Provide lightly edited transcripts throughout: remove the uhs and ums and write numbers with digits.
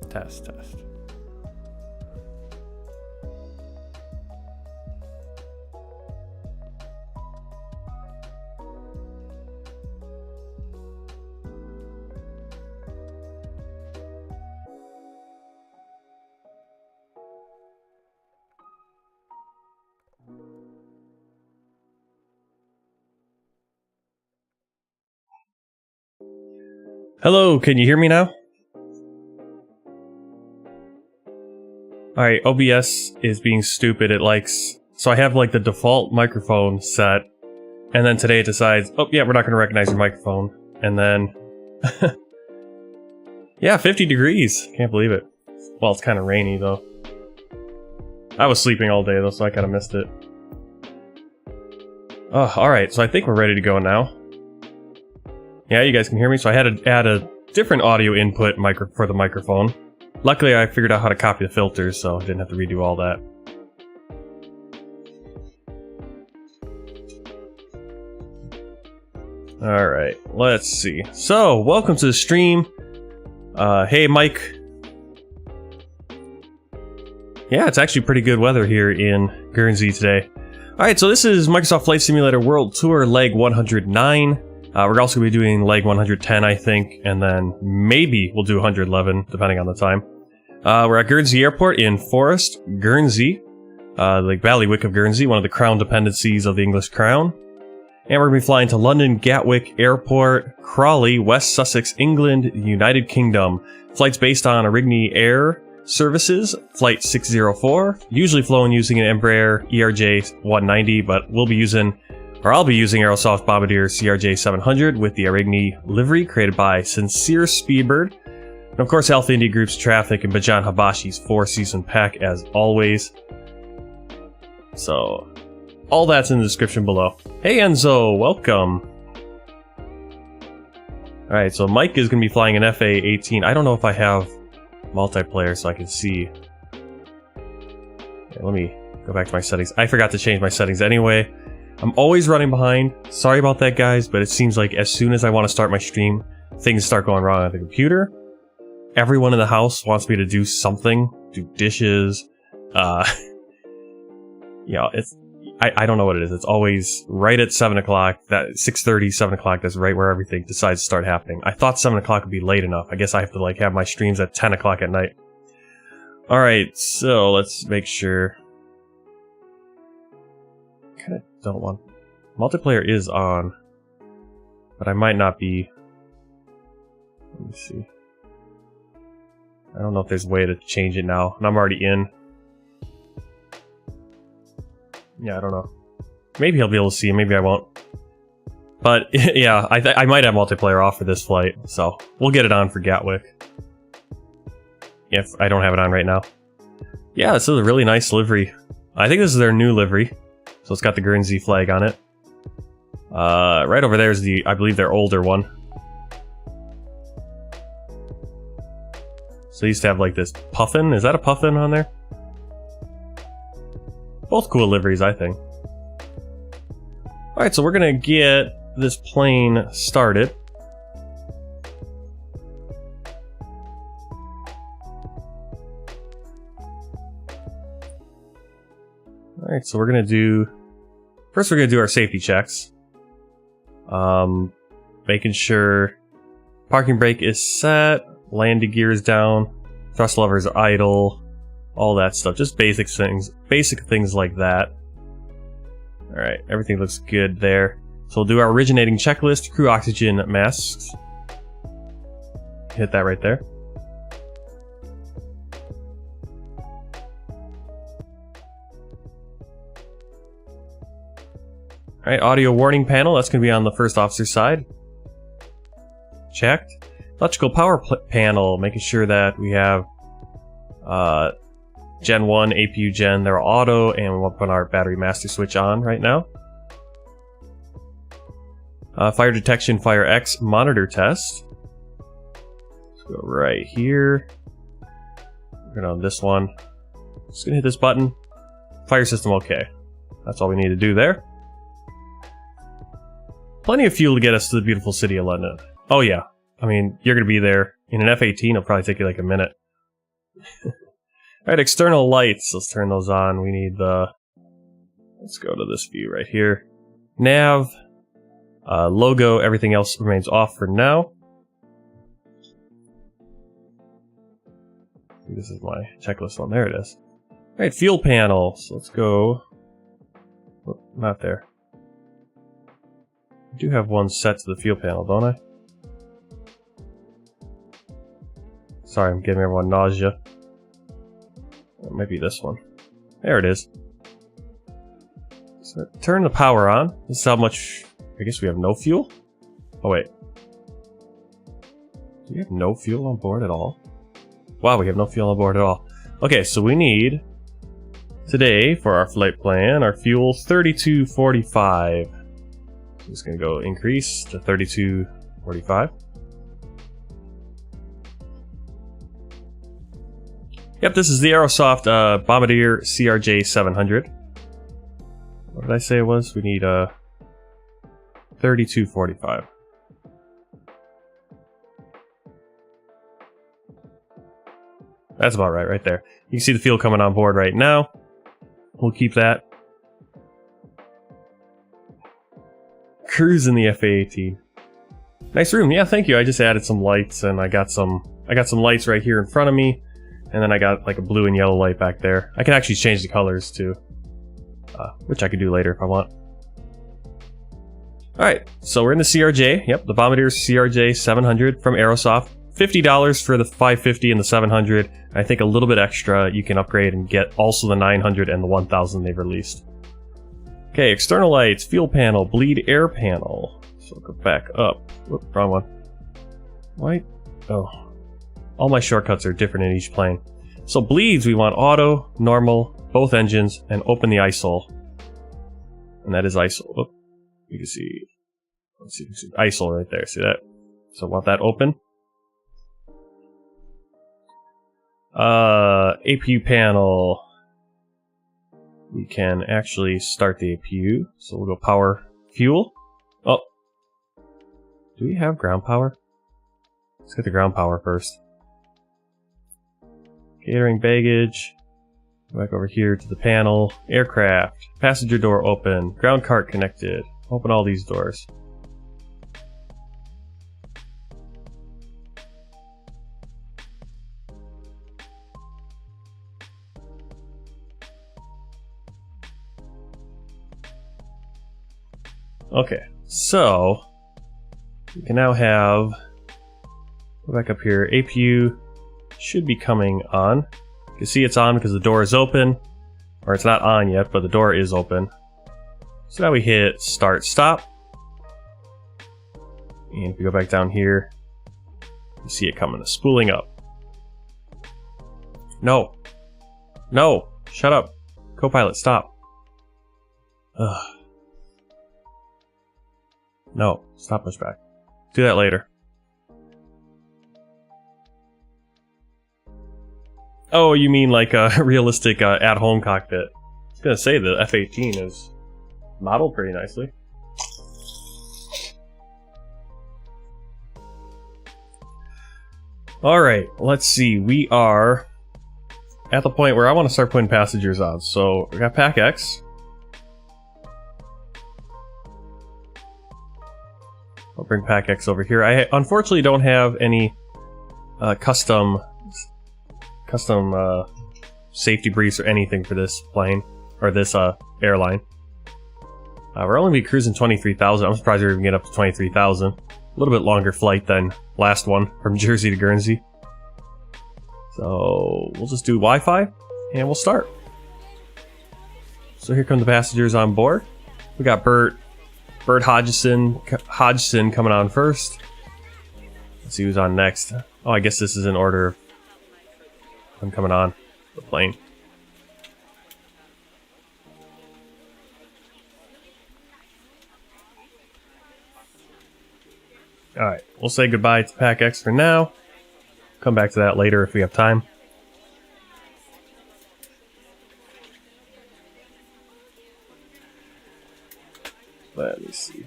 Test. Hello, can you hear me now? Alright, OBS is being stupid. It likes... So I have like the default microphone set, and then today it decides, oh yeah, we're not going to recognize your microphone. And then... yeah, 50 degrees. Can't believe it. Well, it's kind of rainy though. I was sleeping all day though, so I kind of missed it. Oh, alright, so I think we're ready to go now. Yeah, you guys can hear me, so I had to add a different audio input for the microphone. Luckily, I figured out how to copy the filters, so I didn't have to redo all that. Alright, let's see. So, welcome to the stream. Hey, Mike. Yeah, it's actually pretty good weather here in Guernsey today. Alright, so this is Microsoft Flight Simulator World Tour Leg 109. We're also going to be doing leg 110, I think, and then maybe we'll do 111, depending on the time. We're at Guernsey Airport in Forest, Guernsey, the Bailiwick of Guernsey, one of the crown dependencies of the English Crown. And we're going to be flying to London Gatwick Airport, Crawley, West Sussex, England, United Kingdom. Flights based on Originating Air Services, Flight 604, usually flown using an Embraer CRJ-190, but I'll be using Aerosoft Bombardier CRJ-700 with the Originating livery created by Sincere Speedbird. And of course, Alpha India Group's Traffic and Bajan Habashi's 4-season pack as always. So, all that's in the description below. Hey Enzo, welcome! Alright, so Mike is going to be flying an FA-18. I don't know if I have multiplayer so I can see. Okay, let me go back to my settings. I forgot to change my settings anyway. I'm always running behind. Sorry about that, guys, but it seems like as soon as I want to start my stream, things start going wrong on the computer. Everyone in the house wants me to do something, do dishes. Yeah, I don't know what it is. It's always right at 7 o'clock, that 6:30, 7 o'clock, that's right where everything decides to start happening. I thought 7 o'clock would be late enough. I guess I have to like have my streams at 10 o'clock at night. Alright, so let's make sure. Kinda don't want... Multiplayer is on, but I might not be... Let me see. I don't know if there's a way to change it now, and I'm already in. Yeah, I don't know. Maybe I'll be able to see, maybe I won't. But, yeah, I might have multiplayer off for this flight, so we'll get it on for Gatwick. If I don't have it on right now. Yeah, this is a really nice livery. I think this is their new livery. So it's got the Guernsey flag on it. Right over there is I believe their older one. So they used to have like this puffin. Is that a puffin on there? Both cool liveries, I think. Alright, so we're gonna get this plane started. Alright, so we're gonna do... First we're gonna do our safety checks. Making sure parking brake is set, landing gear is down, thrust levers are idle, all that stuff. Just basic things like that. Alright, everything looks good there. So we'll do our originating checklist, crew oxygen masks. Hit that right there. Alright, audio warning panel, that's going to be on the first officer's side. Checked. Electrical power panel, making sure that we have Gen 1, APU Gen, they're auto, and we'll put our battery master switch on right now. Fire detection, Fire X monitor test. Let's go right here. We're going on this one. Just going to hit this button. Fire system okay. That's all we need to do there. Plenty of fuel to get us to the beautiful city of London. Oh yeah, I mean, you're going to be there. In an F-18, it'll probably take you like a minute. Alright, external lights. Let's turn those on. We need the... Let's go to this view right here. Nav. Logo. Everything else remains off for now. This is my checklist one. There it is. Alright, fuel panel. So let's go... Oh, not there. I do have one set to the fuel panel, don't I? Sorry, I'm giving everyone nausea. It might be this one. There it is. So turn the power on. This is how much... I guess we have no fuel? Oh, wait. Do we have no fuel on board at all? Wow, we have no fuel on board at all. Okay, so we need... Today, for our flight plan, our fuel 3245. I'm just gonna go increase to 3245. Yep, this is the Aerosoft Bombardier CRJ-700. What did I say it was? We need 3245. That's about right there. You can see the fuel coming on board right now. We'll keep that. Cruising the F-A-18. Nice room, yeah, thank you. I just added some lights, and I got some lights right here in front of me, and then I got like a blue and yellow light back there. I can actually change the colors too, which I could do later if I want. All right, so we're in the CRJ. Yep, the Bombardier CRJ-700 from Aerosoft. $50 for the 550 and the 700. I think a little bit extra you can upgrade and get also the 900 and the 1000 they've released. Okay, external lights, fuel panel, bleed air panel. So go back up. Whoop, wrong one. Why? Oh. All my shortcuts are different in each plane. So bleeds, we want auto, normal, both engines, and open the ISOL. And that is ISOL. Oh, you can see, let's see, ISOL right there. See that? So want that open. APU panel. We can actually start the APU. So we'll go power fuel. Oh. Do we have ground power? Let's get the ground power first. Catering baggage. Go back over here to the panel. Aircraft. Passenger door open. Ground cart connected. Open all these doors. Okay, so we can now have, go back up here, APU should be coming on. You can see it's on because the door is open, or it's not on yet, but the door is open. So now we hit start stop, and if we go back down here, you see it coming, spooling up. No, no, shut up, Copilot, stop. Ugh. No, stop pushback. Do that later. Oh, you mean like a realistic at-home cockpit? I was gonna say the F-18 is modeled pretty nicely. Alright, let's see. We are at the point where I want to start putting passengers on. So, we got Pack X. I'll bring Pack X over here. I unfortunately don't have any custom safety briefs or anything for this plane, or this airline. We're only be cruising 23,000. I'm surprised we're even getting up to 23,000. A little bit longer flight than last one from Jersey to Guernsey. So we'll just do Wi-Fi and we'll start. So here come the passengers on board. We got Bert Hodgson coming on first. Let's see who's on next. Oh, I guess this is in order of I'm coming on the plane. Alright, we'll say goodbye to Pack X for now. Come back to that later if we have time. Let me see.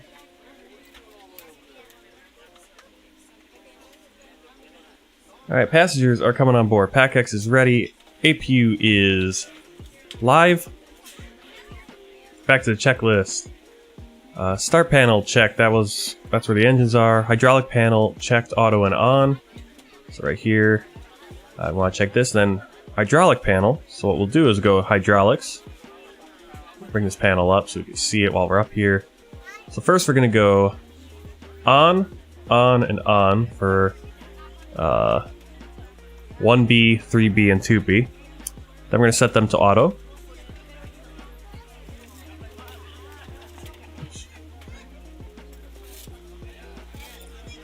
Alright, passengers are coming on board. PACX is ready. APU is live. Back to the checklist. Start panel checked. That's where the engines are. Hydraulic panel checked, auto and on. So right here, I want to check this. Then hydraulic panel. So what we'll do is go hydraulics. Bring this panel up so we can see it while we're up here. So first we're going to go on, and on for 1B, 3B, and 2B. Then we're going to set them to auto.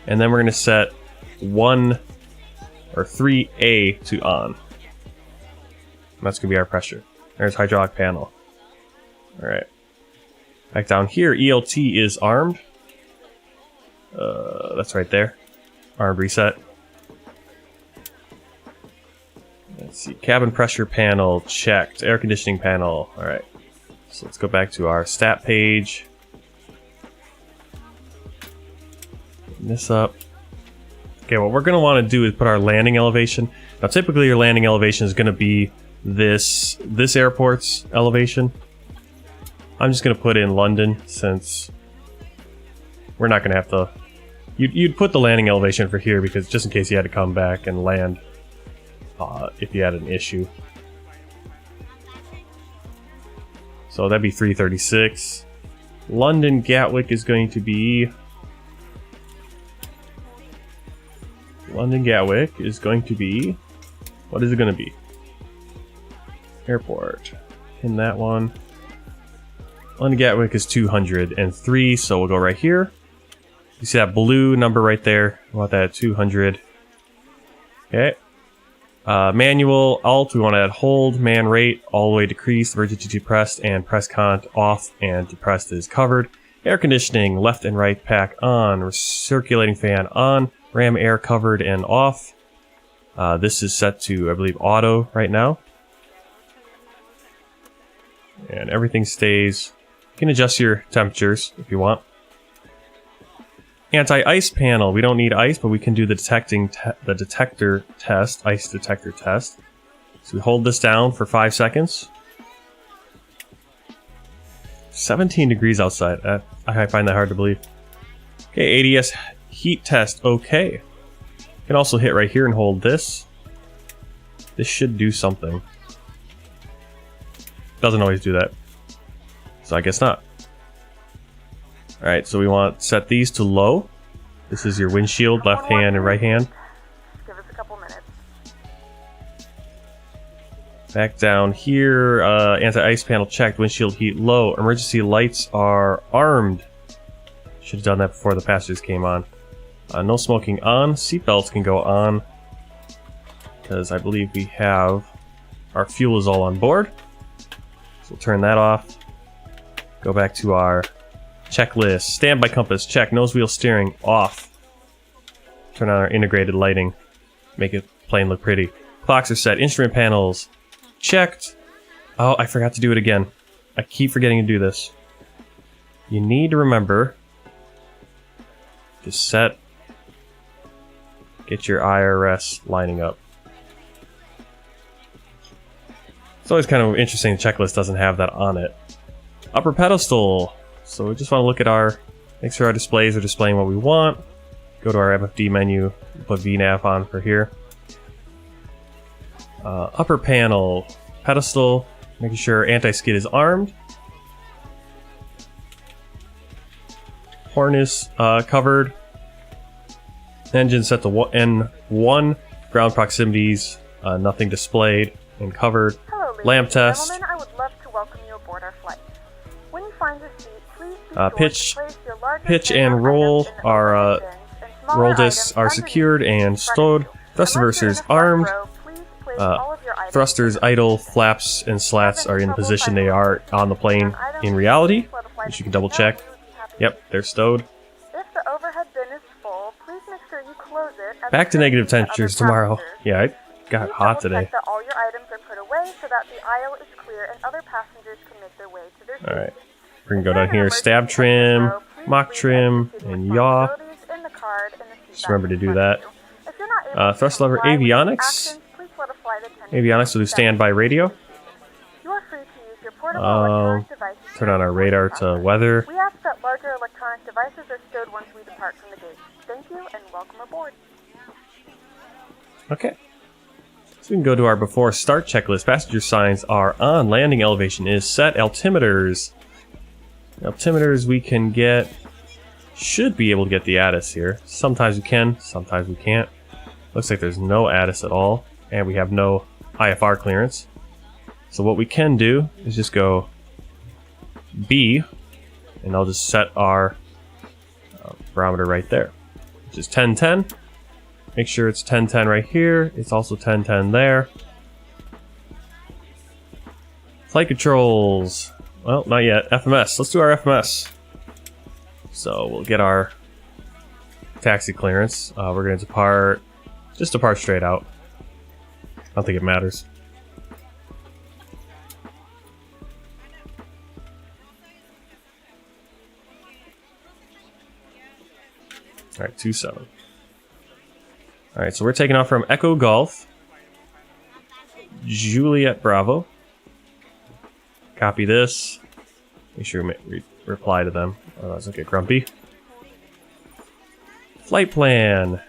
And then we're going to set 1 or 3A to on. And that's going to be our pressure. There's hydraulic panel. Alright. Back down here, ELT is armed. That's right there. Armed reset. Let's see. Cabin pressure panel checked. Air conditioning panel. Alright. So let's go back to our stat page. Open this up. Okay, what we're going to want to do is put our landing elevation. Now typically your landing elevation is going to be this airport's elevation. I'm just going to put in London since we're not going to have to... You'd put the landing elevation for here because just in case you had to come back and land if you had an issue. So that'd be 336. London Gatwick is going to be... London Gatwick is going to be... What is it going to be? Airport. In that one. London Gatwick is 203, so we'll go right here. You see that blue number right there? We want that at 200. Okay. Manual, alt, we want to add hold, man rate, all the way decreased, emergency depressed, and press cont off, and depressed is covered. Air conditioning, left and right pack on, recirculating fan on, RAM air covered and off. This is set to, I believe, auto right now. And everything stays. You can adjust your temperatures if you want. Anti-ice panel. We don't need ice, but we can do the detector test, ice detector test. So we hold this down for 5 seconds. 17 degrees outside. I find that hard to believe. Okay, ADS heat test. Okay. You can also hit right here and hold this. This should do something. Doesn't always do that. So I guess not. Alright, so we want to set these to low. This is your windshield, left hand and right hand. Give us a couple minutes. Back down here, anti-ice panel checked, windshield heat low. Emergency lights are armed. Should have done that before the passengers came on. No smoking on. Seatbelts can go on. Because I believe we have... Our fuel is all on board. So we'll turn that off. Go back to our checklist. Standby compass, check. Nose wheel steering, off. Turn on our integrated lighting. Make it plane look pretty. Clocks are set. Instrument panels, checked. Oh, I forgot to do it again. I keep forgetting to do this. You need to remember to set... Get your IRS lining up. It's always kind of interesting the checklist doesn't have that on it. Upper pedestal. So we just want to look at make sure our displays are displaying what we want. Go to our MFD menu, put VNAV on for here. Upper panel, pedestal, making sure anti-skid is armed. Harness covered. Engine set to N1. Ground proximities, nothing displayed and covered. Hello, Lamp test. I would love to welcome you aboard our flight. When you find your seat, please be sure to place your largest pitch and roll items in the are overhead bins and smaller roll discs items are underneath secured and in front of stowed. you. Thruster Unless you're in versers the front armed. row, please place all of your items Thrusters in the idle, flaps and slats are in the position they are on the plane in reality, which you can double check. Yep, they're stowed. If the overhead bin is full, please make sure you close it. and Back to return negative it other temperatures tomorrow. passengers. Yeah, it got Please hot double today. check that all your items are put away so that the aisle is clear and other passengers can make their way to their seats. Alright, we're gonna go down here, stab trim, mock trim, and yaw. Just remember to do that. If you're not Thrust lever avionics. Avionics will do standby radio. Turn on our radar to weather. We ask that larger electronic devices are stowed once we depart from the gate. Thank you and welcome aboard. Okay. So we can go to our before start checklist. Passenger signs are on. Landing elevation is set. Altimeters. Altimeters we can get. Should be able to get the ATIS here. Sometimes we can, sometimes we can't. Looks like there's no ATIS at all. And we have no IFR clearance. So what we can do is just go B. And I'll just set our barometer right there. Which is 1010. Make sure it's 1010 right here. It's also 1010 there. Flight controls. Well, not yet. FMS. Let's do our FMS. So we'll get our taxi clearance. We're going to depart. Just depart straight out. I don't think it matters. Alright, 27. Alright, so we're taking off from Echo Golf. Juliet Bravo. Copy this. Make sure we reply to them, otherwise I'll get grumpy. Flight plan.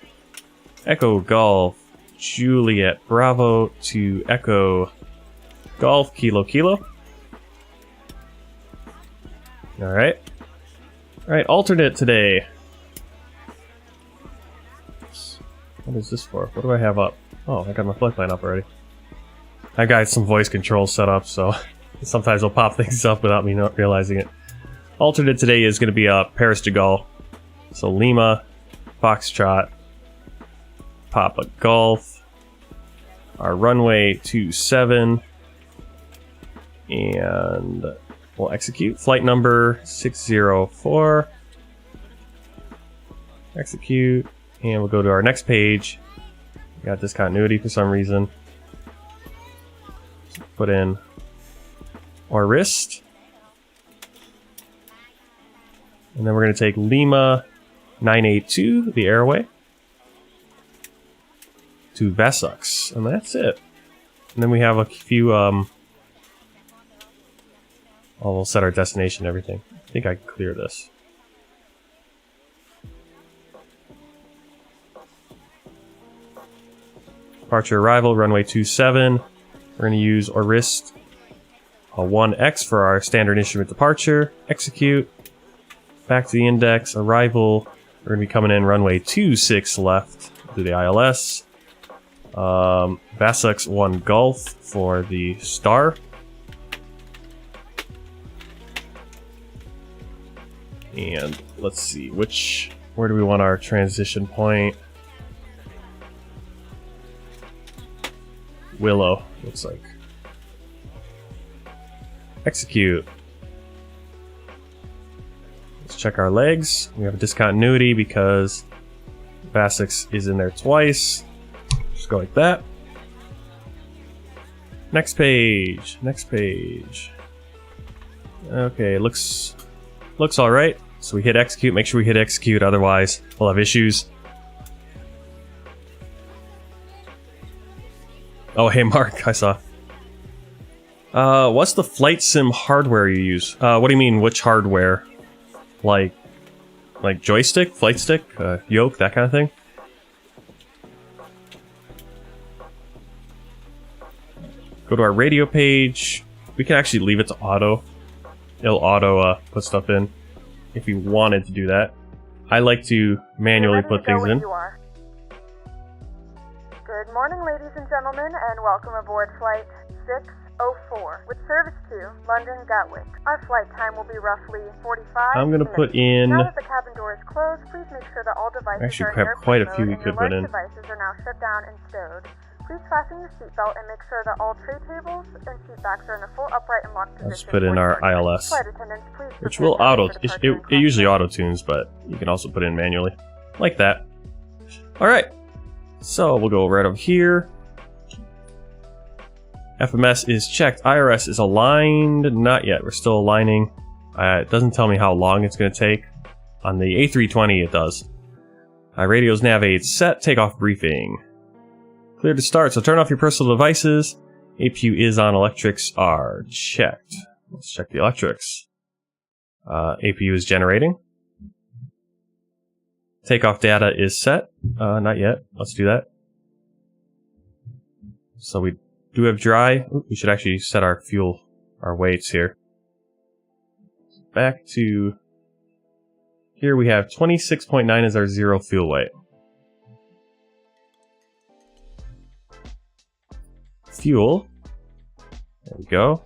Echo Golf. Juliet Bravo to Echo Golf Kilo Kilo. Alright. Alright, alternate today. What is this for? What do I have up? Oh, I got my flight plan up already. I got some voice control set up, so sometimes I'll pop things up without me not realizing it. Alternate today is going to be Paris de Gaulle. So Lima, Foxtrot, Papa Golf, our runway 27, and we'll execute. Flight number 604. Execute. And we'll go to our next page. We got discontinuity for some reason. So put in our wrist. And then we're going to take Lima 982, the airway, to Vesux. And that's it. And then we have a few, we'll set our destination and everything. I think I can clear this. Departure arrival, runway 27. We're going to use Orist 1X for our standard instrument departure. Execute. Back to the index. Arrival. We're going to be coming in runway 26 left to the ILS. Vasux 1 Golf for the star. And let's see, where do we want our transition point? Willow, looks like. Execute. Let's check our legs. We have a discontinuity because Vasix is in there twice. Just go like that. Next page. Next page. Okay, looks alright. So we hit execute. Make sure we hit execute, otherwise we'll have issues. Oh, hey Mark, I saw. What's the flight sim hardware you use? What do you mean, which hardware? Like joystick, flight stick, yoke, that kind of thing? Go to our radio page. We can actually leave it to auto. It'll auto put stuff in if you wanted to do that. I like to manually put things in. Good morning, ladies and gentlemen, and welcome aboard Flight 604 with service to London Gatwick. Our flight time will be roughly 45 I'm going to put in... Now that the cabin door is closed, please make sure that all devices actually, are in airplane quite a few mode we could put in. devices are now shut down and stowed. Please fasten your seatbelt and make sure that all tray tables and seat backs are in a full upright and locked position. Let's put in our ILS, Flight attendants, please which will auto... It usually auto-tunes, but you can also put in manually. Like that. Alright. So we'll go right over here. FMS is checked. IRS is aligned. Not yet. We're still aligning. It doesn't tell me how long it's going to take. On the A320 it does. Radio's nav aids set. Takeoff briefing. Clear to start, so turn off your personal devices. APU is on, electrics are checked. Let's check the electrics. APU is generating. Takeoff data is set. Not yet. Let's do that. So we do have dry. Ooh, we should actually set our fuel, our weights here. Back to here we have 26.9 as our zero fuel weight. Fuel. There we go.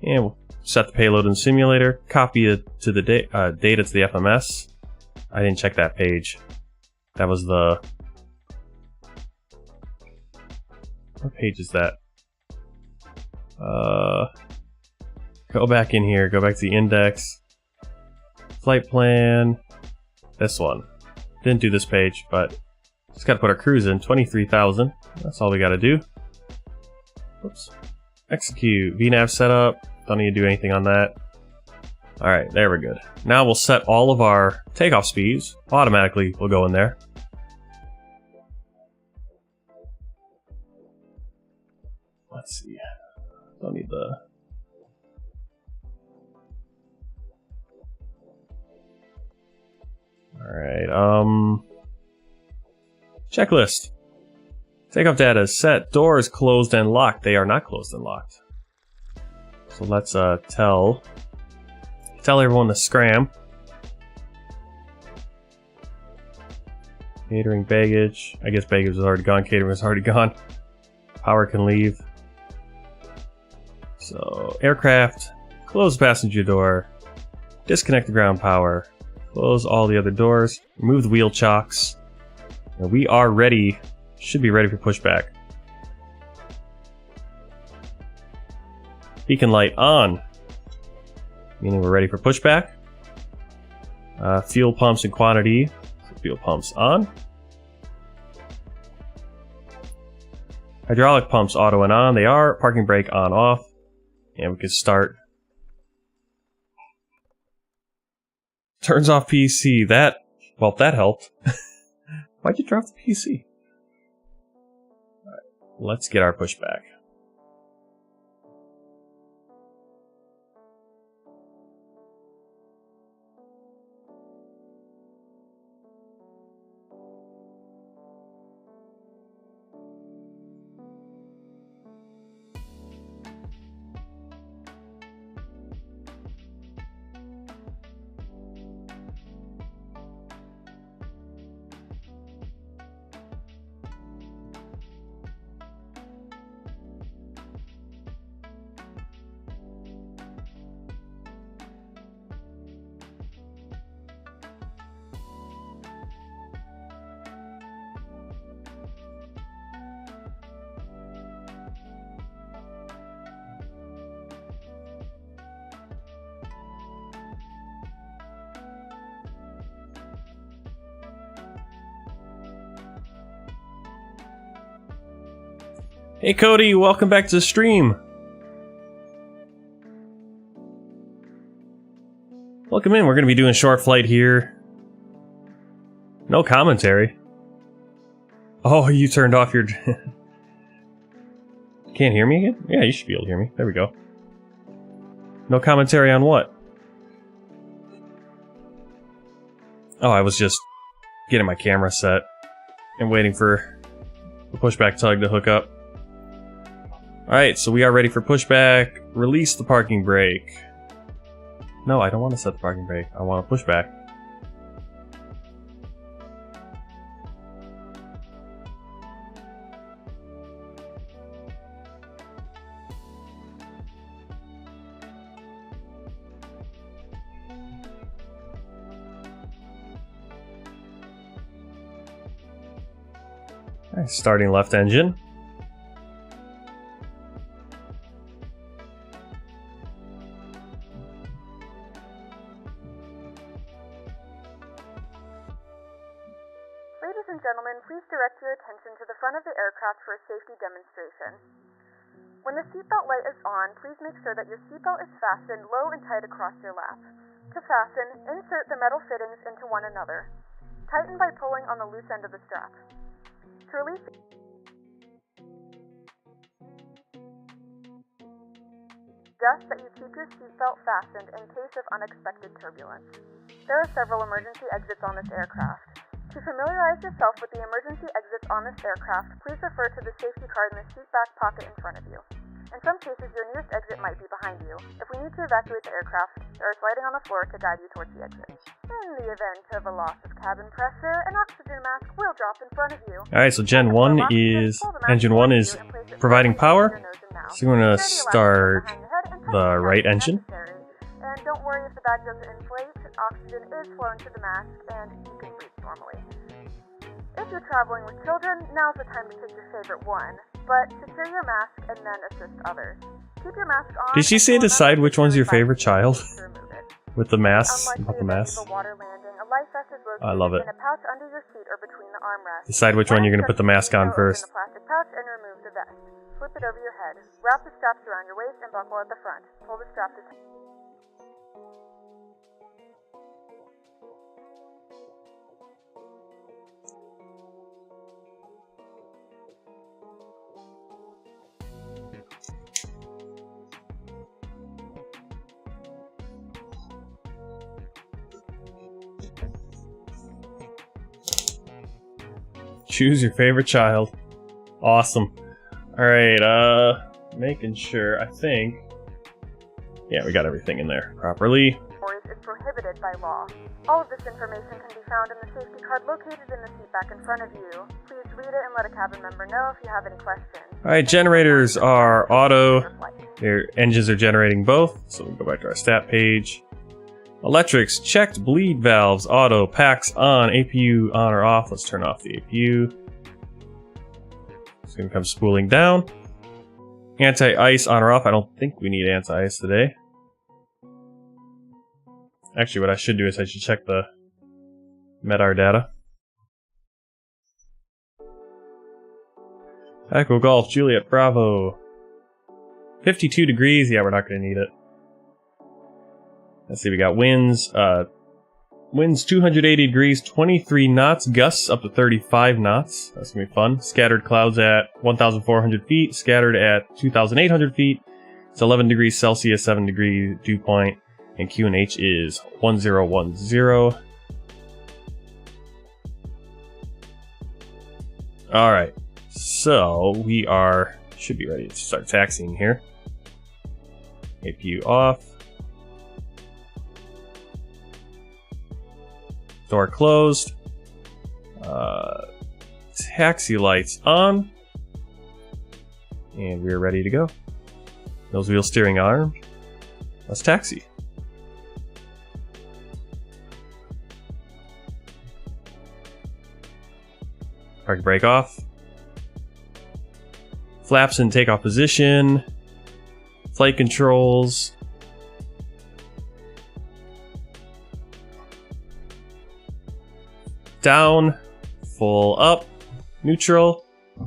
And we'll set the payload in the simulator. Copy it to the data to the FMS. I didn't check that page. That was the... What page is that? Go back in here. Go back to the index. Flight plan. This one. Didn't do this page, but just got to put our cruise in. 23,000. That's all we got to do. Oops. Execute. VNAV setup. Don't need to do anything on that. Alright, there we're good. Now we'll set all of our takeoff speeds. Automatically, we'll go in there. Let's see. Don't need the... Alright, checklist. Takeoff data is set. Doors closed and locked. They are not closed and locked. So let's tell everyone to scram. Catering, baggage. I guess baggage is already gone. Catering is already gone. Power can leave. So aircraft, close passenger door, disconnect the ground power, close all the other doors, remove the wheel chocks. And we are ready. Should be ready for pushback. Beacon light on, meaning we're ready for pushback. Fuel pumps and quantity. So fuel pumps on. Hydraulic pumps auto and on. They are. Parking brake on off. And we can start. Turns off PC. That helped. Why'd you drop the PC? Alright, let's get our pushback. Hey Cody, welcome back to the stream. Welcome in, we're going to be doing a short flight here. No commentary. Oh, you turned off your... Can't hear me again? Yeah, you should be able to hear me. There we go. No commentary on what? Oh, I was just getting my camera set and waiting for the pushback tug to hook up. Alright, so we are ready for pushback. Release the parking brake. No, I don't want to set the parking brake. I want to push back. Alright, starting left engine. For a safety demonstration. When the seatbelt light is on, please make sure that your seatbelt is fastened low and tight across your lap. To fasten, insert the metal fittings into one another. Tighten by pulling on the loose end of the strap. To release... suggests that you keep your seatbelt fastened in case of unexpected turbulence. There are several emergency exits on this aircraft. To familiarize yourself with the emergency exits on this aircraft, please refer to the safety card in the seat back pocket in front of you. In some cases, your nearest exit might be behind you. If we need to evacuate the aircraft, there is lighting on the floor to guide you towards the exit. In the event of a loss of cabin pressure, an oxygen mask will drop in front of you. Alright, so Engine 1 is providing power. So we're going to start the right engine. And don't worry if the bag doesn't inflate, oxygen is flowing to the mask and you can breathe normally. If you're traveling with children, now's the time to pick your favorite one, but secure your mask and then assist others. Keep your mask on. Did she say decide which one's your favorite child? With the mask? About the mask? I love it. Decide which one you're going to put the mask on first. Slip it over your head. Wrap the straps around your waist and buckle at the front. Pull the strap to... Choose your favorite child. Awesome. Alright, making sure, I think... Yeah, we got everything in there properly. ...is prohibited by law. All of this information can be found in the safety card located in the seat back in front of you. Please read it and let a cabin member know if you have any questions. Alright, generators are auto. Their engines are generating both, so we'll go back to our stat page. Electrics, checked, bleed valves, auto, packs on, APU on or off. Let's turn off the APU. It's going to come spooling down. Anti-ice on or off. I don't think we need anti-ice today. Actually, what I should do is I should check the MEDAR data. Echo Golf, Juliet, Bravo. 52 degrees. Yeah, we're not going to need it. Let's see, we got winds. Winds 280 degrees, 23 knots. Gusts up to 35 knots. That's going to be fun. Scattered clouds at 1,400 feet. Scattered at 2,800 feet. It's 11 degrees Celsius, 7 degree dew point. And QNH is 1010. Alright. So, we should be ready to start taxiing here. APU off. Door closed. Taxi lights on. And we're ready to go. Nose wheel steering arm. Let's taxi. Park brake off. Flaps in takeoff position. Flight controls. Down, full up, neutral,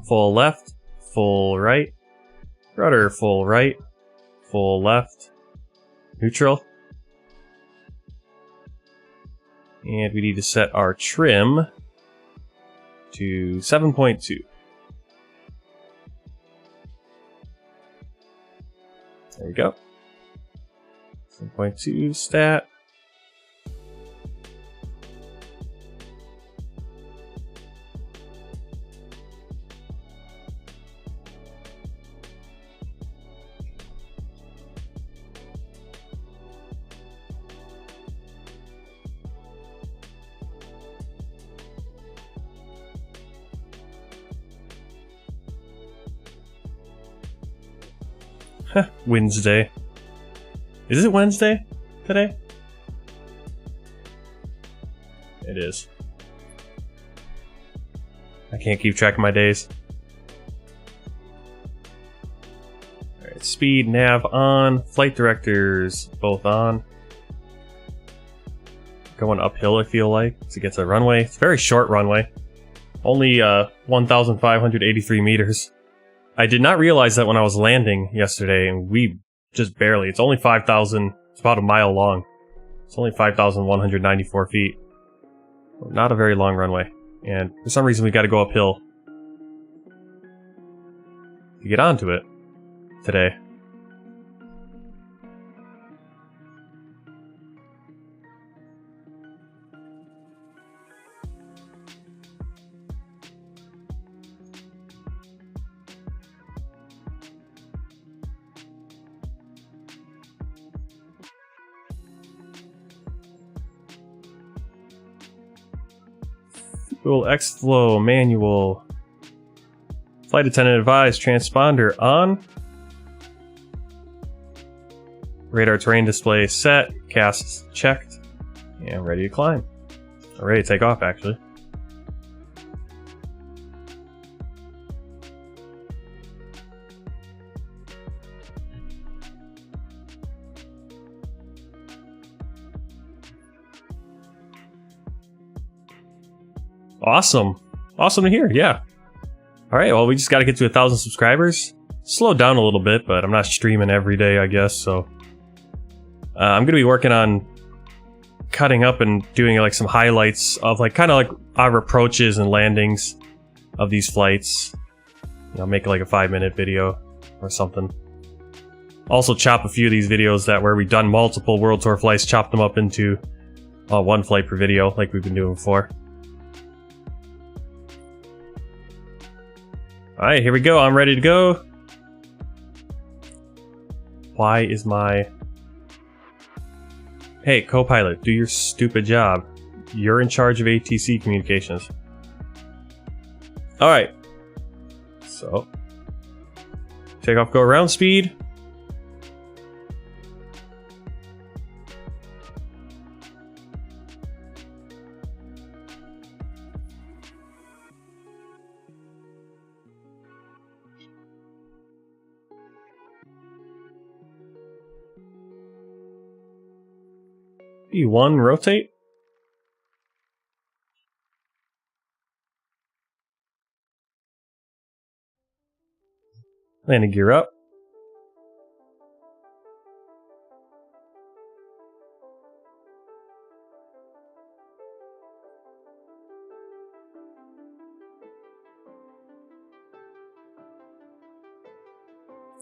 full left, full right, rudder, full right, full left, neutral. And we need to set our trim to 7.2. There we go. 7.2 stat. Wednesday. Is it Wednesday today? It is. I can't keep track of my days. Alright, speed, nav on, flight directors both on. Going uphill, I feel like, to get to the runway. It's a very short runway. Only 1,583 meters. I did not realize that when I was landing yesterday, and we just barely, it's only 5,000, it's about a mile long. It's only 5,194 feet. Not a very long runway. And for some reason we gotta go uphill to get onto it today. Fuel X-Flow, manual. Flight attendant advised, transponder on. Radar terrain display set, casts checked, and ready to climb. Or ready to take off, actually. Awesome. Awesome to hear, yeah. Alright, well, we just gotta get to 1,000 subscribers. Slowed down a little bit, but I'm not streaming every day, I guess, so... I'm gonna be working on cutting up and doing like some highlights of like kind of like our approaches and landings of these flights. You know, make like a 5-minute video or something. Also chop a few of these videos that where we've done multiple World Tour flights, chop them up into one flight per video like we've been doing before. Alright, here we go. I'm ready to go. Why is my... Hey, co-pilot, do your stupid job. You're in charge of ATC communications. Alright. So. Take off, go around speed. E1, rotate. Landing gear up.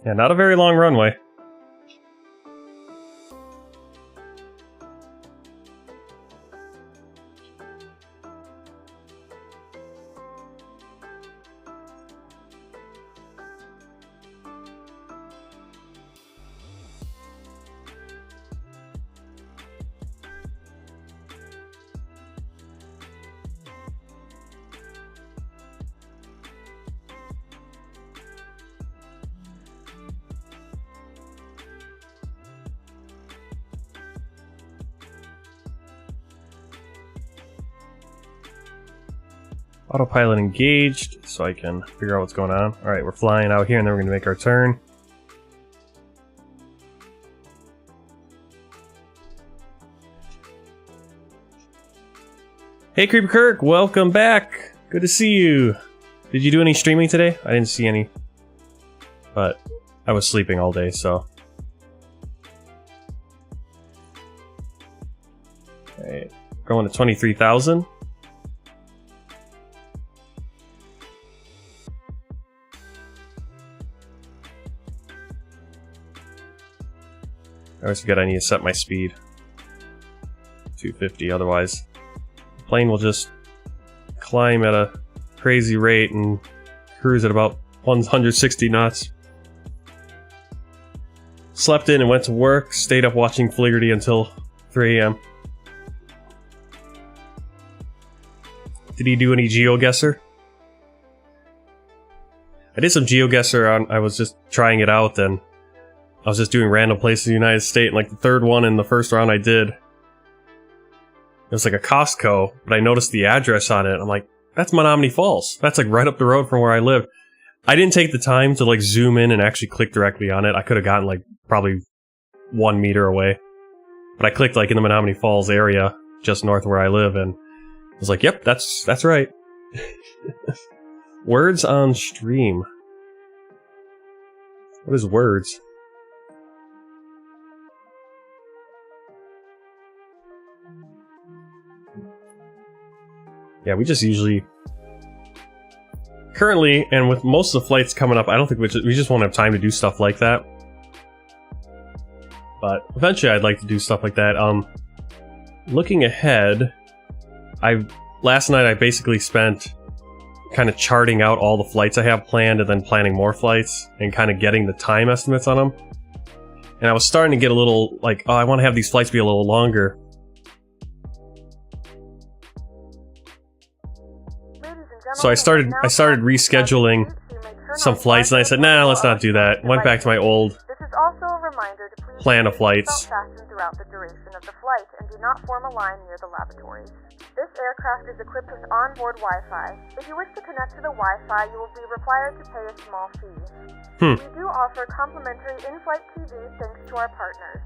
Yeah, not a very long runway. Autopilot engaged, so I can figure out what's going on. Alright, we're flying out here and then we're going to make our turn. Hey Creeper Kirk, welcome back! Good to see you! Did you do any streaming today? I didn't see any. But I was sleeping all day, so... Alright, going to 23,000. I always forget I need to set my speed. 250, otherwise the plane will just climb at a crazy rate and cruise at about 160 knots. Slept in and went to work, stayed up watching Fliggerty until 3 AM. Did he do any GeoGuessr? I did some GeoGuessr on, I was just trying it out, and I was just doing random places in the United States, and like the third one in the first round I did, it was like a Costco, but I noticed the address on it. I'm like, that's Menominee Falls. That's like right up the road from where I live. I didn't take the time to like zoom in and actually click directly on it. I could have gotten like probably 1 meter away. But I clicked like in the Menominee Falls area, just north of where I live, and I was like, yep, that's right. Words on stream. What is words? Yeah, we just usually... Currently, and with most of the flights coming up, I don't think we just won't have time to do stuff like that. But eventually I'd like to do stuff like that. Looking ahead, last night I basically spent kind of charting out all the flights I have planned and then planning more flights and kind of getting the time estimates on them. And I was starting to get a little like, oh, I want to have these flights be a little longer. So I started rescheduling some flights, and I said, nah, let's not do that. Went back to my old plan of flights. Throughout the duration of the flight and do not form a line near the lavatories. This aircraft is equipped with onboard Wi-Fi. If you wish to connect to the Wi-Fi, you will be required to pay a small fee. We do offer complimentary in-flight TV thanks to our partners.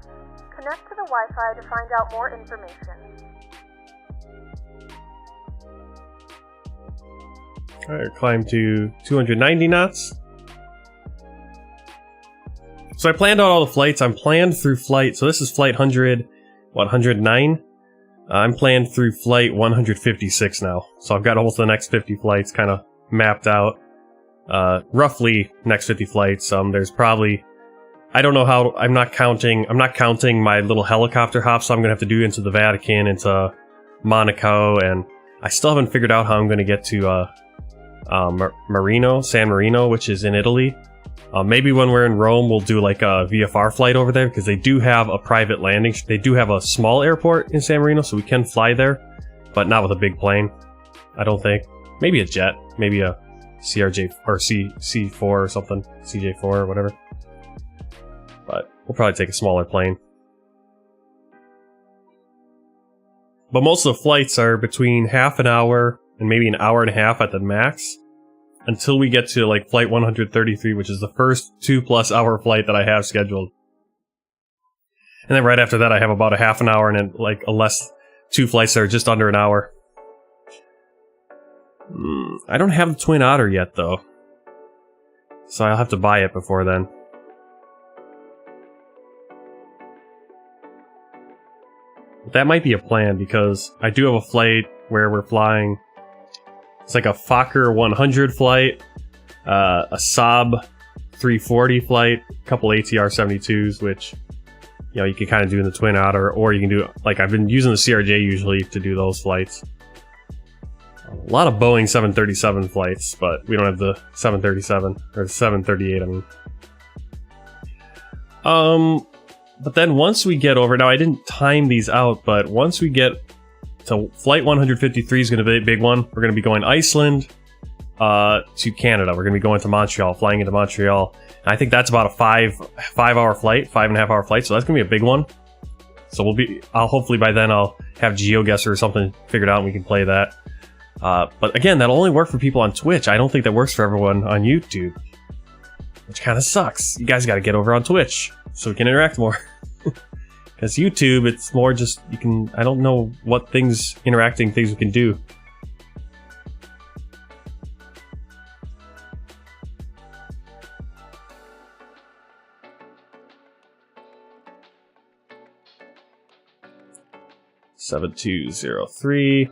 Connect to the Wi-Fi to find out more information. Alright, climb to 290 knots. So I planned out all the flights. I'm planned through flight. So this is flight 109. I'm planned through flight 156 now. So I've got almost the next 50 flights kind of mapped out. Roughly next 50 flights. There's probably, I don't know how, I'm not counting my little helicopter hops I'm gonna have to do into the Vatican, into Monaco, and I still haven't figured out how I'm gonna get to San Marino, which is in Italy. Maybe when we're in Rome, we'll do like a VFR flight over there, because they do have a private landing. They do have a small airport in San Marino, so we can fly there, but not with a big plane, I don't think. Maybe a jet, maybe a CRJ or C4 or something, CJ4 or whatever. But we'll probably take a smaller plane. But most of the flights are between half an hour and maybe an hour and a half at the max, until we get to like flight 133, which is the first 2+ hour flight that I have scheduled. And then right after that I have about a half an hour and then like two flights that are just under an hour. I don't have the Twin Otter yet though, so I'll have to buy it before then. But that might be a plan, because I do have a flight where we're flying. It's like a Fokker 100 flight, a Saab 340 flight, a couple ATR-72s, which, you know, you can kind of do in the Twin Otter, or you can do, like, I've been using the CRJ usually to do those flights. A lot of Boeing 737 flights, but we don't have the 737, or the 738, I mean. But then once we get over, now I didn't time these out, but once we get to flight 153 is going to be a big one. We're going to be going Iceland to Canada. We're going to be going to Montreal, flying into Montreal. And I think that's about a 5-hour flight, 5.5-hour flight. So that's going to be a big one. So hopefully by then I'll have GeoGuessr or something figured out and we can play that. But again, that'll only work for people on Twitch. I don't think that works for everyone on YouTube, which kind of sucks. You guys got to get over on Twitch so we can interact more. Because YouTube, it's more just, I don't know what interacting things we can do. (7203)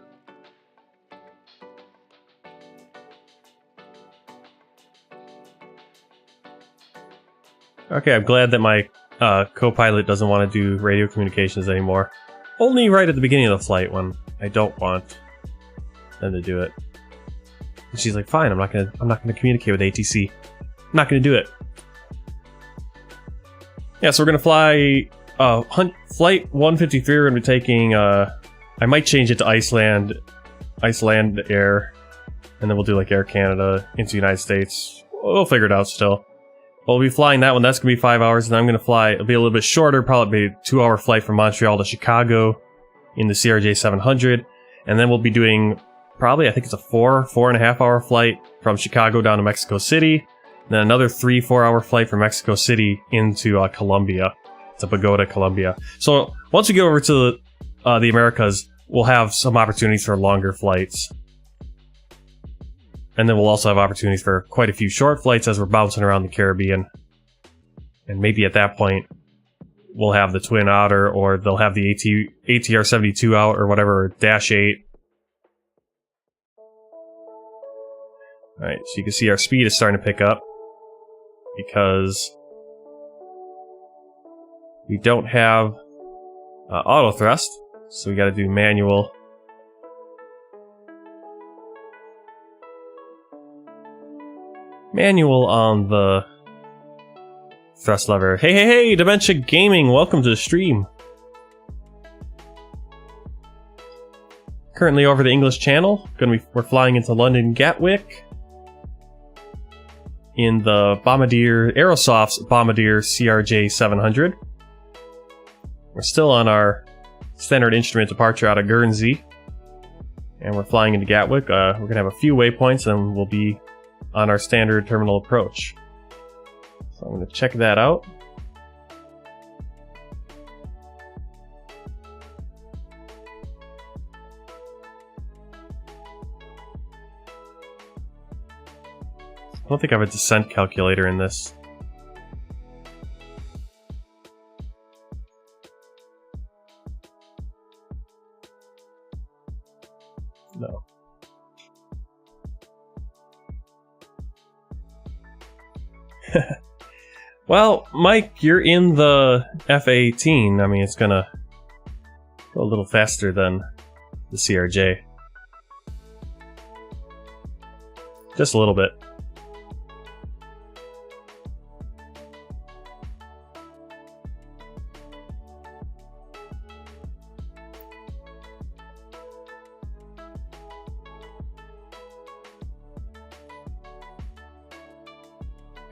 Okay, I'm glad that my co-pilot doesn't want to do radio communications anymore. Only right at the beginning of the flight when I don't want them to do it. And she's like, "Fine, I'm not gonna communicate with ATC. I'm not gonna do it." Yeah, so we're gonna fly flight 153. We're gonna be taking. I might change it to Iceland Air, and then we'll do like Air Canada into the United States. We'll figure it out still. We'll be flying that one. That's going to be 5 hours. And then I'm going to fly, it'll be a little bit shorter, probably be a 2-hour flight from Montreal to Chicago in the CRJ-700. And then we'll be doing probably, I think it's a 4.5-hour flight from Chicago down to Mexico City. And then another 3-4-hour flight from Mexico City into Colombia, to Bogota, Colombia. So once we get over to the Americas, we'll have some opportunities for longer flights. And then we'll also have opportunities for quite a few short flights as we're bouncing around the Caribbean. And maybe at that point, we'll have the Twin Otter, or they'll have the ATR-72 out, or whatever, Dash 8. Alright, so you can see our speed is starting to pick up, because we don't have auto thrust, so we gotta do manual. Manual on the thrust lever. Hey, Dementia Gaming, welcome to the stream. Currently over the English Channel. We're flying into London Gatwick in the Bombardier, Aerosoft's Bombardier CRJ-700. We're still on our standard instrument departure out of Guernsey, and we're flying into Gatwick. We're going to have a few waypoints, and we'll be on our standard terminal approach. So I'm going to check that out. I don't think I have a descent calculator in this. No. Well, Mike, you're in the F-18. I mean, it's gonna go a little faster than the CRJ. Just a little bit.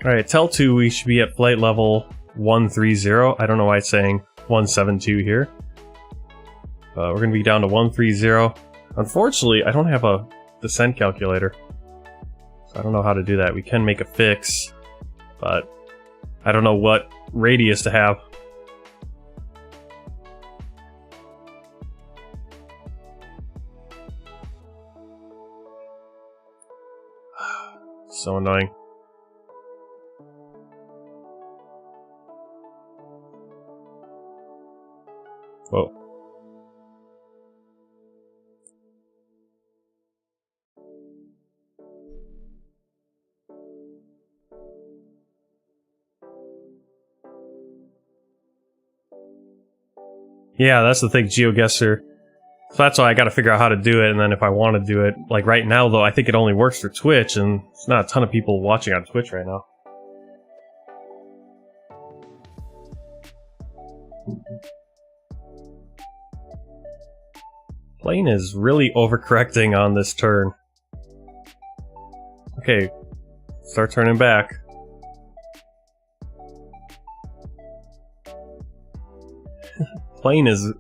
Alright, tell 2 we should be at flight level 130. I don't know why it's saying 172 here. We're going to be down to 130. Unfortunately, I don't have a descent calculator. So I don't know how to do that. We can make a fix, but I don't know what radius to have. So annoying. Whoa. Yeah, that's the thing, GeoGuessr. So that's why I gotta figure out how to do it, and then if I want to do it, like right now though, I think it only works for Twitch, and there's not a ton of people watching on Twitch right now. Plane is really overcorrecting on this turn. Okay, start turning back. Plane is...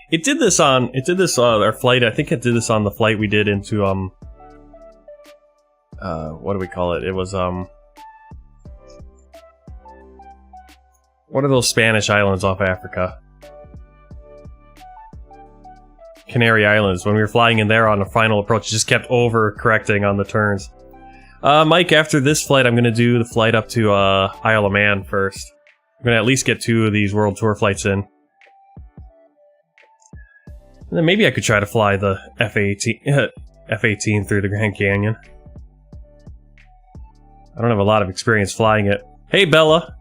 It did this on our flight. I think it did this on the flight we did into, what do we call it? It was, what are those Spanish islands off Africa? Canary Islands. When we were flying in there on the final approach, it just kept over-correcting on the turns. Mike, after this flight, I'm going to do the flight up to Isle of Man first. I'm going to at least get 2 of these World Tour flights in. And then maybe I could try to fly the F-18 through the Grand Canyon. I don't have a lot of experience flying it. Hey, Bella!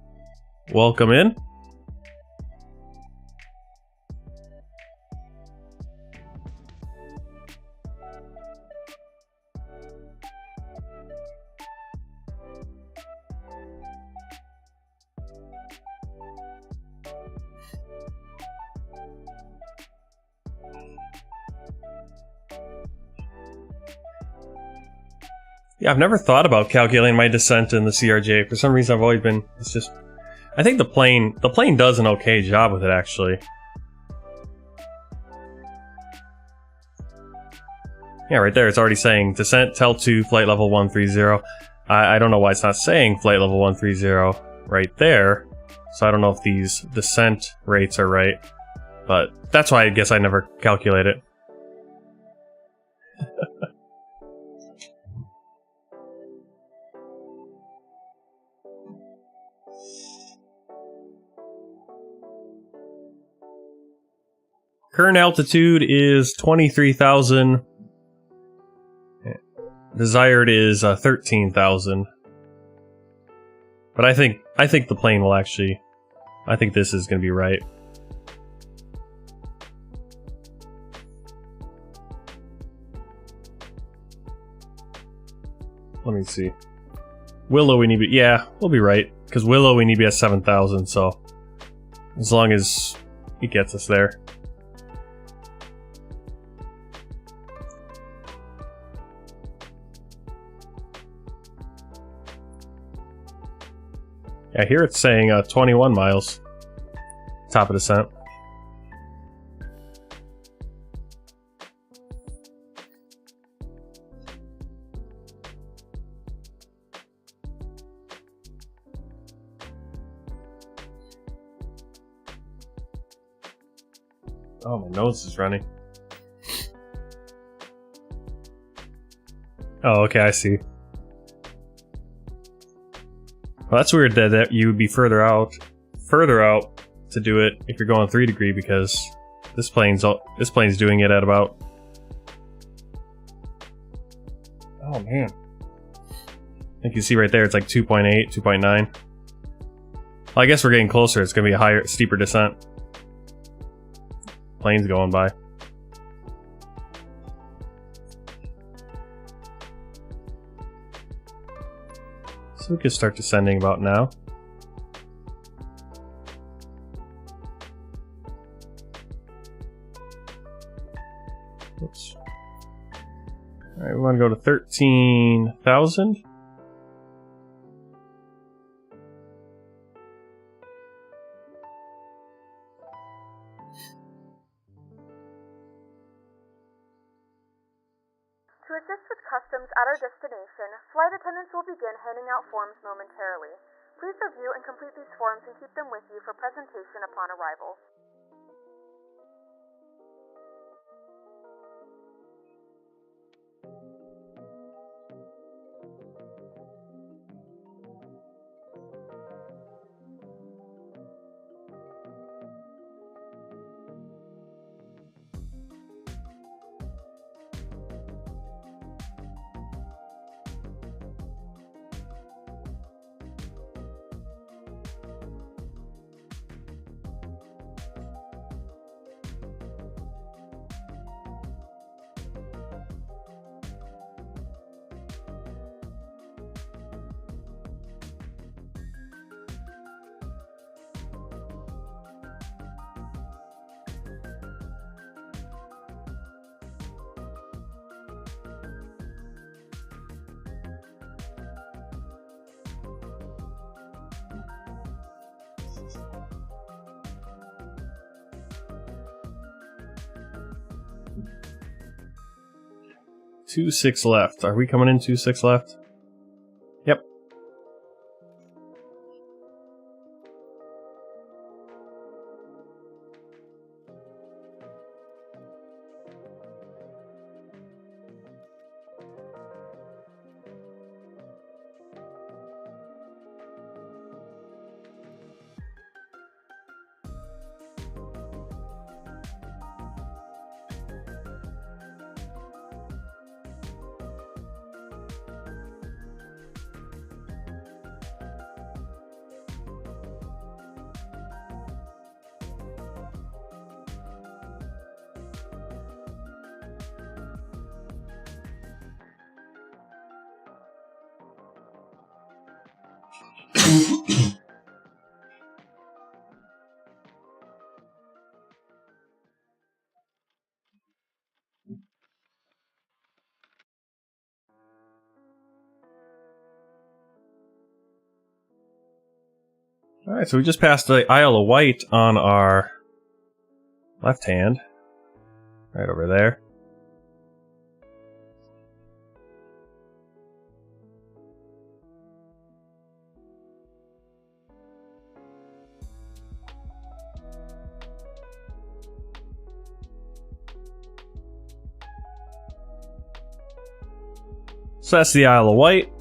Welcome in. Yeah, I've never thought about calculating my descent in the CRJ. For some reason, I've always been... It's just... I think the plane does an okay job with it, actually. Yeah, right there, it's already saying descent, tel 2, flight level 130. I don't know why it's not saying flight level 130 right there. So I don't know if these descent rates are right. But that's why I guess I never calculate it. Current altitude is 23,000. Desired is 13,000. But I think the plane will actually... I think this is going to be right. Let me see. Willow we need to be... Yeah, we'll be right. Because Willow we need to be at 7,000, so... As long as it gets us there. Yeah, here it's saying 21 miles. Top of descent. Oh, my nose is running. Oh, okay, I see. Well, that's weird that you would be further out to do it if you're going 3 degree, because this plane's doing it at about. Oh man, I think you see right there. It's like 2.8, 2.9. Well, I guess we're getting closer. It's gonna be a higher, steeper descent. Planes going by. So we can start descending about now. Oops. Alright, we want to go to 13,000. To assist with customs at our destination, flight attendants will begin handing out forms momentarily. Please review and complete these forms and keep them with you for presentation upon arrival. Two 6 left. Are we coming in 2-6 left? Yep. Alright, so we just passed the Isle of Wight on our left hand. Right over there. So that's the Isle of Wight.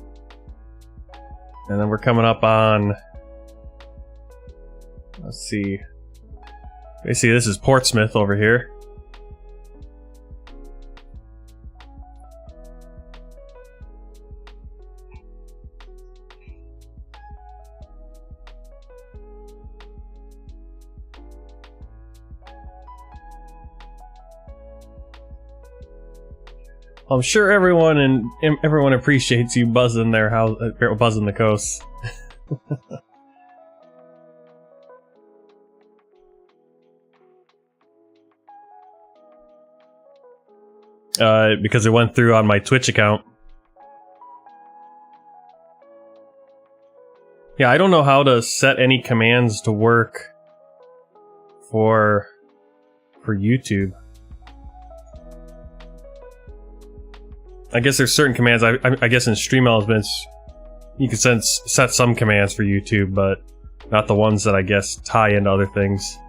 And then we're coming up on... Let's see. Basically, this is Portsmouth over here. I'm sure everyone appreciates you buzzing their house, buzzing the coast. Because it went through on my Twitch account. Yeah, I don't know how to set any commands to work for YouTube. I guess there's certain commands. I guess in Stream Elements you can set some commands for YouTube, but not the ones that I guess tie into other things.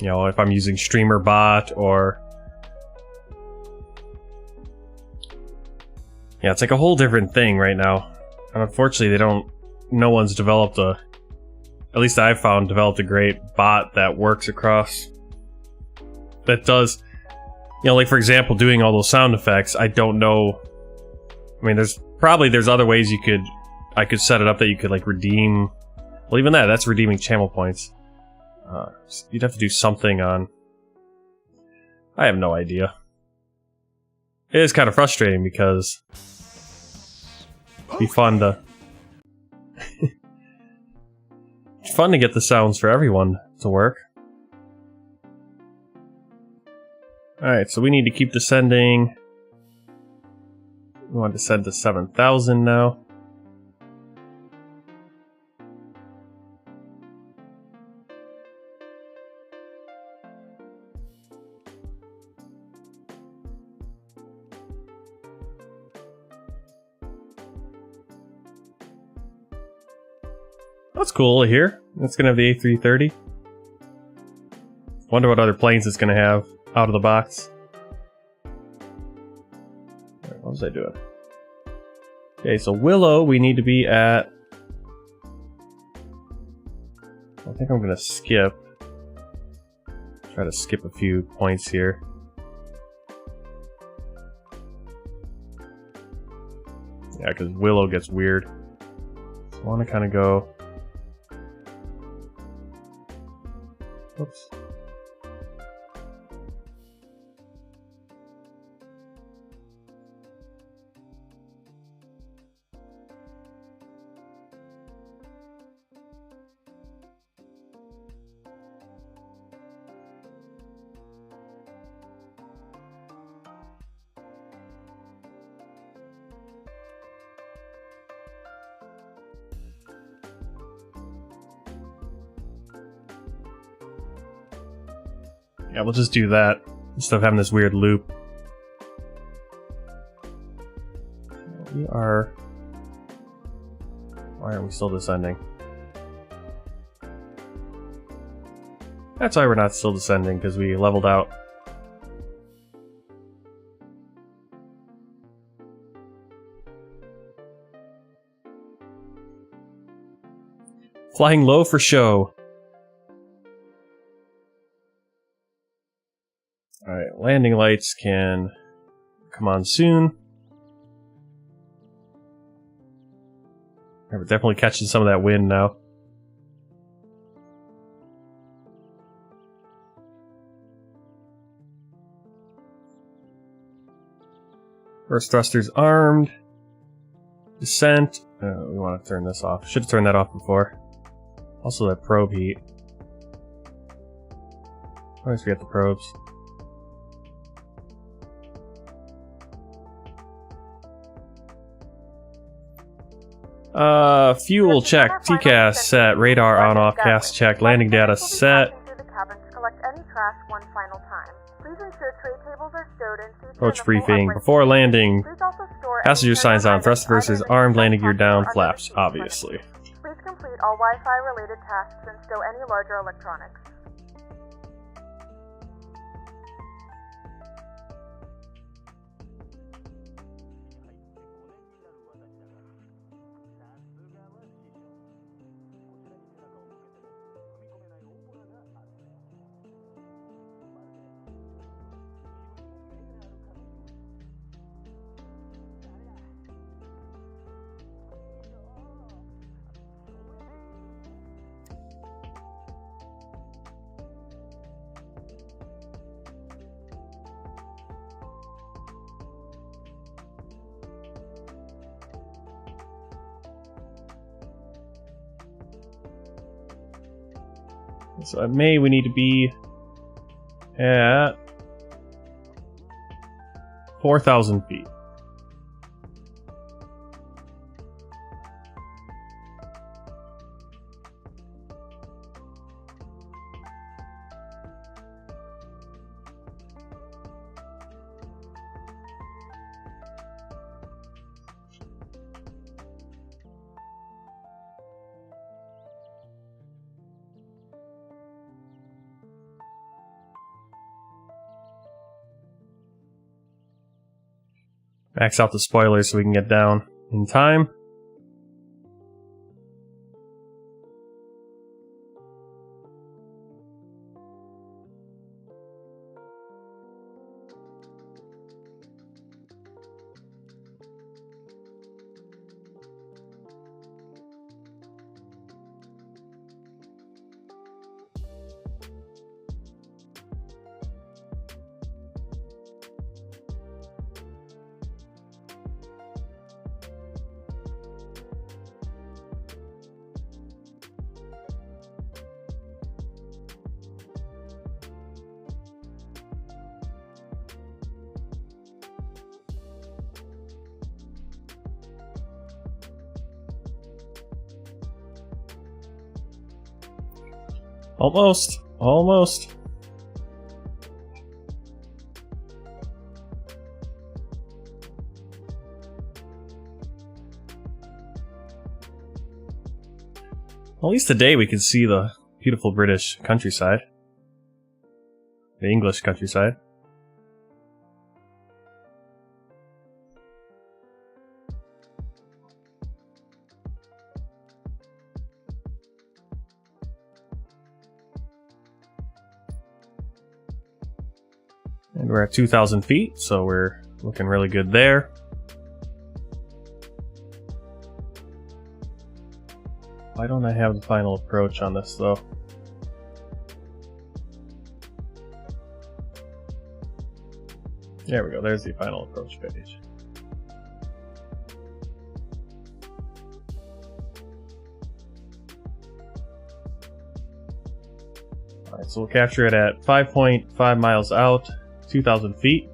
You know, if I'm using StreamerBot or... Yeah, it's like a whole different thing right now. And unfortunately, no one's developed at least I've found, developed a great bot that works across, that does, you know, like for example, doing all those sound effects. I don't know. I mean, there's other ways I could set it up that you could like redeem. Well, even that's redeeming channel points. You'd have to do something on. I have no idea. It is kind of frustrating because it'd be fun to it's fun to get the sounds for everyone to work. Alright, so we need to keep descending. We want to descend to 7,000 now. That's cool here. It's gonna have the A330. Wonder what other planes it's gonna have out of the box. What was I doing? Okay, so Willow, we need to be at... I think I'm gonna skip. Try to skip a few points here. Yeah, because Willow gets weird. So I want to kind of go... Oops. Yeah, we'll just do that instead of having this weird loop. We are... Why aren't we still descending? That's why we're not still descending, because we leveled out. Flying low for show. Alright, landing lights can come on soon. We're definitely catching some of that wind now. First thruster's armed. Descent. We want to turn this off. Should have turned that off before. Also that probe heat. I always forget the probes. Fuel check, TCAS set, radar on off, cast check, landing data set. Approach briefing, before landing, passenger signs on, thrust reversers armed, landing gear down, flaps, obviously. Please complete all Wi-Fi related tasks and stow any larger electronics. So at May we need to be at 4,000 feet. Max out the spoilers so we can get down in time. Almost. Almost. At least today we could see the beautiful British countryside. The English countryside. And we're at 2,000 feet, so we're looking really good there. Why don't I have the final approach on this, though? There we go, there's the final approach page. Alright, so we'll capture it at 5.5 miles out, 2,000 feet.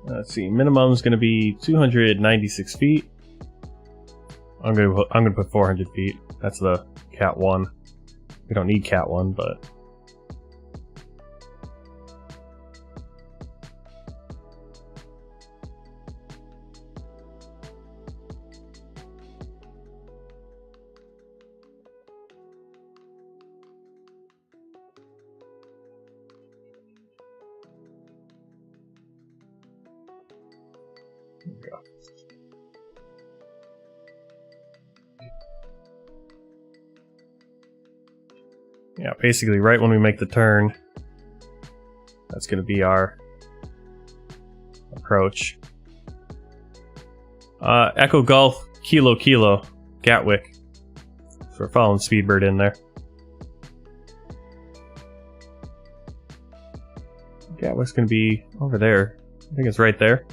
Let's see, minimum is going to be 296 feet. I'm gonna put 400 feet. That's the Cat 1. We don't need Cat 1, but there we go. Yeah, basically right when we make the turn, that's going to be our approach. Echo Golf Kilo Kilo Gatwick. So we're following Speedbird in there. Gatwick's going to be over there. I think it's right there.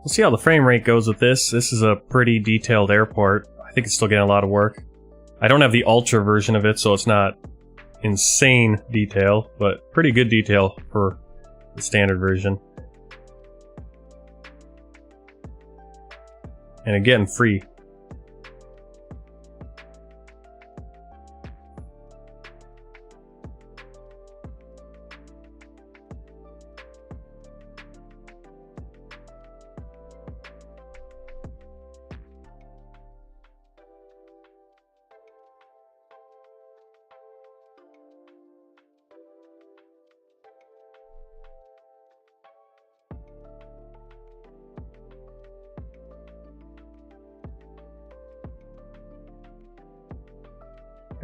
We'll see how the frame rate goes with this. This is a pretty detailed airport. I think it's still getting a lot of work. I don't have the Ultra version of it, so it's not insane detail, but pretty good detail for the standard version. And again, free.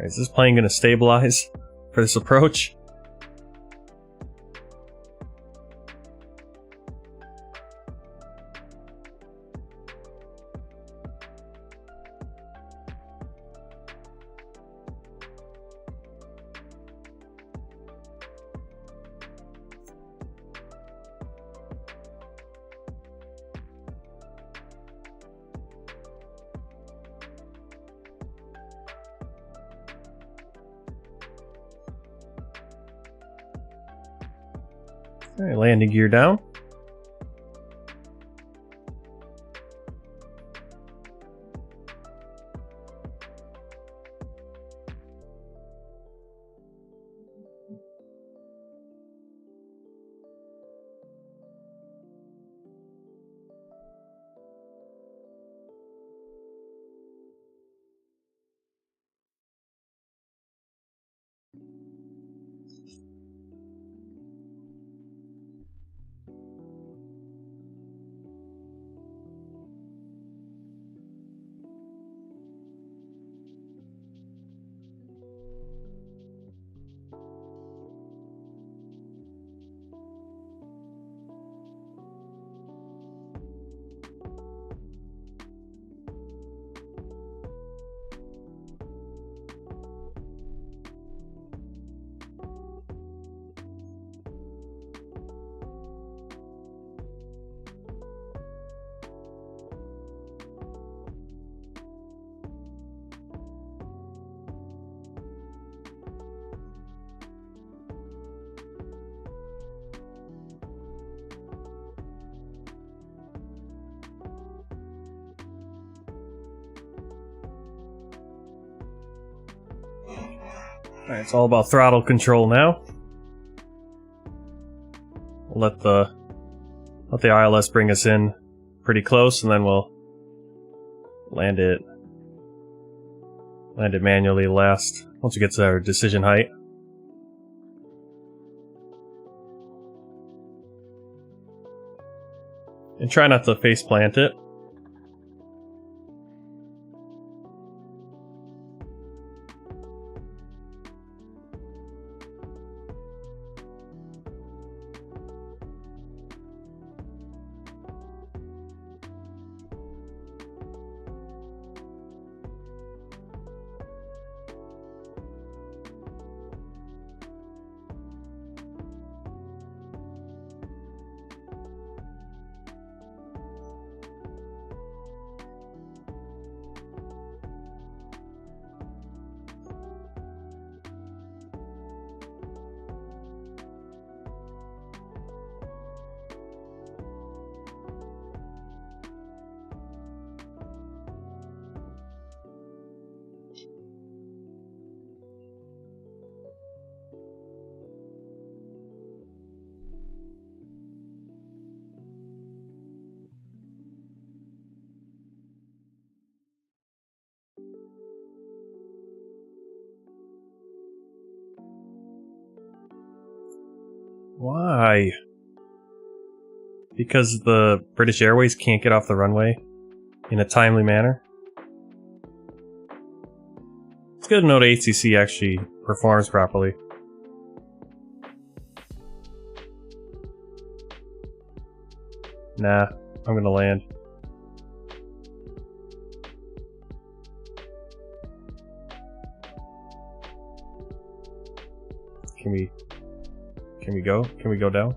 Is this plane going to stabilize for this approach? Alright, landing gear down. Alright, it's all about throttle control now. We'll let the ILS bring us in pretty close, and then we'll land it manually last once we get to our decision height. And try not to face plant it. Why? Because the British Airways can't get off the runway in a timely manner? It's good to know the ATC actually performs properly. Nah, I'm gonna land. Can we go? Can we go down?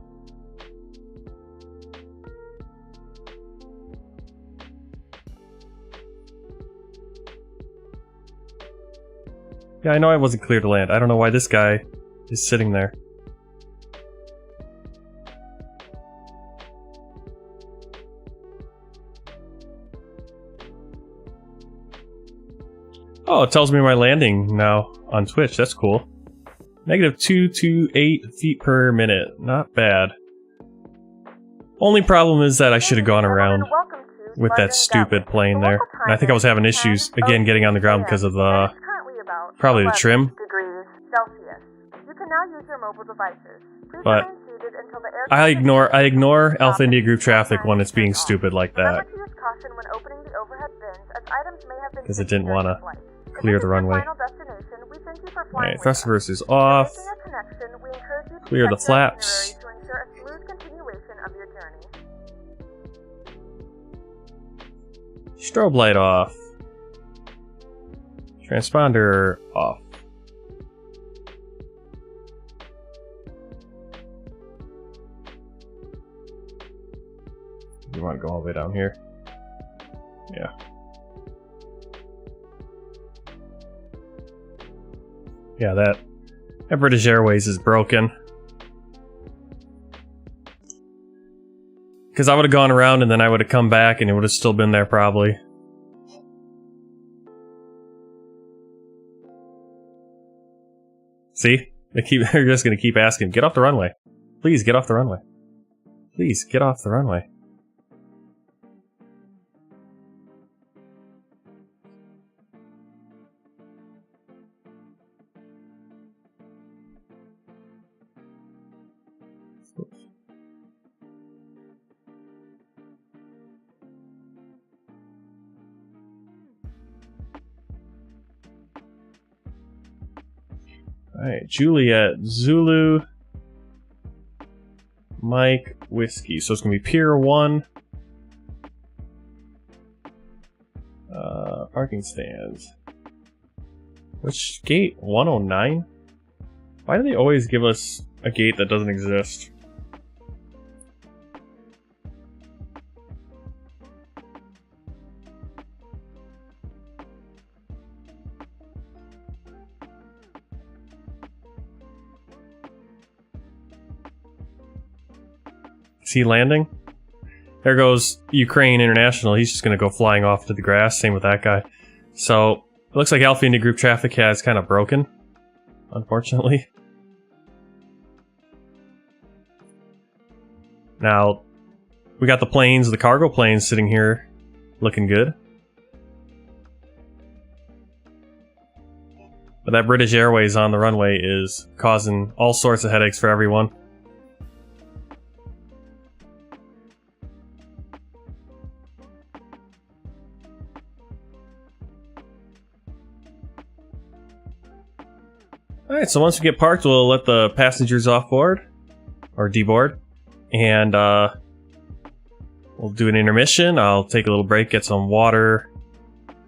Yeah, I know I wasn't clear to land. I don't know why this guy is sitting there. Oh, it tells me my landing now on Twitch. That's cool. Negative 228 feet per minute. Not bad. Only problem is that I should have gone around with that stupid plane there. And I think I was having issues, again, getting on the ground because of the... probably the trim. But I ignore Alpha India group traffic when it's being stupid like that. Because it didn't want to clear the runway. Alright, thrust reverse is off. Clear the flaps. Strobe light off. Transponder off. You want to go all the way down here? Yeah. Yeah, that British Airways is broken. Because I would have gone around and then I would have come back and it would have still been there probably. See? They're just going to keep asking, get off the runway. Please, get off the runway. Please, get off the runway. Alright, Juliet, Zulu, Mike, Whiskey. So it's going to be Pier 1. Parking stands. Which gate? 109? Why do they always give us a gate that doesn't exist? Is he landing? There goes Ukraine International. He's just going to go flying off to the grass. Same with that guy. So, it looks like Alpha India group traffic has kind of broken, unfortunately. Now, we got the planes, the cargo planes sitting here looking good. But that British Airways on the runway is causing all sorts of headaches for everyone. Alright, so once we get parked, we'll let the passengers off board, or deboard, and we'll do an intermission. I'll take a little break, get some water,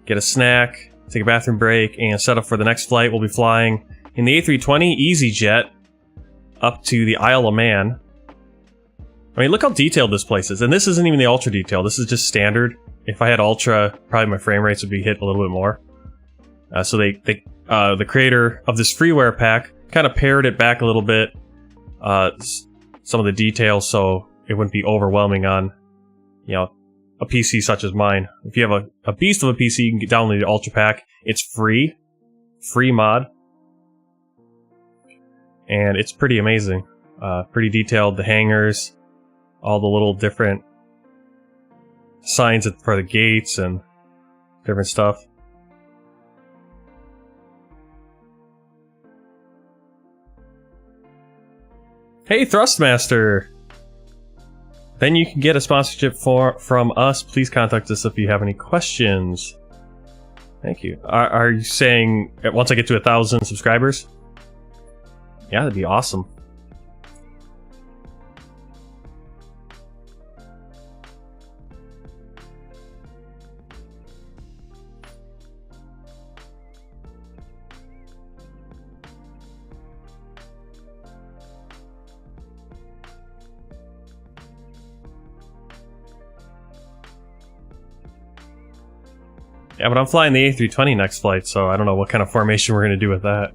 get a snack, take a bathroom break, and set up for the next flight. We'll be flying in the A320 EasyJet up to the Isle of Man. I mean, look how detailed this place is, and this isn't even the ultra detail. This is just standard. If I had ultra, probably my frame rates would be hit a little bit more. So the creator of this freeware pack kind of pared it back a little bit, some of the details, so it wouldn't be overwhelming on, you know, a PC such as mine. If you have a beast of a PC, you can get download the Ultra Pack. It's free mod, and it's pretty amazing. Pretty detailed. The hangars, all the little different signs for the gates and different stuff. Hey, Thrustmaster! Then you can get a sponsorship from us. Please contact us if you have any questions. Thank you. Are you saying once I get to 1,000 subscribers? Yeah, that'd be awesome. Yeah, but I'm flying the A320 next flight, so I don't know what kind of formation we're going to do with that.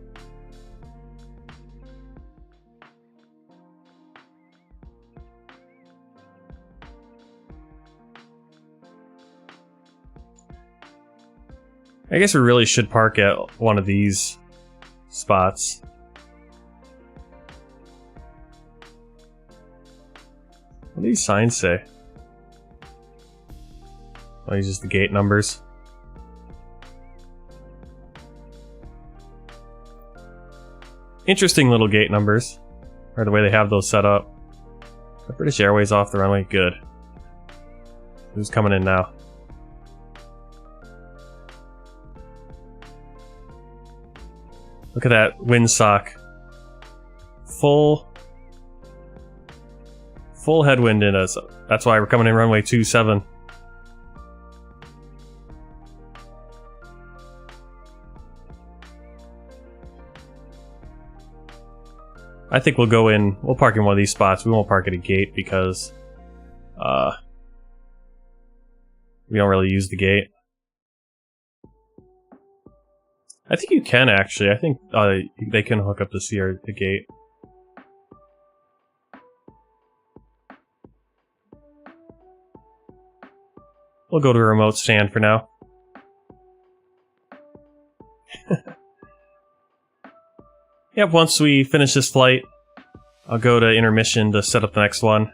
I guess we really should park at one of these spots. What do these signs say? Oh, these are just the gate numbers. Interesting little gate numbers, or the way they have those set up. The British Airways off the runway, good. Who's coming in now? Look at that windsock. Full headwind in us. That's why we're coming in runway 27. I think we'll go in, we'll park in one of these spots. We won't park at a gate because we don't really use the gate. I think you can actually. I think they can hook up the gate. We'll go to a remote stand for now. Yep, once we finish this flight, I'll go to intermission to set up the next one.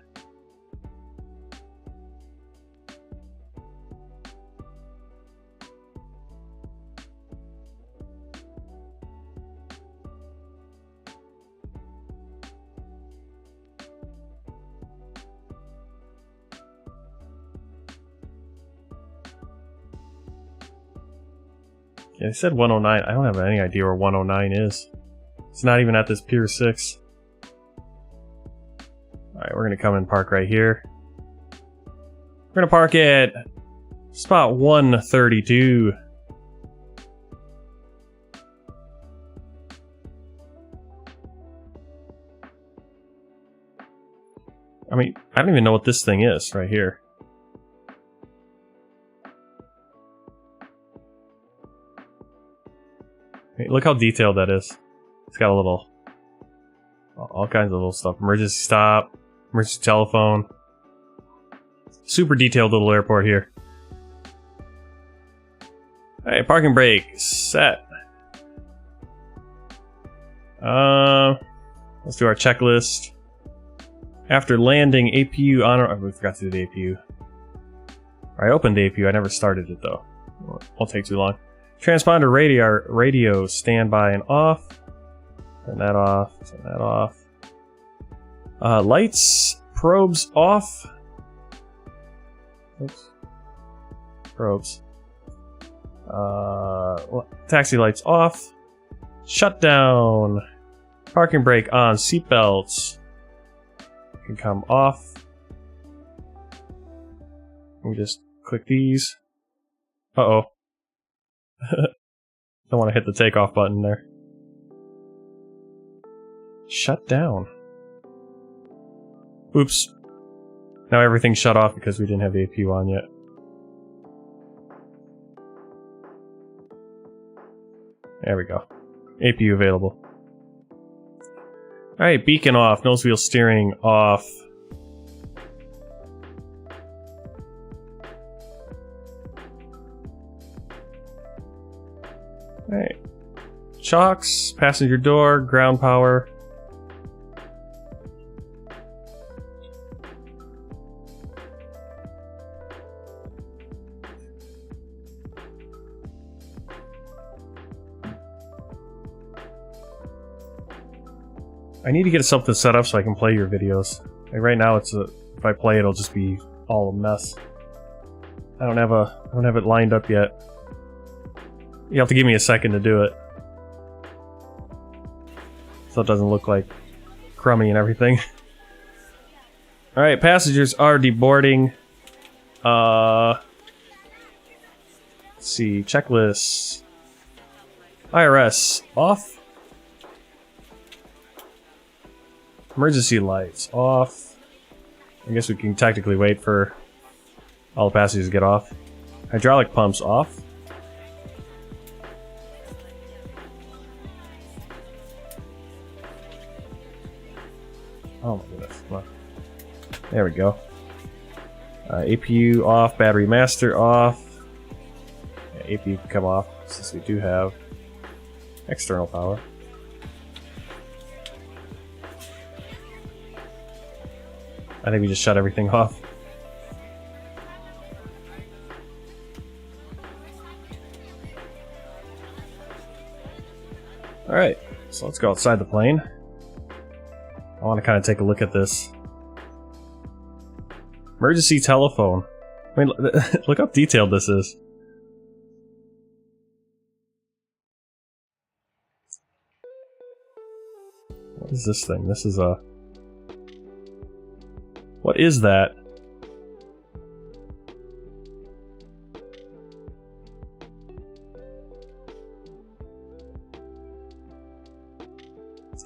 Yeah, they said 109. I don't have any idea where 109 is. It's not even at this Pier 6. Alright, we're gonna come and park right here. We're gonna park at spot 132. I mean, I don't even know what this thing is right here. Hey, look how detailed that is. It's got a little, all kinds of little stuff. Emergency stop, emergency telephone. Super detailed little airport here. Alright, parking brake, set. Let's do our checklist. After landing, APU on... Oh, we forgot to do the APU. I opened the APU, I never started it though. Won't take too long. Transponder radio standby and off. Turn that off, turn that off. Lights, probes off. Oops. Probes. Taxi lights off. Shutdown. Parking brake on, seatbelts. Can come off. We just click these. Uh-oh. Don't want to hit the takeoff button there. Shut down. Oops. Now everything's shut off because we didn't have the APU on yet. There we go. APU available. Alright, beacon off, nose wheel steering off. Alright. Shocks, passenger door, ground power. I need to get something set up so I can play your videos. Like right now, if I play it, it'll just be all a mess. I don't have it lined up yet. You have to give me a second to do it, so it doesn't look like crummy and everything. All right, passengers are deboarding. Let's see, checklists. IRS off. Emergency lights off. I guess we can technically wait for all the passengers to get off. Hydraulic pumps off. There we go. APU off, battery master off. Yeah, APU can come off since we do have external power. I think we just shut everything off. Alright, so let's go outside the plane. I want to kind of take a look at this. Emergency telephone. I mean, look how detailed this is. What is this thing? This is a... What is that?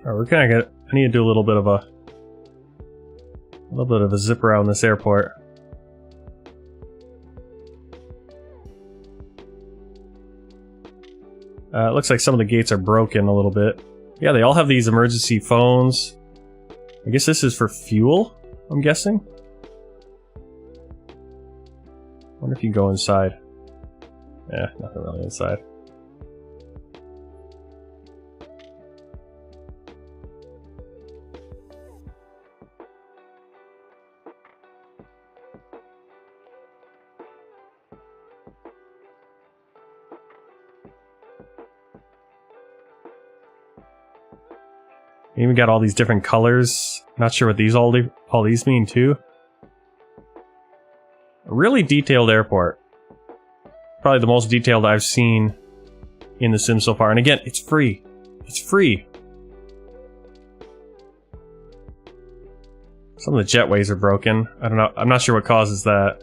Alright, we're kind of gonna... I need to do a little bit of a zip around this airport. It looks like some of the gates are broken a little bit. Yeah, they all have these emergency phones. I guess this is for fuel, I'm guessing. Wonder if you go inside. Yeah, nothing really inside. You even got all these different colors. Not sure what these all these mean too. A really detailed airport. Probably the most detailed I've seen in the sim so far. And again, it's free. It's free. Some of the jetways are broken. I don't know. I'm not sure what causes that.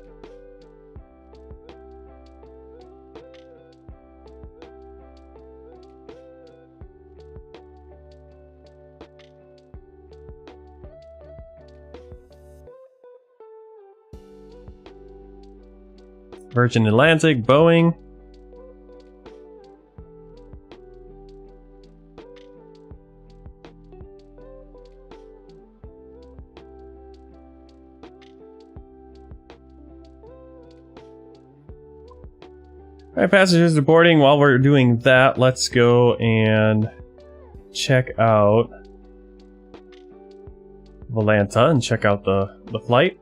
Virgin Atlantic, Boeing. Alright, passengers are boarding. While we're doing that, let's go and check out Volanta and check out the flight.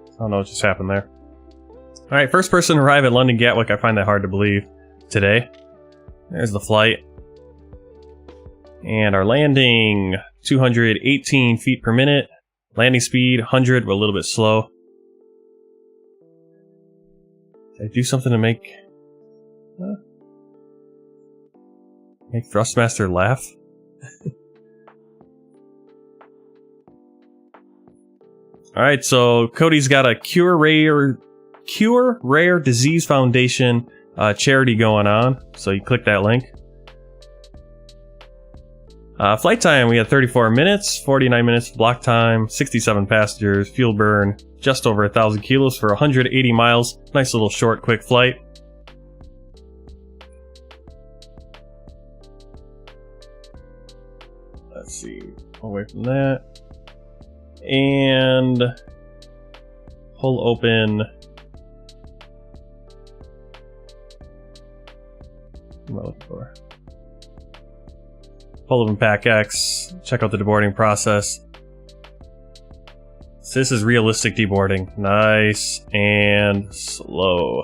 I don't know what just happened there. Alright, first person to arrive at London Gatwick. I find that hard to believe today. There's the flight. And our landing, 218 feet per minute. Landing speed, 100. We're a little bit slow. Did I do something to make Thrustmaster laugh? Alright, so Cody's got a Cure Rare Disease Foundation charity going on. So you click that link. Flight time, we had 34 minutes, 49 minutes block time, 67 passengers, fuel burn, just over 1,000 kilos for 180 miles. Nice little short, quick flight. Let's see, away from that. And pull open what am I looking for? Pull open Pack X, check out the deboarding process. So this is realistic deboarding. Nice and slow.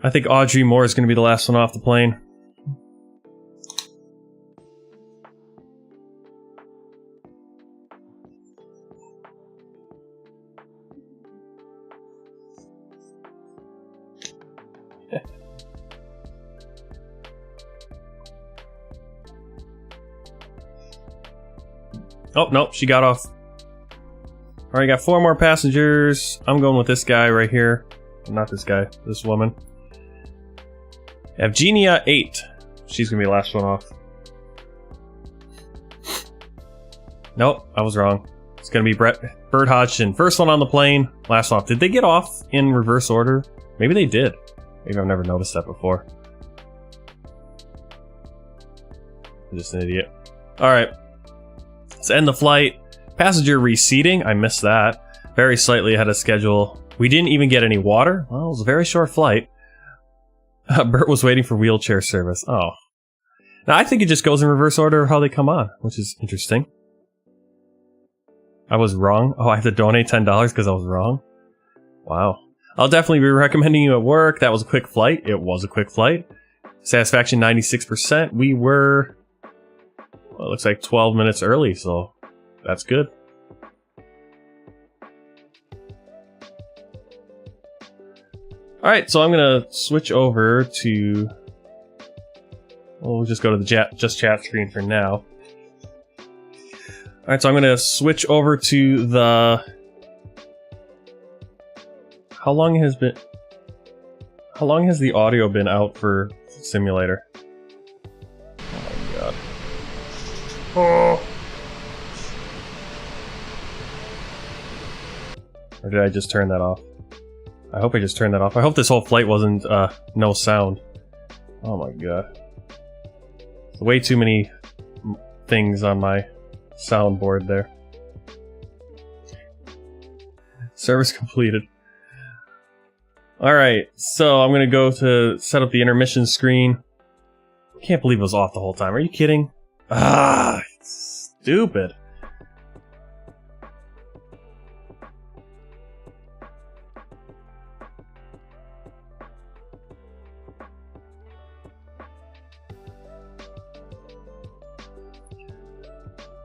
I think Audrey Moore is going to be the last one off the plane. Oh, nope, she got off. Alright, got 4 more passengers. I'm going with this guy right here. Not this guy, this woman. Evgenia 8. She's gonna be the last one off. Nope, I was wrong. It's gonna be Bert Hodgson. First one on the plane, last one off. Did they get off in reverse order? Maybe they did. Maybe I've never noticed that before. I'm just an idiot. Alright. Let's end the flight. Passenger reseating. I missed that. Very slightly ahead of schedule. We didn't even get any water. Well, it was a very short flight. Bert was waiting for wheelchair service. Oh. Now, I think it just goes in reverse order of how they come on, which is interesting. I was wrong. Oh, I have to donate $10 because I was wrong? Wow. I'll definitely be recommending you at work. That was a quick flight. It was a quick flight. Satisfaction 96%. We were, well, it looks like 12 minutes early, so that's good. Alright, so I'm going to switch over to... We'll just go to the just chat screen for now. Alright, so I'm going to switch over to the... How long has the audio been out for Simulator? Oh my god. Oh! Or did I just turn that off? I hope I just turned that off. I hope this whole flight wasn't, no sound. Oh my god. Way too many things on my soundboard there. Service completed. Alright, so I'm gonna go to set up the intermission screen. Can't believe it was off the whole time. Are you kidding? Ah, stupid.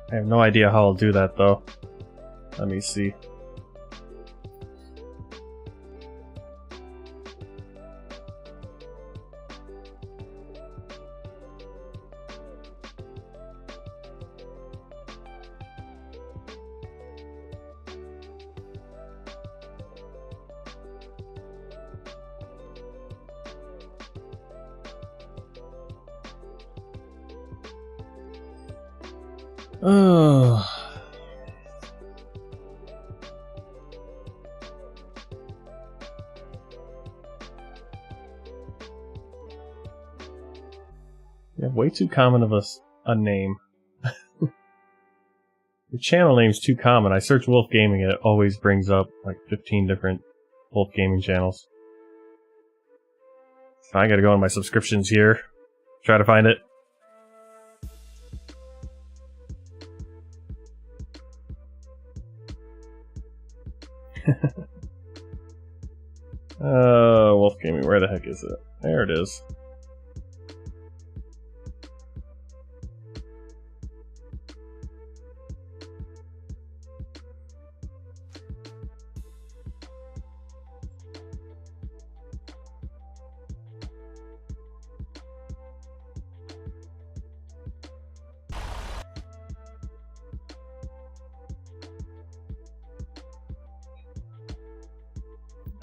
I have no idea how I'll do that, though. Let me see. Oh. Yeah, way too common of a name. Your channel name's too common. I search Wolf Gaming and it always brings up like 15 different Wolf Gaming channels. So I gotta go on my subscriptions here. Try to find it. Wolf Gaming, where the heck is it? There it is.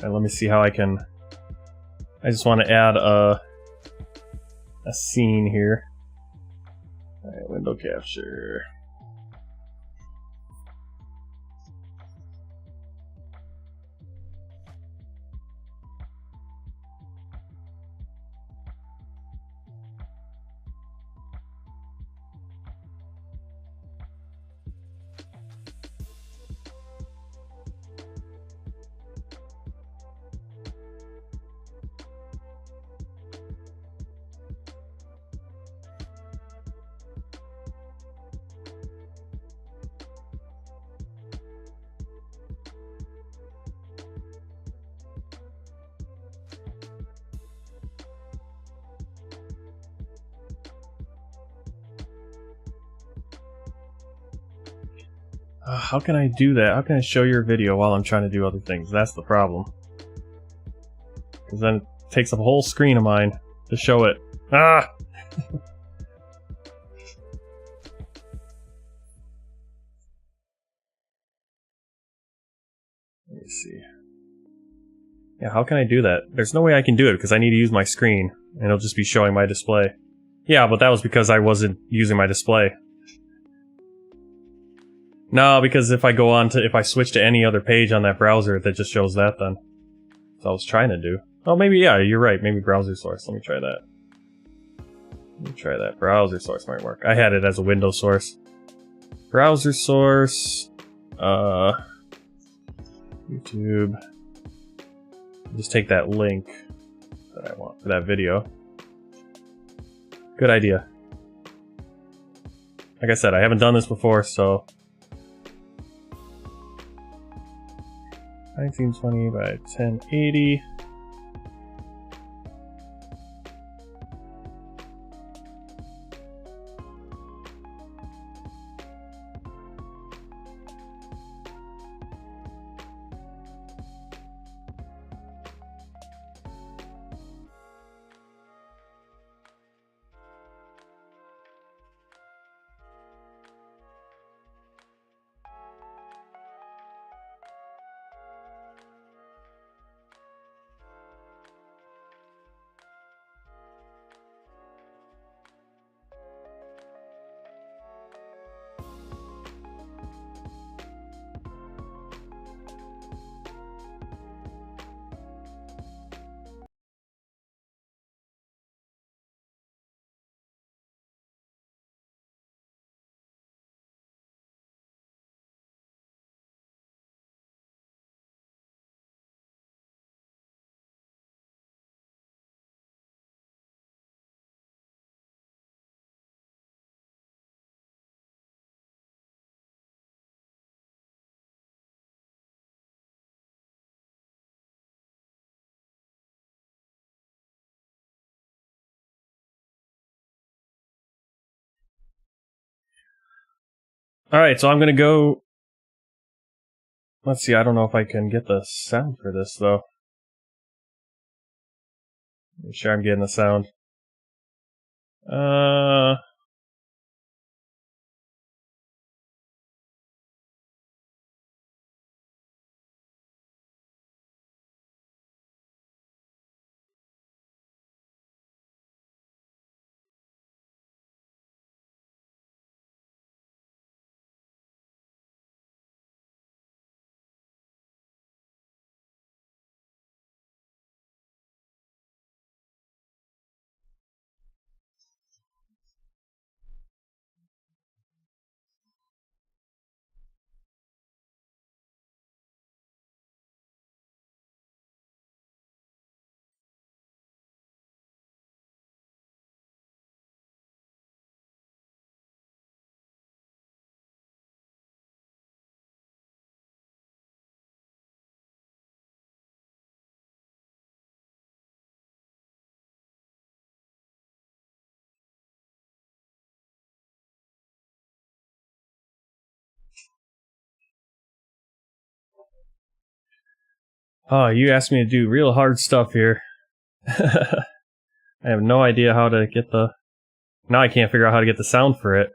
Let me see how I can... I just want to add a scene here. Alright, window capture. How can I do that? How can I show your video while I'm trying to do other things? That's the problem. Because then it takes up a whole screen of mine to show it. Ah! Let me see. Yeah, how can I do that? There's no way I can do it because I need to use my screen and it'll just be showing my display. Yeah, but that was because I wasn't using my display. No, because if I switch to any other page on that browser, that just shows that then. So I was trying to do. Oh, maybe, yeah, you're right. Maybe browser source. Let me try that. Browser source might work. I had it as a Windows source. Browser source. YouTube. Just take that link that I want for that video. Good idea. Like I said, I haven't done this before, so 1920 by 1080. Alright, so I'm gonna go... Let's see, I don't know if I can get the sound for this, though. Make sure I'm getting the sound. Oh, you asked me to do real hard stuff here. I have no idea how to get the... Now I can't figure out how to get the sound for it.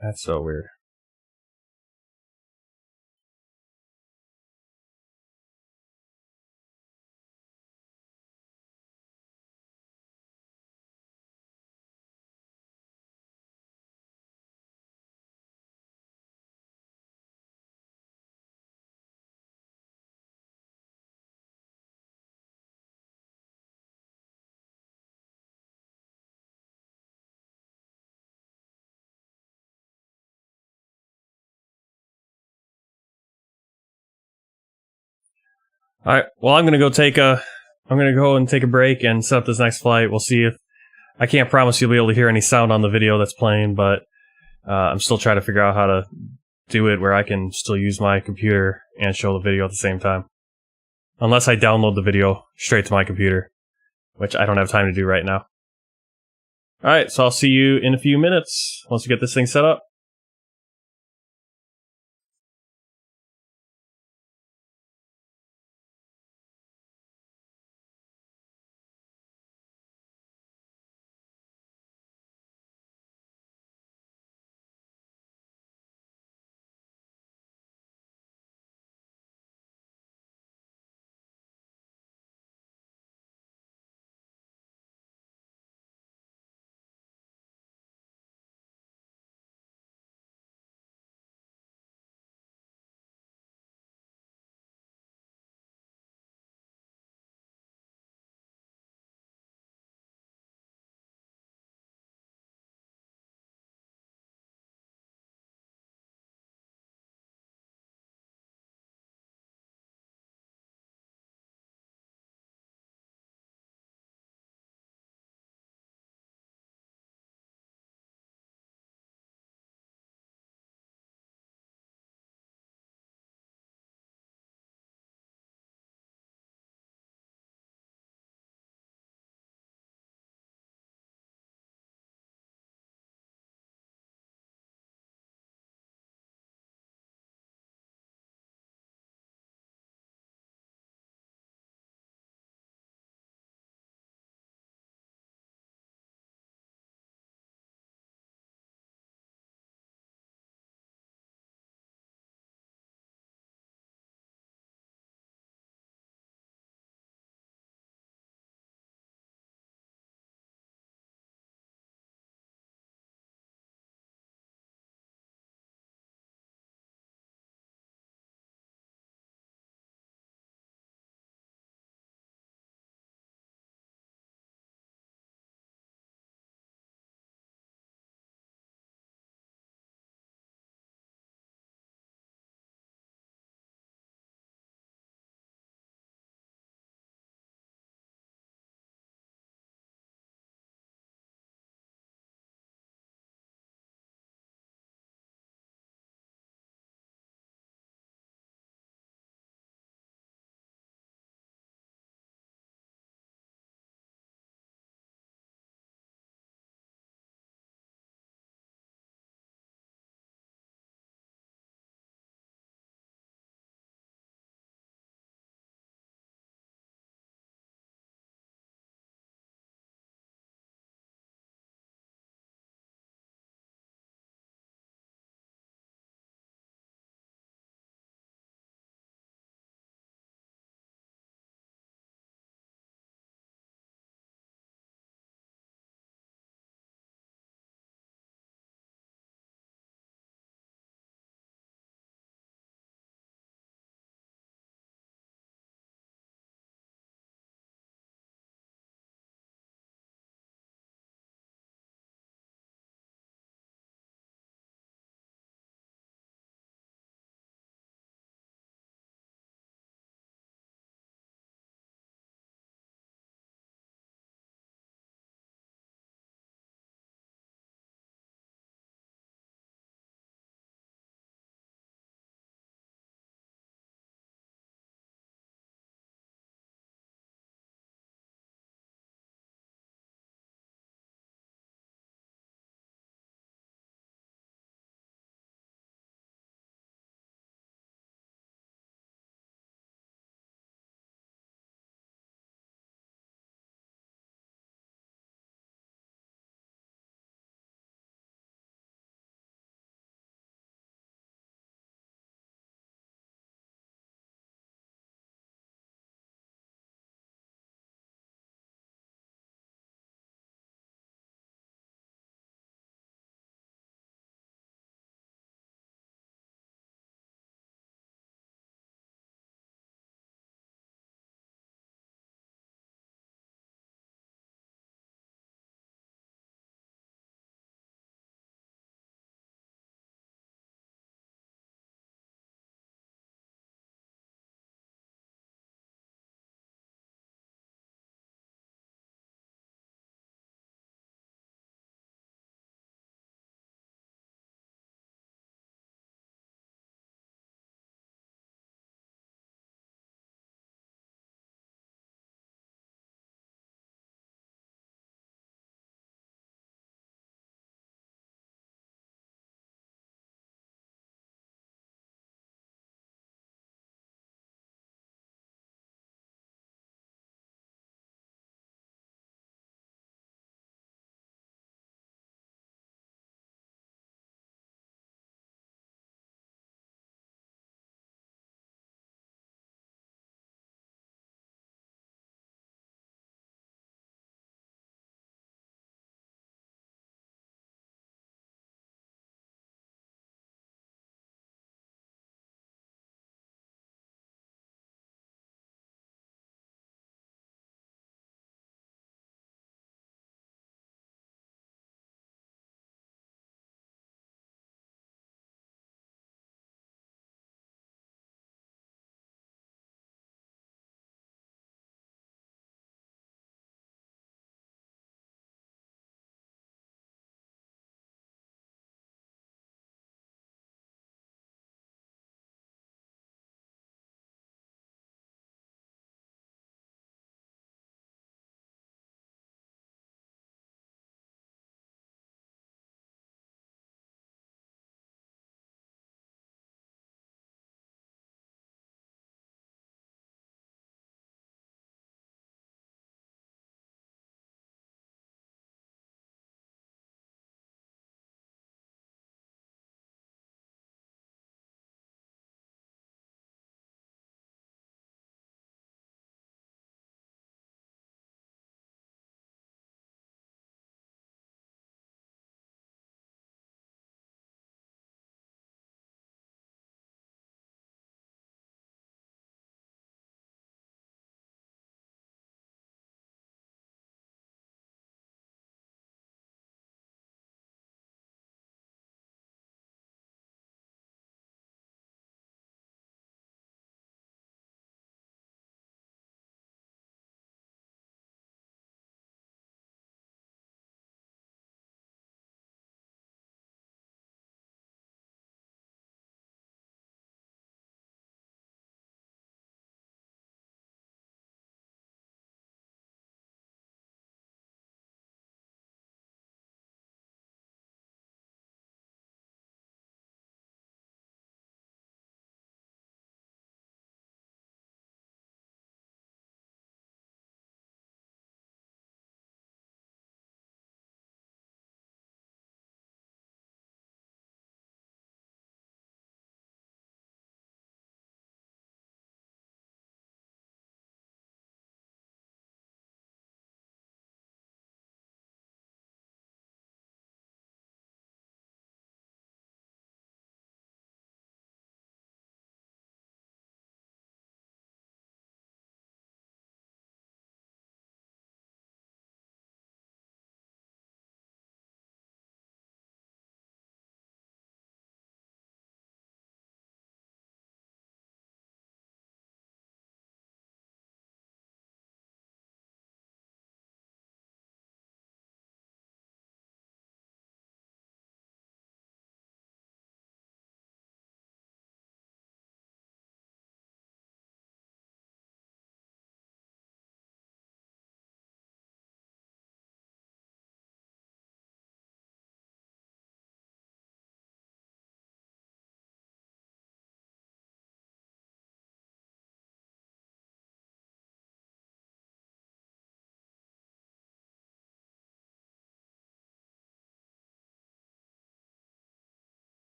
That's so weird. Alright, well I'm gonna go and take a break and set up this next flight. We'll see if... I can't promise you'll be able to hear any sound on the video that's playing, but I'm still trying to figure out how to do it where I can still use my computer and show the video at the same time. Unless I download the video straight to my computer, which I don't have time to do right now. Alright, so I'll see you in a few minutes once we get this thing set up.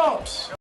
out!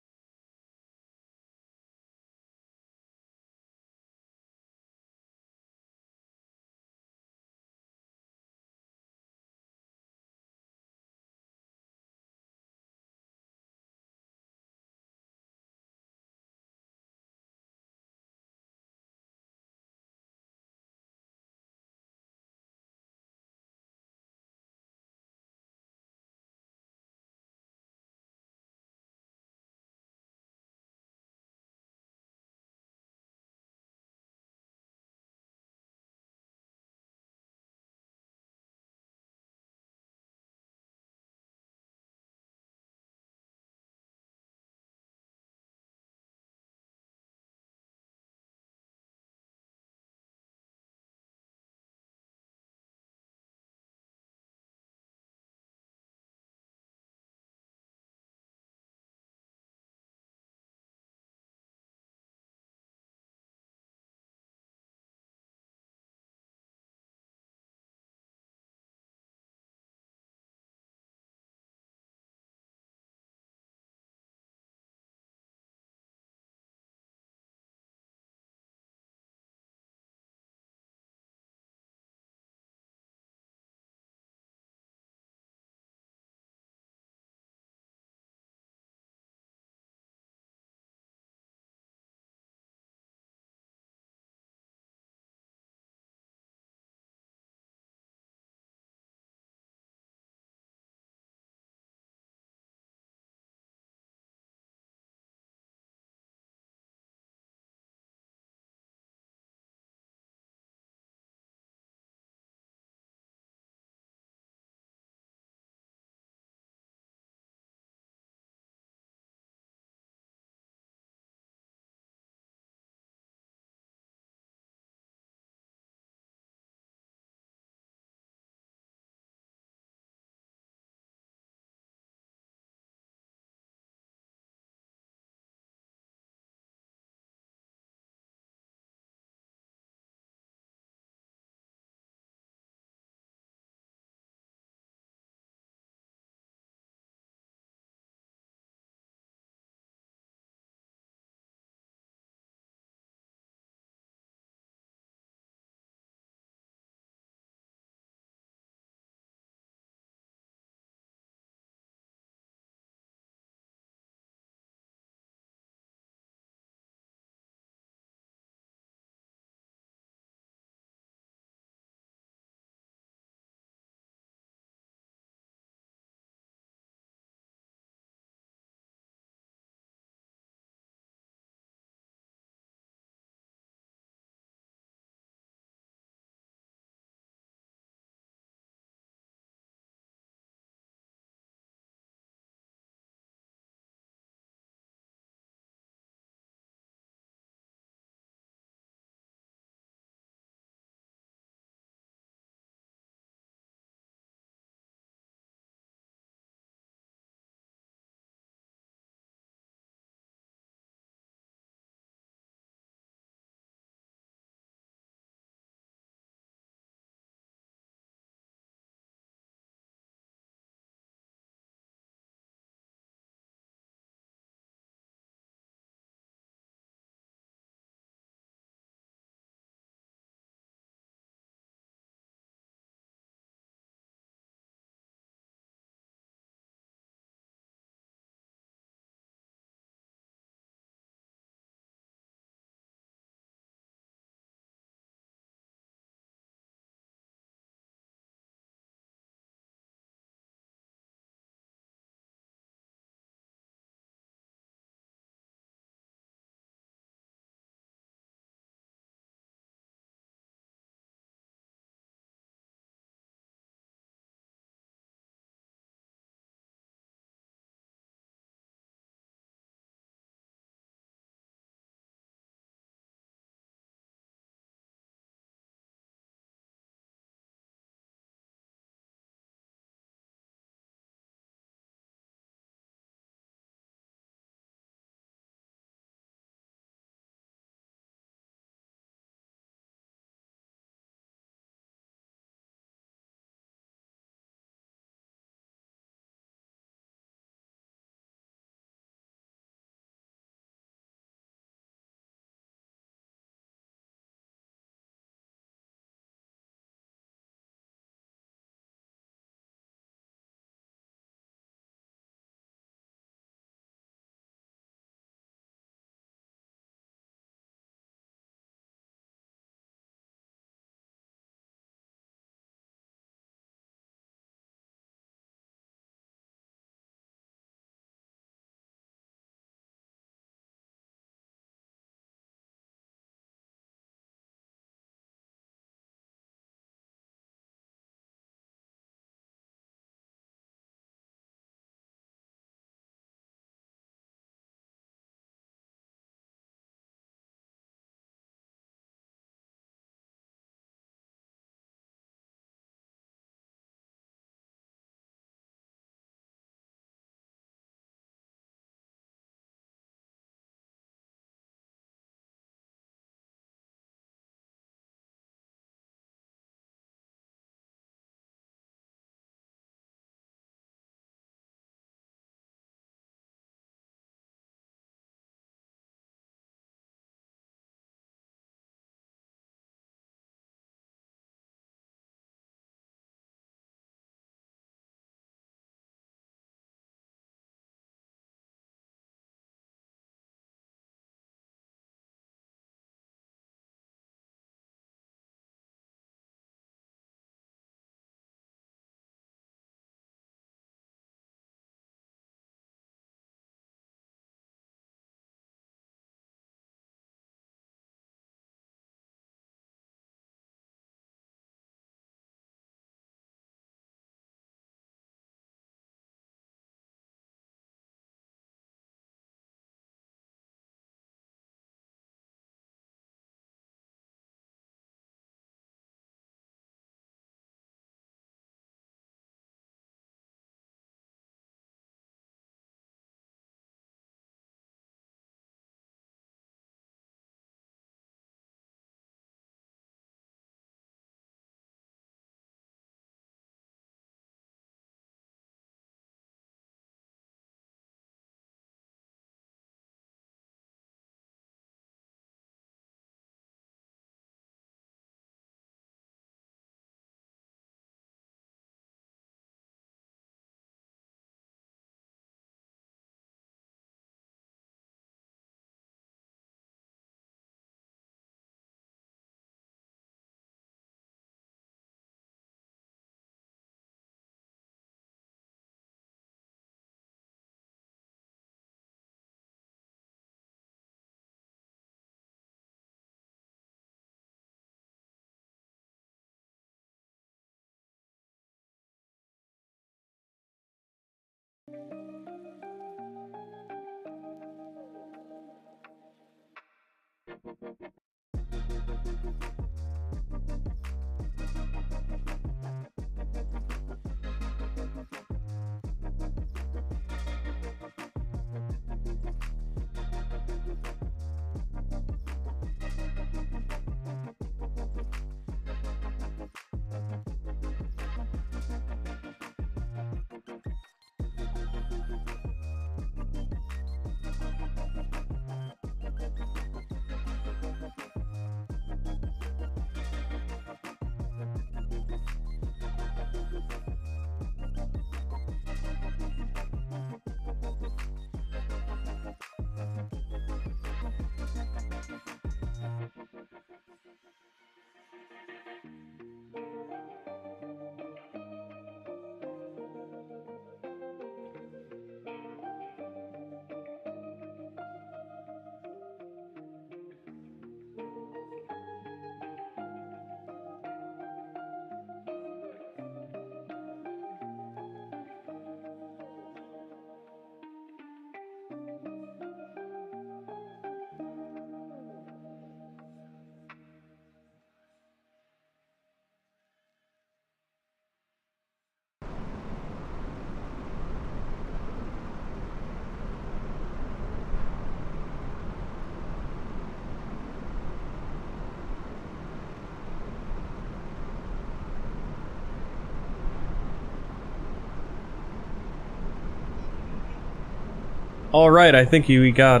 Alright, I think we got,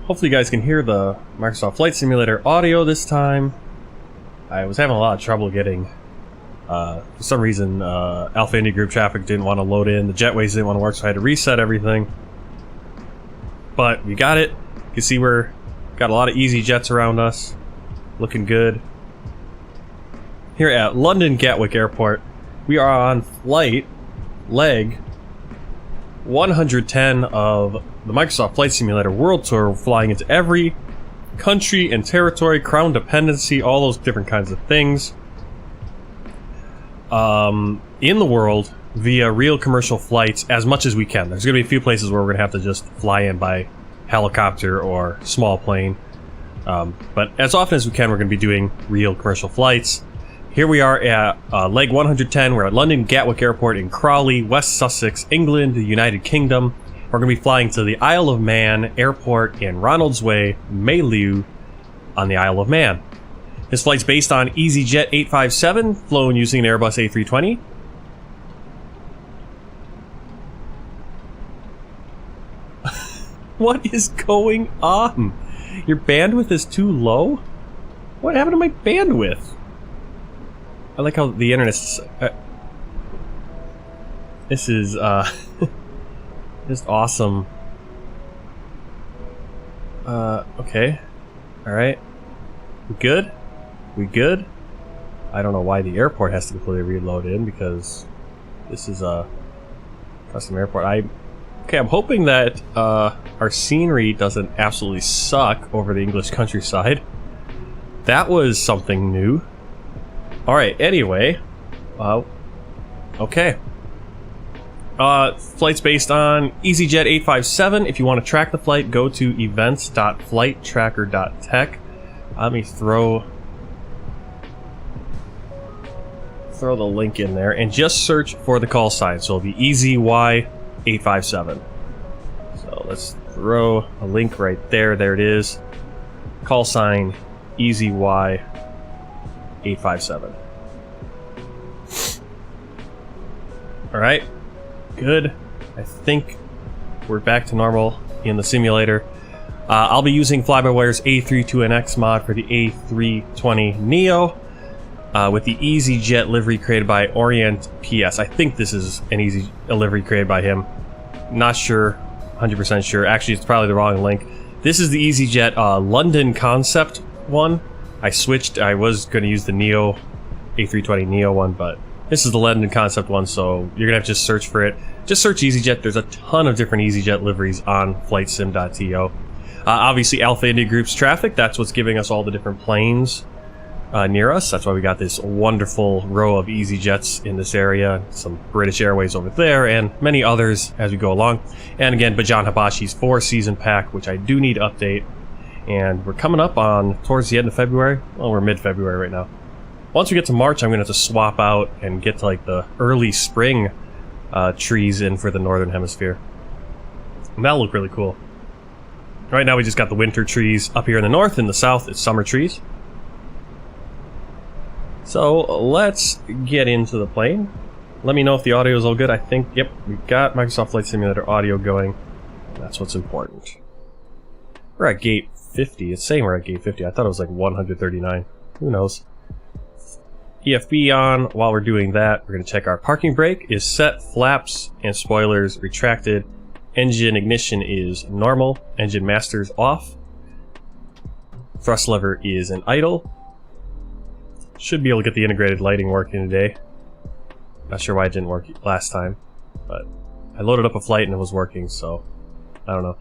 hopefully you guys can hear the Microsoft Flight Simulator audio this time. I was having a lot of trouble getting, for some reason, Alpha India group traffic didn't want to load in, the jetways didn't want to work, so I had to reset everything. But we got it. You can see we're got a lot of easy jets around us. Looking good. Here at London Gatwick Airport, we are on flight leg 110 of the Microsoft Flight Simulator World Tour, flying into every country and territory, crown dependency, all those different kinds of things in the world via real commercial flights as much as we can. There's going to be a few places where we're going to have to just fly in by helicopter or small plane, but as often as we can, we're going to be doing real commercial flights. Here we are at leg 110. We're at London Gatwick Airport in Crawley, West Sussex, England, the United Kingdom. We're going to be flying to the Isle of Man Airport in Ronaldsway, Maylew, on the Isle of Man. This flight's based on EasyJet 857, flown using an Airbus A320. What is going on? Your bandwidth is too low? What happened to my bandwidth? I like how the internet's... this is, just awesome. Okay. Alright. We good? We good? I don't know why the airport has to completely reload in, because this is a custom airport. Okay, I'm hoping that our scenery doesn't absolutely suck over the English countryside. That was something new. Alright, anyway. Okay. Flight's based on EasyJet 857. If you want to track the flight, go to events.flighttracker.tech. Let me throw the link in there and just search for the call sign. So it'll be EasyY857. So let's throw a link right there. There it is. Call sign EasyY857. Alright. Good. I think we're back to normal in the simulator. I'll be using FlyByWire's A32NX mod for the A320neo with the EasyJet livery created by Orient PS. I think this is a livery created by him. Not sure, 100% sure. Actually, it's probably the wrong link. This is the EasyJet London concept one. I switched. I was going to use the Neo A320 Neo one, but this is the London concept one, so you're going to have to just search for it. Just search EasyJet. There's a ton of different EasyJet liveries on flightsim.to. Obviously, Alpha India Group's traffic, that's what's giving us all the different planes near us. That's why we got this wonderful row of EasyJets in this area. Some British Airways over there, and many others as we go along. And again, Bajan Habashi's 4-season pack, which I do need to update. And we're coming up on towards the end of February. Well, we're mid-February right now. Once we get to March, I'm going to have to swap out and get to like the early spring trees in for the Northern Hemisphere. And that'll look really cool. Right now we just got the winter trees up here in the north. In the south, it's summer trees. So let's get into the plane. Let me know if the audio is all good. I think, yep, we've got Microsoft Flight Simulator audio going. That's what's important. We're at gate 50. It's saying we're at gate 50. I thought it was like 139. Who knows? EFB on. While we're doing that, we're going to check our parking brake is set, flaps and spoilers retracted. Engine ignition is normal. Engine master's off. Thrust lever is in idle. Should be able to get the integrated lighting working today. Not sure why it didn't work last time, but I loaded up a flight and it was working, so I don't know.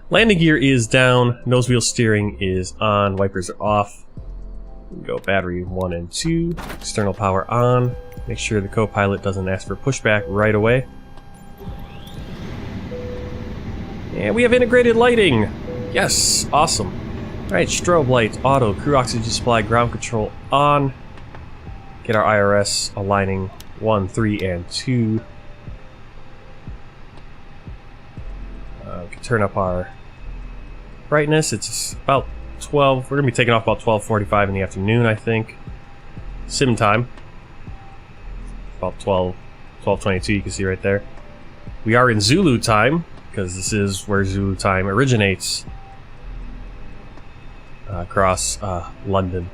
Landing gear is down. Nose wheel steering is on. Wipers are off. Go battery 1 and 2. External power on. Make sure the co-pilot doesn't ask for pushback right away. And we have integrated lighting. Yes, awesome. Alright, strobe lights, auto, crew oxygen supply, ground control on. Get our IRS aligning 1, 3, and 2. We can turn up our brightness. It's about 12. We're going to be taking off about 12:45 in the afternoon, I think. Sim time. About 12:22, you can see right there. We are in Zulu time. because this is where Zulu time originates across London.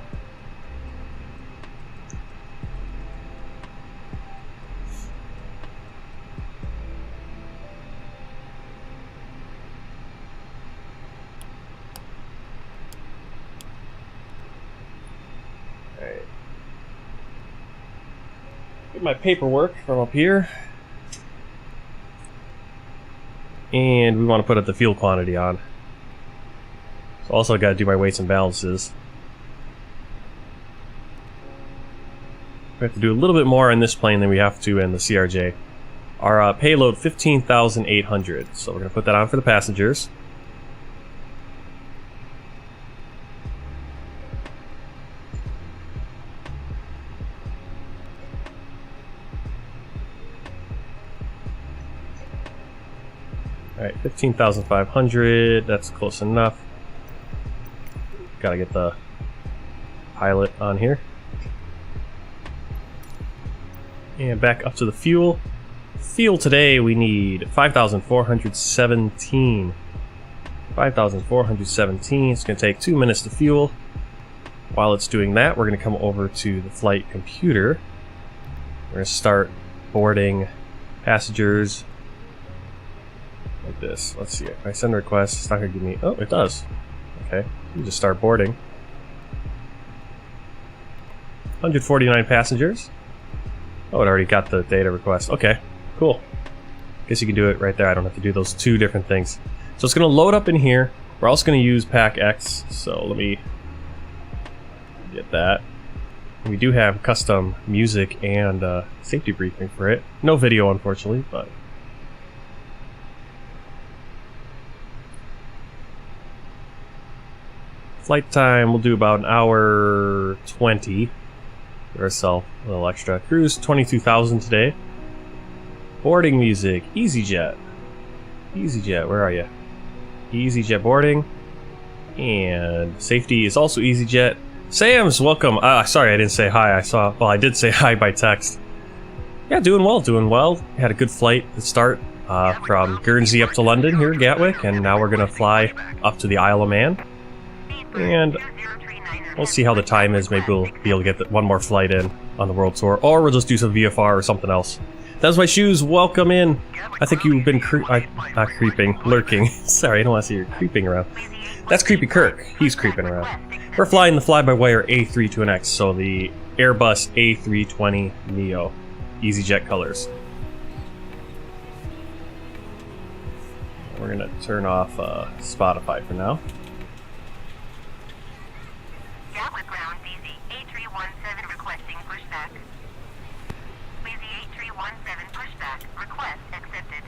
Alright. Get my paperwork from up here. And we want to put the fuel quantity on. So also got to do my weights and balances. We have to do a little bit more on this plane than we have to in the CRJ. Our payload 15,800. So we're going to put that on for the passengers. Alright, 15,500, that's close enough. Gotta get the pilot on here. And back up to the fuel. Fuel today we need 5,417. 5,417, it's gonna take 2 minutes to fuel. While it's doing that, we're gonna come over to the flight computer. We're gonna start boarding passengers. Like this. Let's see. If I send a request, it's not going to give me... Oh, it does. Okay. You just start boarding. 149 passengers. Oh, it already got the data request. Okay. Cool. Guess you can do it right there. I don't have to do those two different things. So it's going to load up in here. We're also going to use Pack X. So let me get that. We do have custom music and safety briefing for it. No video, unfortunately, but... Flight time, we'll do about an hour 20. Give ourselves a little extra. Cruise 22,000 today. Boarding music, EasyJet. EasyJet, where are you? EasyJet boarding. And safety is also EasyJet. Sam's, welcome. Sorry, I didn't say hi. I did say hi by text. Yeah, doing well, doing well. Had a good flight to start from Guernsey up to London here at Gatwick, and now we're gonna fly up to the Isle of Man. And we'll see how the time is. Maybe we'll be able to get one more flight in on the world tour, or we'll just do some VFR or something else. That's my shoes. Welcome in. I think you've been not creeping, lurking. Sorry, I don't want to see you creeping around. That's Creepy Kirk. He's creeping around. We're flying the FlyByWire A32NX, so the Airbus A320neo, EasyJet colors. We're gonna turn off Spotify for now. Gatwick ground, BZ A317 requesting pushback. BZ A317 pushback. Request accepted.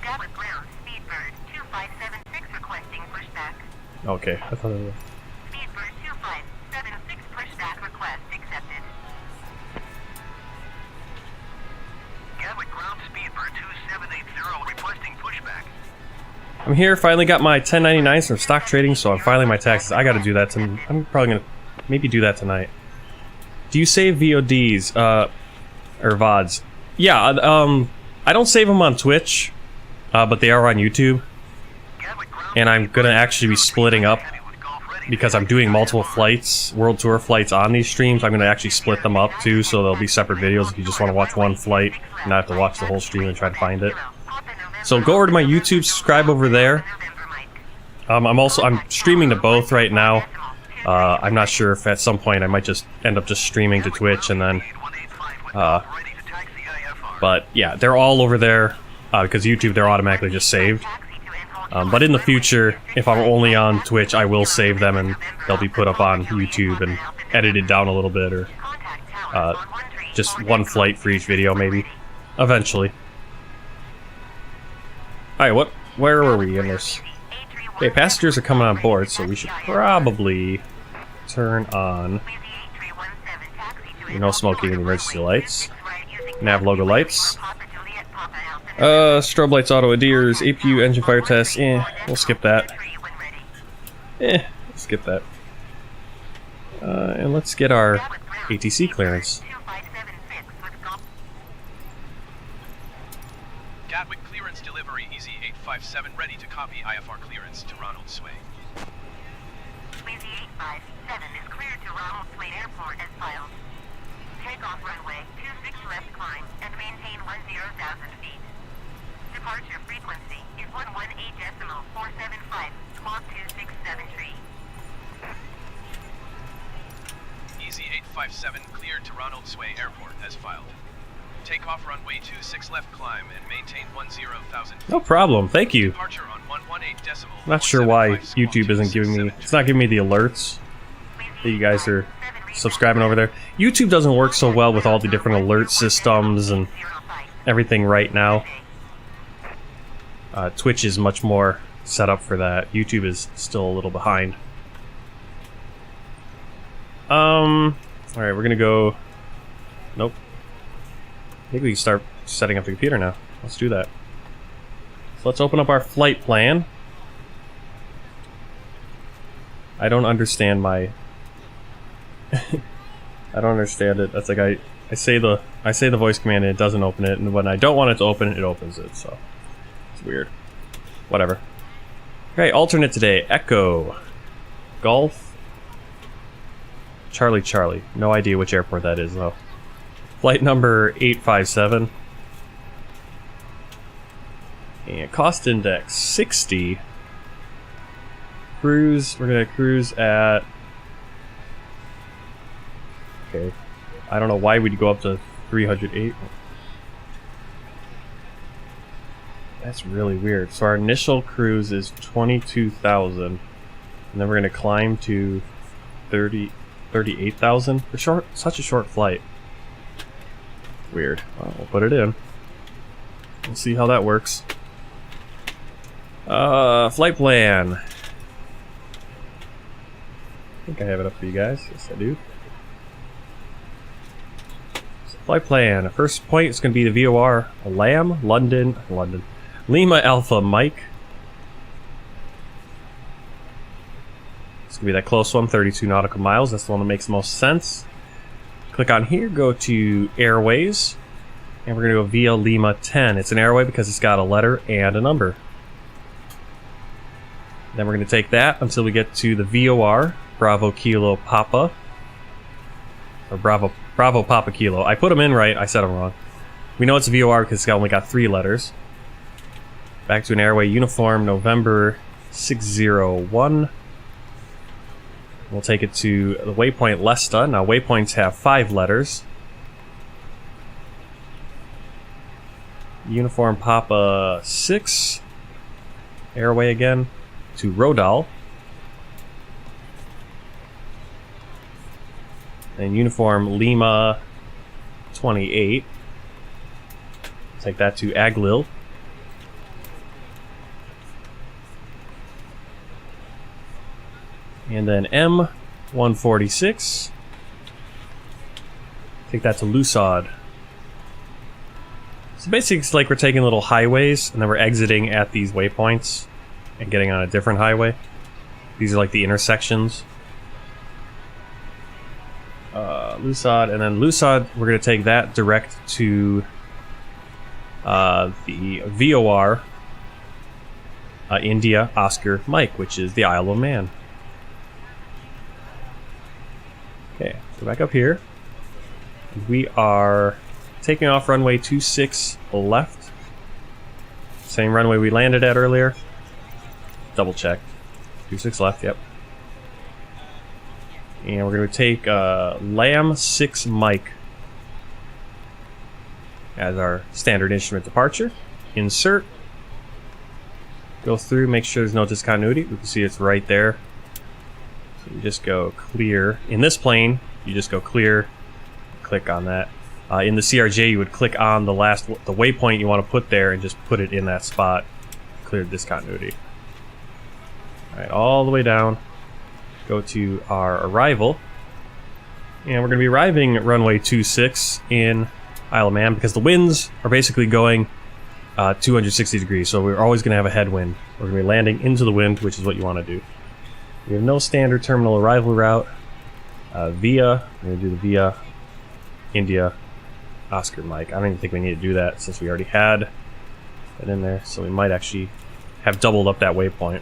Gatwick ground, Speedbird 2576 requesting pushback. Okay, I thought it was... Speedbird 2576 pushback request accepted. Gatwick ground, Speedbird 2780 requesting pushback. I'm here, finally got my 1099s from stock trading, so I'm filing my taxes. I gotta do that I'm probably gonna maybe do that tonight. Do you save VODs, or VODs? Yeah, I don't save them on Twitch, but they are on YouTube. And I'm gonna actually be splitting up, because I'm doing multiple flights, world tour flights on these streams. I'm gonna actually split them up too, so there'll be separate videos if you just wanna watch one flight, and not have to watch the whole stream and try to find it. So go over to my YouTube, subscribe over there. I'm streaming to both right now. I'm not sure if at some point I might just end up just streaming to Twitch and then, but yeah, they're all over there, because YouTube, they're automatically just saved. But in the future, if I'm only on Twitch, I will save them and they'll be put up on YouTube and edited down a little bit, or just one flight for each video maybe, eventually. Alright, where were we in this? Okay, passengers are coming on board, so we should probably turn on no smoking and emergency lights. Nav logo lights. Strobe lights, auto adheres, APU engine fire test. We'll skip that. Skip that. And let's get our ATC clearance. Gatwick 857 ready to copy IFR clearance to Ronald Sway. Wheezy 857 is cleared to Ronald Sway Airport as filed. Takeoff runway 26 left climb and maintain 10,000 feet. Departure frequency is 118.475, squawk 2673. Easy 857 cleared to Ronald Sway Airport as filed. Takeoff runway 26 left climb and maintain 10,000 feet. No problem. Thank you. Departure on 118 decimal. Not sure why 175, YouTube isn't giving me. It's not giving me the alerts that you guys are subscribing over there. YouTube doesn't work so well with all the different alert systems and everything right now. Twitch is much more set up for that. YouTube is still a little behind. Alright, we're gonna go. Nope. I think we can start setting up the computer now. Let's do that. So let's open up our flight plan. I don't understand my. I don't understand it. That's like I say the voice command and it doesn't open it, and when I don't want it to open it, it opens it. So it's weird. Whatever. Okay, alternate today. Echo, Golf, Charlie Charlie. No idea which airport that is though. Flight number 857. And cost index 60. Cruise, we're gonna cruise at. Okay. I don't know why we'd go up to 308. That's really weird. So our initial cruise is 22,000. And then we're gonna climb to 38,000 for such a short flight. Weird. Well, we'll put it in. We'll see how that works. Flight plan. I think I have it up for you guys. Yes, I do. So flight plan. First point is going to be the VOR Lamb, London, Lima Alpha Mike. It's going to be that close one, 32 nautical miles. That's the one that makes the most sense. Click on here, go to Airways, and we're going to go via Lima 10. It's an airway because it's got a letter and a number. Then we're going to take that until we get to the VOR, Bravo Kilo Papa, or Bravo Papa Kilo. I put them in right, I said them wrong. We know it's a VOR because it's only got 3 letters. Back to an airway uniform, November 601. We'll take it to the waypoint Lesta. Now waypoints have 5 letters. Uniform Papa 6. Airway again. To Rodal. And uniform Lima 28. Take that to Aglil. And then M146. Take that to Lusod. So basically it's like we're taking little highways and then we're exiting at these waypoints and getting on a different highway. These are like the intersections. Lusod, and then Lusod, we're going to take that direct to the VOR India Oscar Mike, which is the Isle of Man. Okay, go back up here. We are taking off runway 26 left. Same runway we landed at earlier. Double check. 26 left, yep. And we're going to take Lamb 6 Mike as our standard instrument departure. Insert. Go through, make sure there's no discontinuity. We can see it's right there. So you just go clear. In this plane, you just go clear, click on that. In the CRJ, you would click on the waypoint you want to put there and just put it in that spot. Clear discontinuity. Alright, all the way down. Go to our arrival. And we're going to be arriving at runway 26 in Isle of Man because the winds are basically going 260 degrees. So we're always going to have a headwind. We're going to be landing into the wind, which is what you want to do. We have no standard terminal arrival route. Via, we're going to do the Via India Oscar Mike. I don't even think we need to do that since we already had it in there. So we might actually have doubled up that waypoint.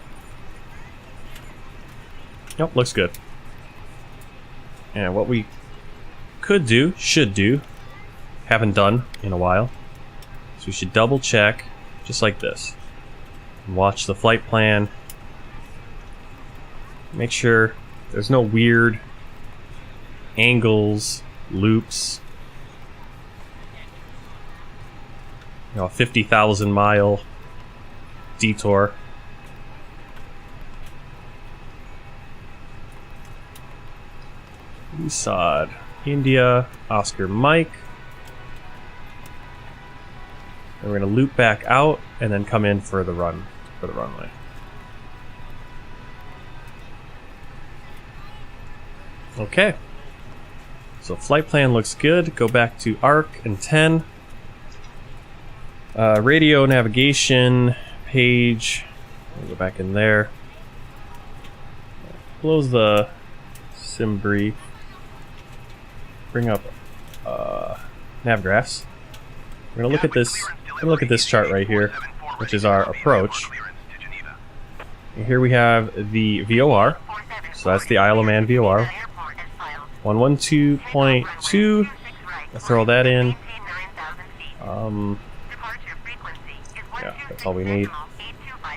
Nope, looks good. And what we could do, should do, haven't done in a while, so we should double check, just like this. Watch the flight plan. Make sure there's no weird angles, loops. You know, a 50,000 mile detour. Usad, India, Oscar Mike. And we're gonna loop back out and then come in for the runway. Okay. So flight plan looks good. Go back to ARC and 10. Radio navigation page. We'll go back in there. Close the sim brief. Bring up nav graphs. We're gonna look at this. Look at this chart right here, which is our approach. And here we have the VOR. So that's the Isle of Man VOR. 112.2. I'll throw that in. Yeah, that's all we need.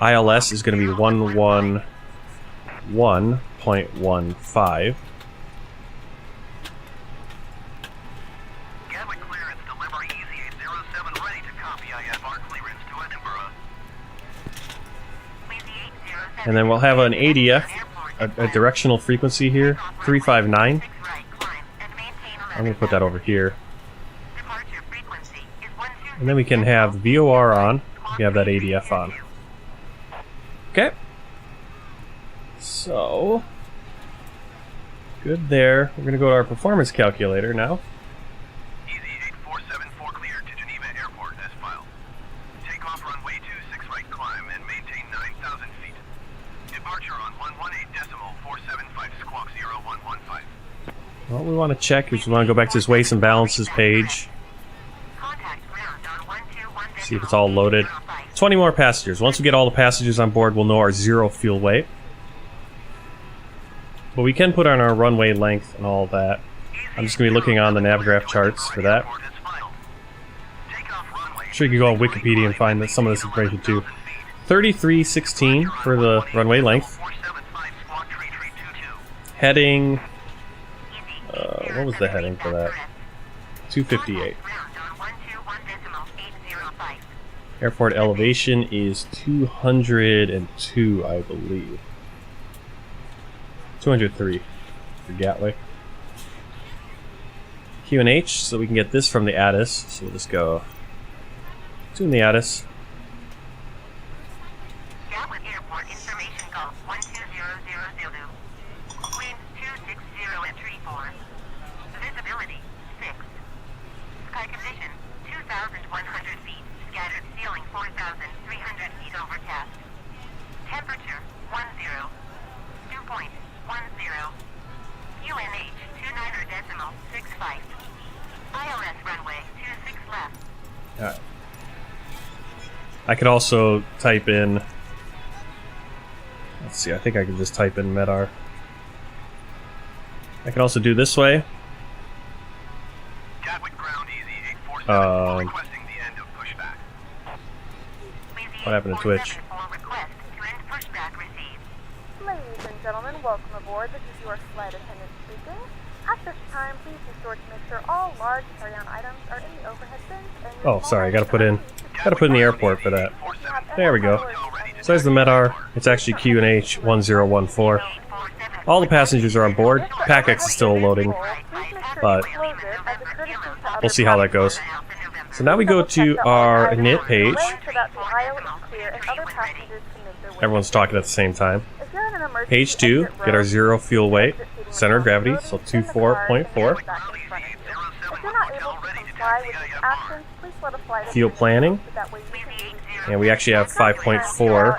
ILS is going to be 111.15. Gatwick clearance, delivery EZ-807 ready to copy IFR clearance to Edinburgh. And then we'll have an ADF, a directional frequency here, 359. I'm going to put that over here. And then we can have VOR on. We have that ADF on. Okay. So, good there. We're going to go to our performance calculator now. EZ-8474 cleared to Geneva Airport as filed. Take off runway 26 right climb and maintain 9,000 feet. Departure on 118.475 squawk 0115. What we want to check is we want to go back to this weights and balances page. See if it's all loaded. 20 more passengers. Once we get all the passengers on board, we'll know our zero fuel weight. But we can put on our runway length and all that. I'm just going to be looking on the navgraph charts for that. I'm sure you can go on Wikipedia and find some of this information too. 3316 for the runway length. Heading... what was the heading for that? 258. Airport elevation is 202, I believe. 203 for Gatwick. QNH, so we can get this from the ATIS. So we'll just go tune the ATIS. Gatwick Airport information call 12000. Wind 260 at 34. Visibility 6. Sky condition 2,100 feet. Scattered ceiling 4,300 feet overcast. Temperature 10. Dew point 10. QNH 29.65. ILS runway 26 left. Alright. I could also type in... Let's see, I think I can just type in MEDAR. I can also do this way. Gatwick ground EZ-847 requesting the end of pushback. What happened to Twitch? Ladies and gentlemen, welcome aboard. This is your flight attendant speaking. At this time, please be sure to make sure all large carry-on items are in the overhead bins. And Oh, sorry, I gotta put in the airport for that. There we go. So there's the MEDAR. It's actually QNH 1014. All the passengers are on board. PACX is still loading, but we'll see how that goes. So now we go to our init page. Everyone's talking at the same time. Page 2, get our zero fuel weight, center of gravity, so 24.4. Fuel planning, and we actually have 5.4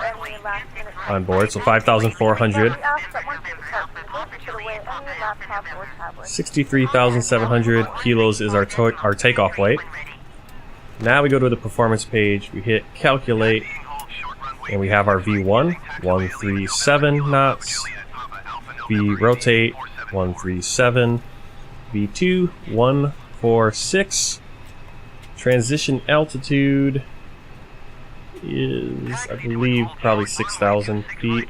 on board, so 5,400. 63,700 kilos is our takeoff weight. Now we go to the performance page, we hit calculate, And we have our V1, 137 knots. V rotate, 137. V2, 146. Transition altitude is, I believe, probably 6,000 feet.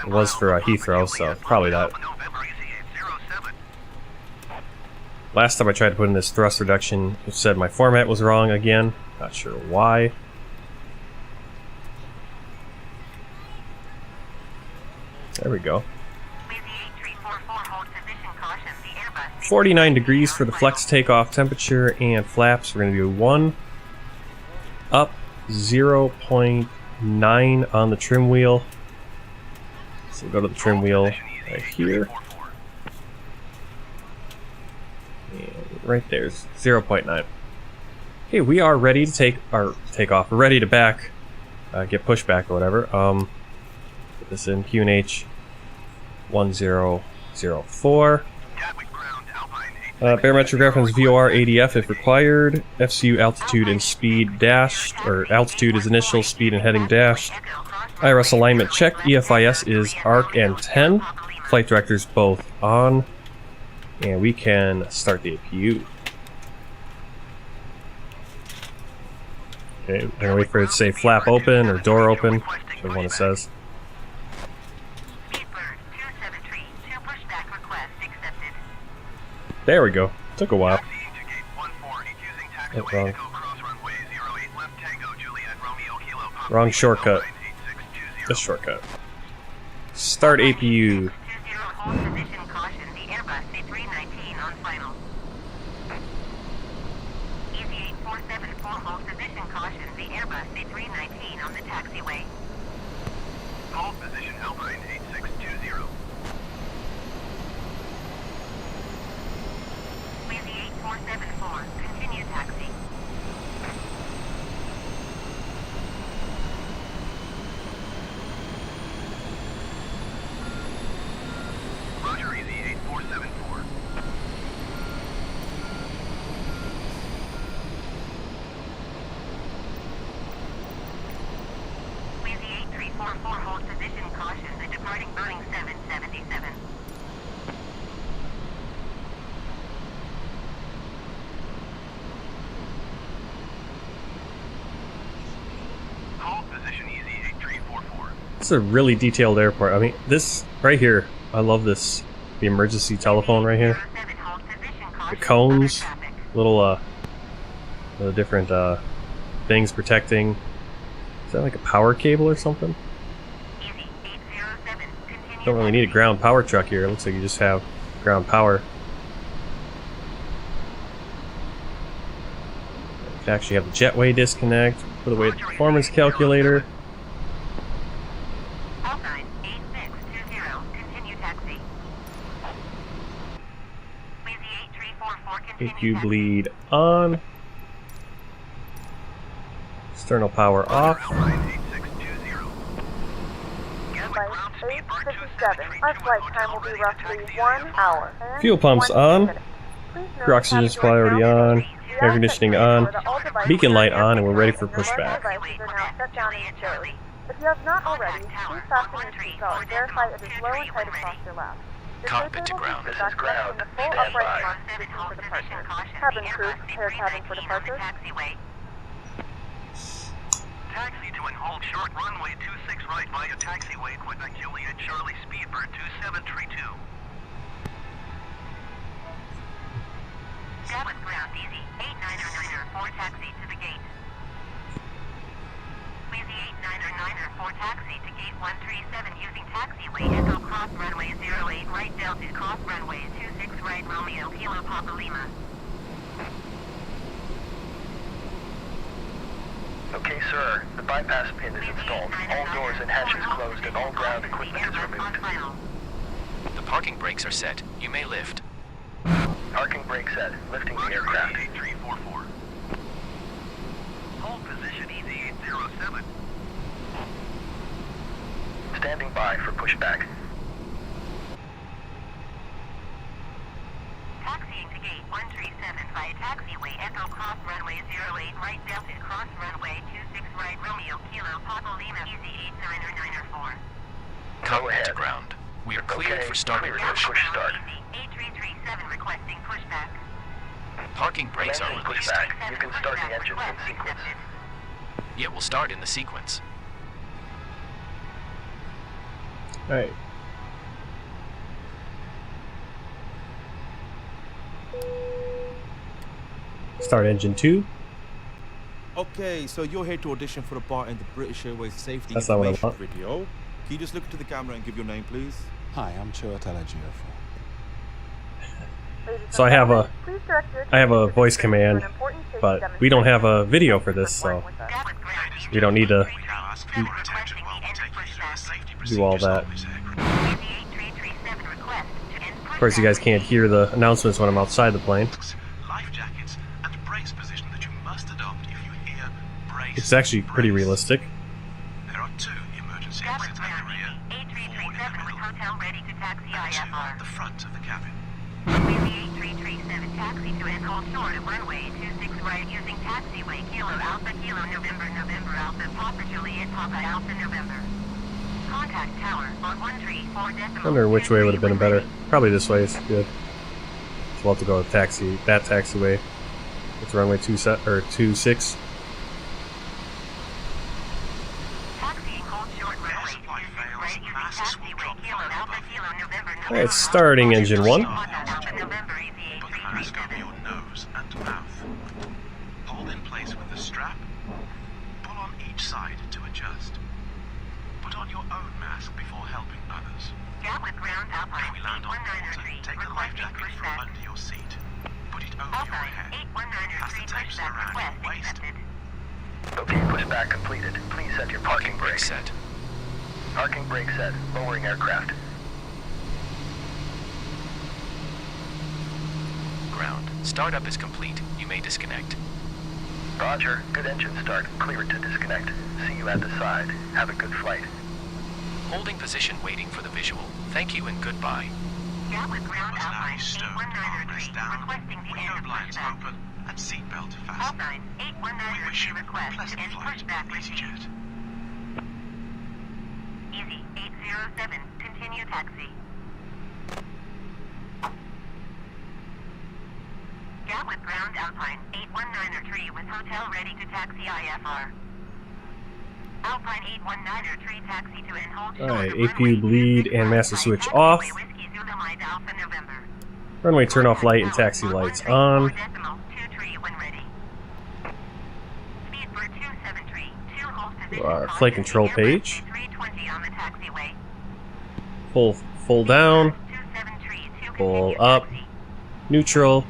It was for Heathrow, so probably that. Last time I tried to put in this thrust reduction, it said my format was wrong again. Not sure why. There we go. 49 degrees for the flex takeoff temperature and flaps. We're going to do 1 up, 0.9 on the trim wheel. So we'll go to the trim wheel right here. And right there's 0.9. Okay, we are ready to take off. We're ready to back, get pushback or whatever. Put this in QNH 1004. Barometric reference VOR ADF if required. FCU altitude and speed dashed, or altitude is initial, speed and heading dashed. IRS alignment checked. EFIS is ARC and 10. Flight directors both on. And we can start the APU. Okay, we're gonna wait for it to say flap open or door open, whichever one it says. There we go. Took a while. Oh, wrong. Wrong shortcut. This shortcut. Start APU. Hold position Alpine 8620. Wheezy 8474, continue taxi. Roger, Easy 8474. Wheezy 8344, hold position, caution, the departing Boeing 777. Hold position Easy 8344. This is a really detailed airport. I mean, this right here, I love this. The emergency telephone right here. The cones, little the different things protecting. Is that like a power cable or something? Don't really need a ground power truck here. It looks like you just have ground power. You can actually have the jetway disconnect, put away the performance calculator. Alpine 8620, continue taxi. Wheezy 8344, continue AQ bleed on. External power off. Alpine 8620. Flight 857. Our flight time will be roughly 1 hour. And Fuel pumps 1 on. minute. Please note Your oxygen supply already on. Air conditioning on. Beacon light on, and we're ready for pushback. Devices are now shut down and stowed. If you have not already, please fasten your seatbelt and verify it is low and tight across your lap. Your Cockpit safety to will ground. be This back is ground. in the full Stand upright by. position for departure. Cabin crew, prepare cabin for departure. Taxi to and hold short runway 26 right via taxiway equipment Juliet Charlie Speedbird 2732. Gatwick ground, easy 8994, taxi to the gate. Wheezy 8994, taxi to gate 137 using taxiway Echo cross runway 08 right Delta cross runway 26 right Romeo Kilo Papa Lima. Okay, sir. The bypass pin is installed. All doors and hatches closed and all ground equipment is removed. The parking brakes are set. You may lift. Parking brake set. Lifting the Roger, aircraft. Easy 8344. Hold position Easy 807. Standing by for pushback. Taxiing to gate 137 via taxiway Echo cross runway 08 right Delta cross runway 26 right Romeo Easy 89904. Contact to ground. We are cleared Okay, for starting cleared push. for push start. A337 requesting pushback. Parking brakes are Landing released. pushback. You can start the engines Request in sequence. accepted. Yeah, we'll start in the sequence. Alright. Start engine 2. Okay, so you're here to audition for a part in the British Airways Safety That's not what I Information want. video. Can you just look into the camera and give your name, please? Hi, I'm Joystick. So I have a voice command, but we don't have a video for this, so we don't need to do all that. Of course, you guys can't hear the announcements when I'm outside the plane. Life jackets and brace position that you must adopt if you hear brace. It's actually pretty realistic. There are 2 emergency exits at the rear, 4 in the middle, Hotel ready to taxi and 2 IFR. at the front of the cabin. Wheelie 8337 taxi to and hold short of runway 26 right using taxiway Kilo Alpha Kilo November November Alpha Papa Juliet Papa Alpha November. Contact tower on 134 decimal. I wonder which way would have been better. Probably this way is good. So we'll have to go with that taxiway. It's runway 26. Taxiing hold short runway supply 26 fails, right using masks will taxiway drop Kilo from Alpha above. Kilo November November. Alright, starting engine 1. Alpha November Easy Put the mask over 8337. your nose and mouth. Hold in place with the strap. Pull on each side to adjust. Put on your own mask before helping others. Gatwick ground When Alpine we land on water, 8193 take the life requesting jacket from pushback. under your seat. Put it over your Alpine head. 8193 Tapes pushback around request your waist. accepted. Okay, pushback completed. Please set your parking brake. Brake set. Parking brake set. Lowering aircraft. Ground. Startup is complete. You may disconnect. Roger. Good engine start. Cleared to disconnect. See you at the side. Have a good flight. Holding position waiting for the visual. Thank you and goodbye. Gatwick ground Must now Alpine be stowed, armrest 8193 down, requesting the window end of blinds pushback. open, and seatbelt fastened. Alpine We wish 8193 you a request pleasant and flight pushback with received. EasyJet. Easy 807 continue taxi. Gatwick ground Alpine 8193 with hotel ready to taxi IFR. Alpine 8193 taxi to and hold short Alright, of APU runway bleed 26 and master right, switch taxiway off. Whiskey Zulu Mike Alpha November. Runway turn off light and taxi lights on. Decimal 23 when ready. Speed for 273 2 hold position Our caution, flight control Airbus page. 320 on the taxiway. Full down, 273 2 full continue up, taxi. neutral,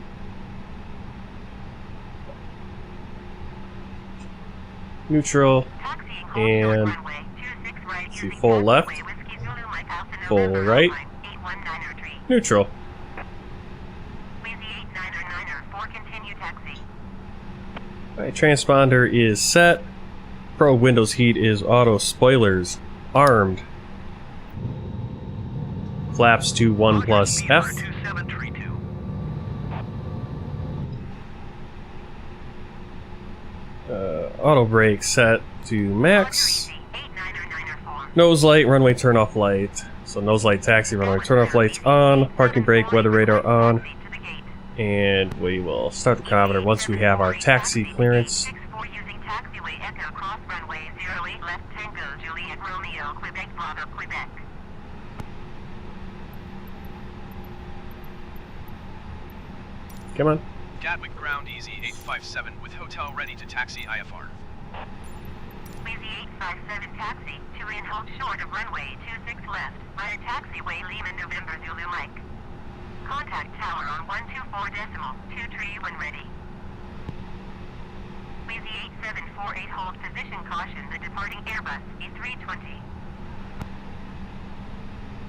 neutral, Taxiing hold and short runway 26 right let's see, using full left, taxiway Whiskey Zulu Mike Alpha full November, right, Alpine 8193. neutral. Wheezy 8999 for continue taxi. Alright, transponder is set. Pro Windows heat is auto spoilers armed. Flaps to 1 plus F. 2732. Auto brake set to max. Easy 89904. Nose light, runway turn off light. So nose light taxi, runway turn off lights on. Parking brake, weather radar on. Taxi to the gate. And we will start the chronometer once we have our taxi clearance. 64 using taxiway Echo cross runway 08 left Tango Juliet Romeo Quebec Bravo Quebec. Come on. Gatwick ground easy 857 with hotel ready to taxi IFR. Wheezy 857 taxi to and hold short of runway 26 left via taxiway Lima November Zulu Mike. Contact tower on 124 decimal 23 when ready. Wheezy 8748 hold position caution the departing Airbus A320.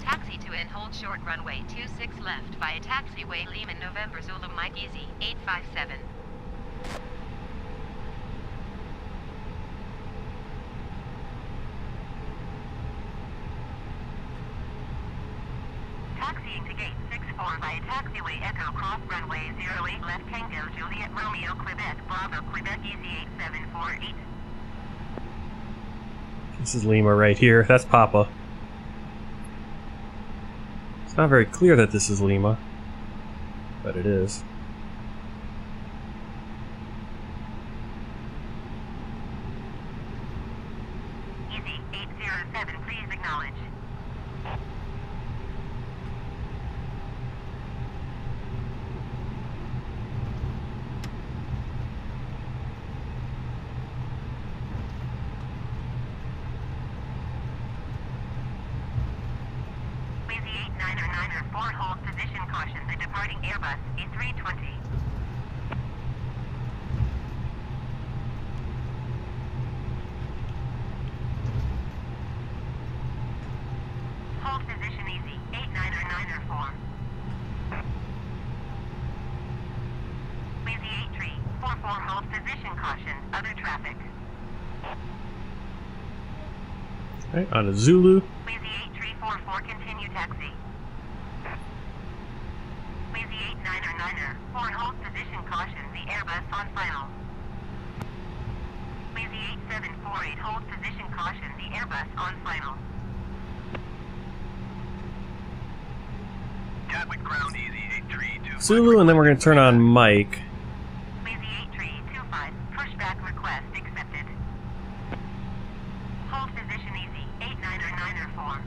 Taxi to and hold short runway 26 left via taxiway Lima November Zulu Mike Easy 857. Taxiing to gate 64 via taxiway Echo cross runway 08 left Tango Juliet Romeo Quebec Bravo Quebec Easy 8748. This is Lima right here. That's Papa. It's not very clear that this is Lima, but it is. Easy 807, please acknowledge. Easy 89er, forward hold position caution, the departing Airbus A320. Hold position easy, 89er 4. Easy 8344, hold position caution, other traffic. Alright, on to Zulu. Easy 8344, continue taxi. Easy 89er, forward hold position caution, the Airbus on final. Easy 8748, hold position caution, the Airbus on final. Gatwick ground easy 8325. Zulu, and then we're going to turn on Mike. Easy 8325, pushback request accepted. Hold position easy, 89er 4.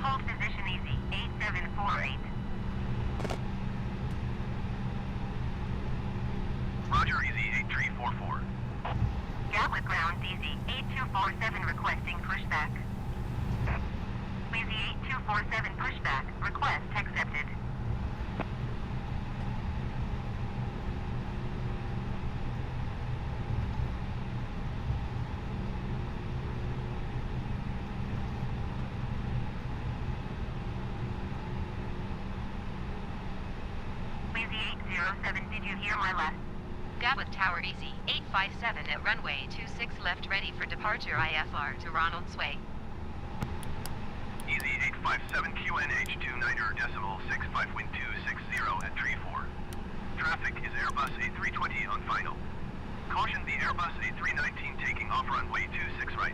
Hold position easy, 8748. Roger, easy 8344. Gatwick ground easy, 8247 requesting pushback. Easy 8247 pushback, request accepted. Easy 807, did you hear my last? Gatwick Tower Easy 857 at runway 26 left, ready for departure IFR to Ronald's Way. Easy 857 QNH 29.65 wind 260 at tree 4. Traffic is Airbus A320 on final. Caution, the Airbus A319 taking off runway 26 right.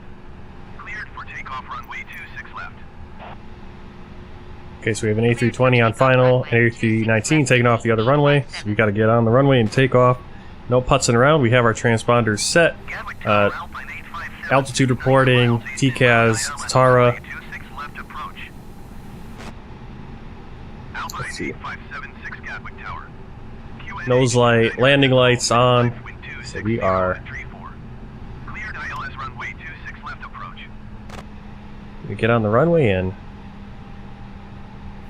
Cleared for takeoff runway 26 left. Okay, so we have an A320 on final, and A319 taking off the other runway. So we got to get on the runway and take off. No putzing around. We have our transponders set. Altitude reporting, TCAS, Tara. Let's see. Nose light, landing lights on. So we are. We get on the runway and.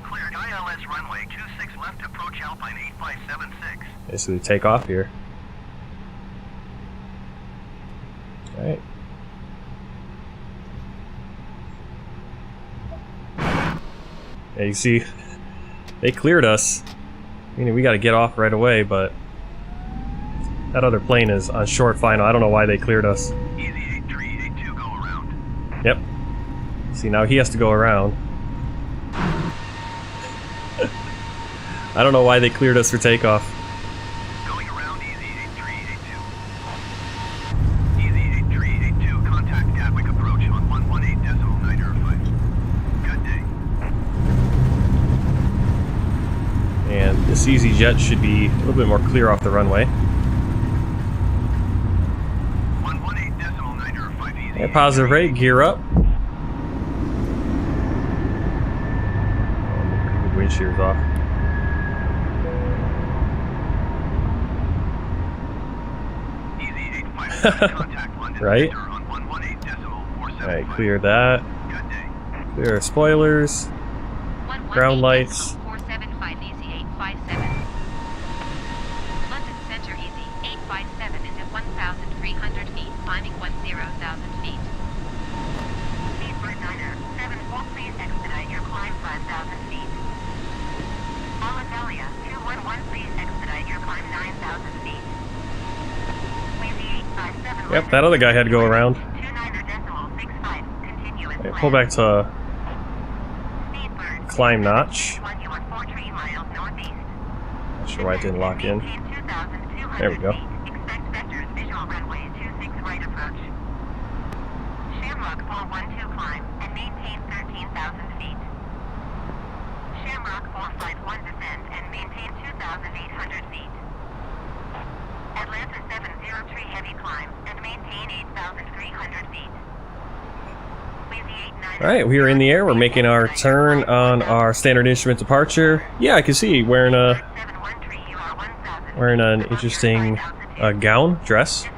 Cleared ILS runway 26 left, approach Alpine 8576. Basically take off here. Alright. Yeah, you see, they cleared us. I mean, we gotta get off right away, but that other plane is on short final. I don't know why they cleared us. Easy 8382, go around. Yep. See, now he has to go around. I don't know why they cleared us for takeoff. Going around easy 8382. Easy 8382, contact Gatwick approach on 118.905. Good day. And this easy jet should be a little bit more clear off the runway. 118.905 easy. And positive rate, gear up. Good wind shear's off. Right? Alright, clear that. Clear our spoilers. Ground lights. 475 Easy 857. London Center Easy 857 into 1,300 feet, climbing 10,000 feet. Seaford 9er, 74, please expedite your climb 5,000 feet. Alitalia 211, please expedite your climb 9,000 feet. Yep, that other guy had to go around. 29.65, continuous Okay, pull back to Speedbird, climb notch. 1, you are 43 miles northeast. Not sure why it didn't lock in. There we go. Expect vectors, visual runway 26 right approach. Shamrock 412 climb and maintain 13,000 feet. Shamrock 451 descend and maintain 2,800 feet. Atlanta 703 heavy climb and maintain 8,300 feet. Alright, we are in the air. We're making our turn on our standard instrument departure. Yeah, I can see wearing an interesting gown, dress.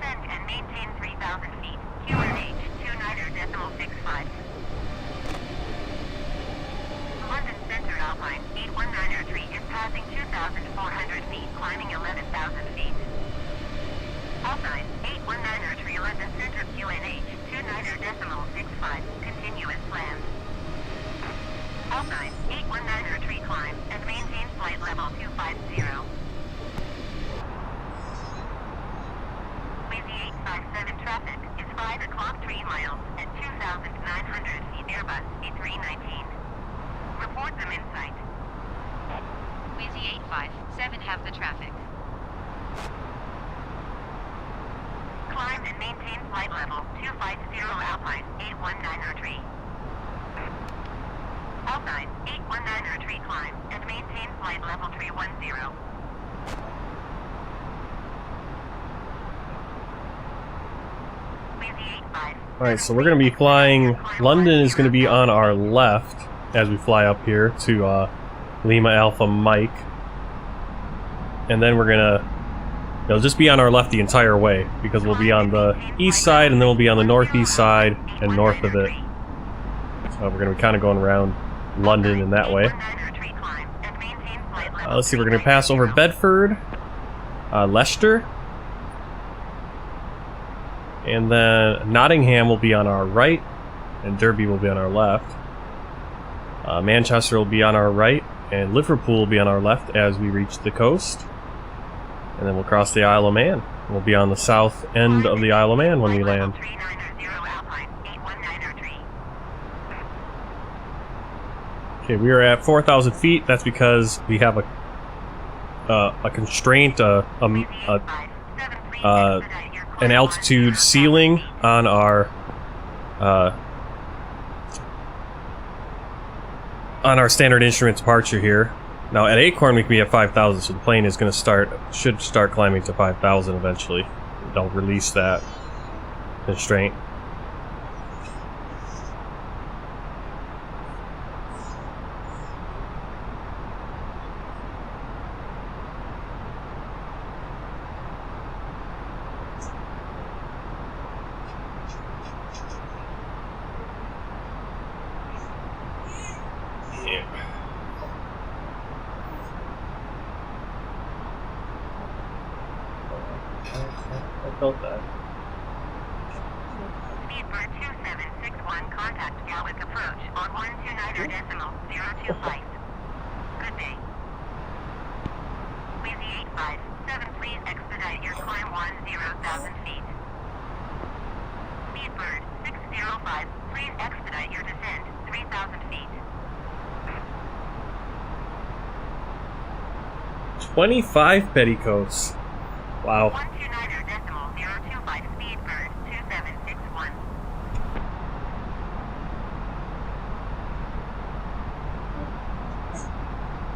Alright, so we're going to be flying, London is going to be on our left as we fly up here to Lima Alpha Mike. And then we're going to, it'll just be on our left the entire way, because we'll be on the east side and then we'll be on the northeast side and north of it. So we're going to be kind of going around London in that way. Let's see, we're going to pass over Bedford, Leicester. And then Nottingham will be on our right, and Derby will be on our left. Manchester will be on our right, and Liverpool will be on our left as we reach the coast. And then we'll cross the Isle of Man. We'll be on the south end of the Isle of Man when we land. Okay, we are at 4,000 feet. That's because we have a constraint, an altitude ceiling on our standard instrument departure here. Now at Acorn we can be at 5,000, so the plane is going to should start climbing to 5,000 eventually. They'll release that constraint. Felt that. Speedbird 2761, contact Gatwick approach on 129.025. Good day. Wheezy 857, please expedite your climb 10,000 feet. Speedbird 605, please expedite your descent 3,000 feet. 25 petticoats. Wow. 129.025, Speedbird 2761.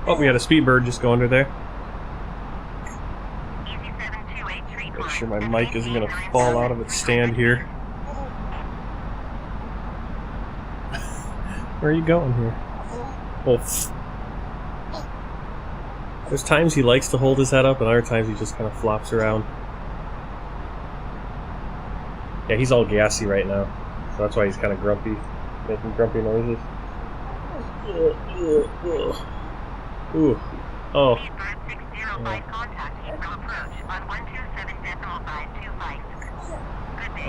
Oh, we had a Speedbird just go under there. Easy 7283 Make sure my mic isn't going to fall out of its stand here. Where are you going here? Oh. There's times he likes to hold his head up, and other times he just kind of flops around. Yeah, he's all gassy right now, so that's why he's kind of grumpy, making grumpy noises. Ooh. Oh.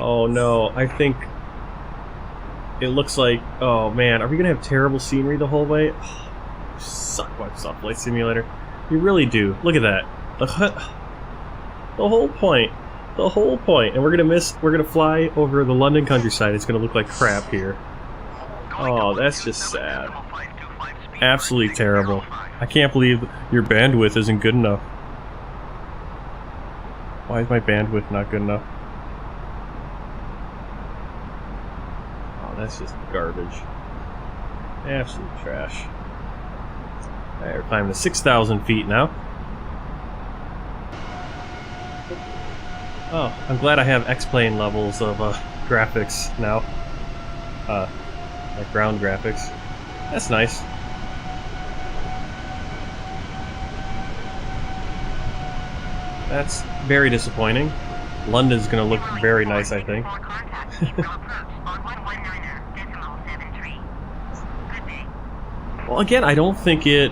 Oh no, I think it looks like, oh man, are we gonna have terrible scenery the whole way? Oh, you suck, Microsoft Flight Simulator. You really do. Look at that. The whole point. The whole point. And we're gonna fly over the London countryside. It's gonna look like crap here. Oh, that's just sad. Absolutely terrible. I can't believe your bandwidth isn't good enough. Why is my bandwidth not good enough? That's just garbage. Absolute trash. Alright, we're climbing to 6,000 feet now. Oh, I'm glad I have X-Plane levels of graphics now. Like ground graphics. That's nice. That's very disappointing. London's gonna look very nice, I think. Well, again, I don't think it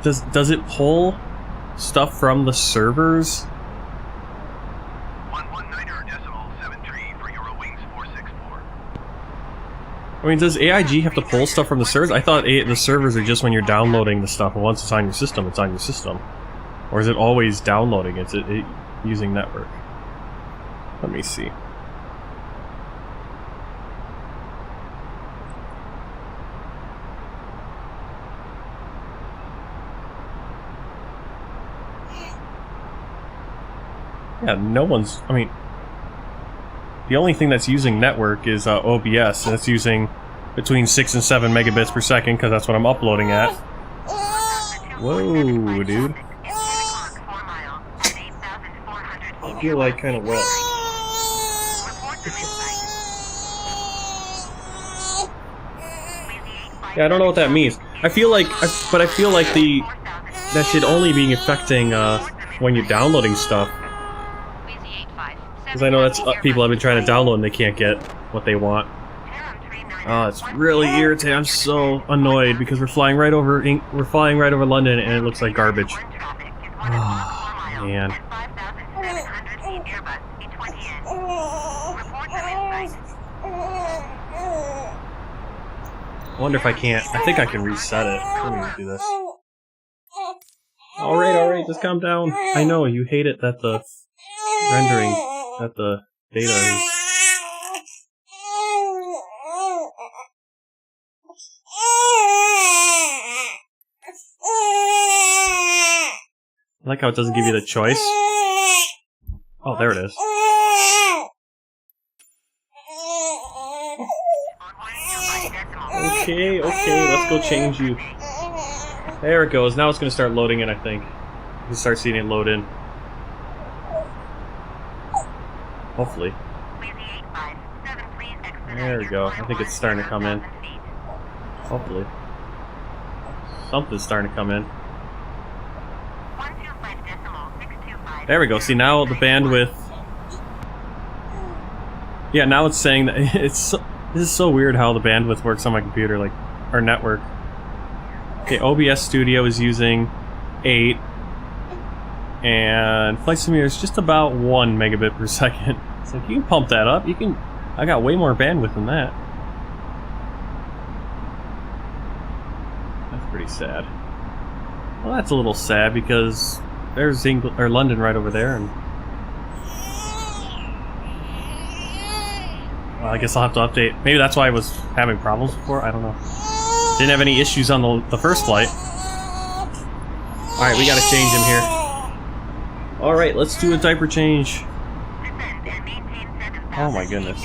does it pull stuff from the servers? 119.73 for Eurowings 464. I mean, does AIG have to pull stuff from the servers? I thought the servers are just when you're downloading the stuff, and once it's on your system, it's on your system. Or is it always downloading? It's it using network? Let me see. Yeah, no one's... I mean... The only thing that's using network is OBS, and it's using between 6 and 7 megabits per second, because that's what I'm uploading at. Whoa, dude. I feel like kind of wet. Yeah, I don't know what that means. I feel like... but I feel like that should only be affecting when you're downloading stuff. Because I know that's people have been trying to download and they can't get what they want. Oh, it's really irritating. I'm so annoyed because we're flying right over London and it looks like garbage. Oh, man. I wonder if I can't. I think I can reset it. Let me do this. Alright, just calm down. I know, you hate it that the rendering, that the data is... I like how it doesn't give you the choice. Oh, there it is. Okay, let's go change you. There it goes. Now it's going to start loading in, I think. You can start seeing it load in. Hopefully. There we go. I think it's starting to come in. Hopefully. Something's starting to come in. There we go. See, now the bandwidth... Yeah, now it's saying that it's... This is so weird how the bandwidth works on my computer, like, our network. Okay, OBS Studio is using 8. And Flight Simulator is just about 1 megabit per second. It's like, you can pump that up. You can... I got way more bandwidth than that. That's pretty sad. Well, that's a little sad because there's London right over there, and... Well, I guess I'll have to update. Maybe that's why I was having problems before. I don't know. Didn't have any issues on the first flight. Alright, we gotta change him here. Alright, let's do a diaper change. Oh my goodness.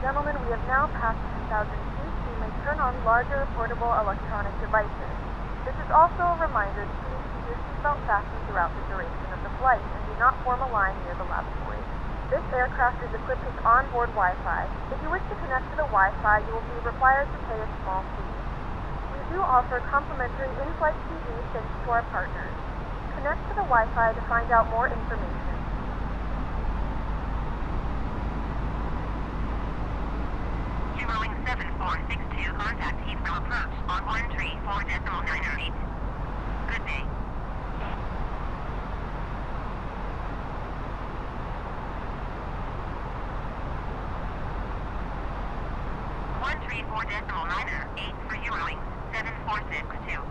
Gentlemen, we have now passed 2,000 feet. You may turn on larger portable electronic devices. This is also a reminder to please keep your seatbelt fastened throughout the duration of the flight and do not form a line near the lavatory. This aircraft is equipped with onboard Wi-Fi. If you wish to connect to the Wi-Fi, you will be required to pay a small fee. We do offer complimentary in-flight TV thanks to our partners. Connect to the Wi-Fi to find out more information. Boeing 7462, contact Heathrow approach on 134.98. Good day. $134.98 for Eurowings 7462.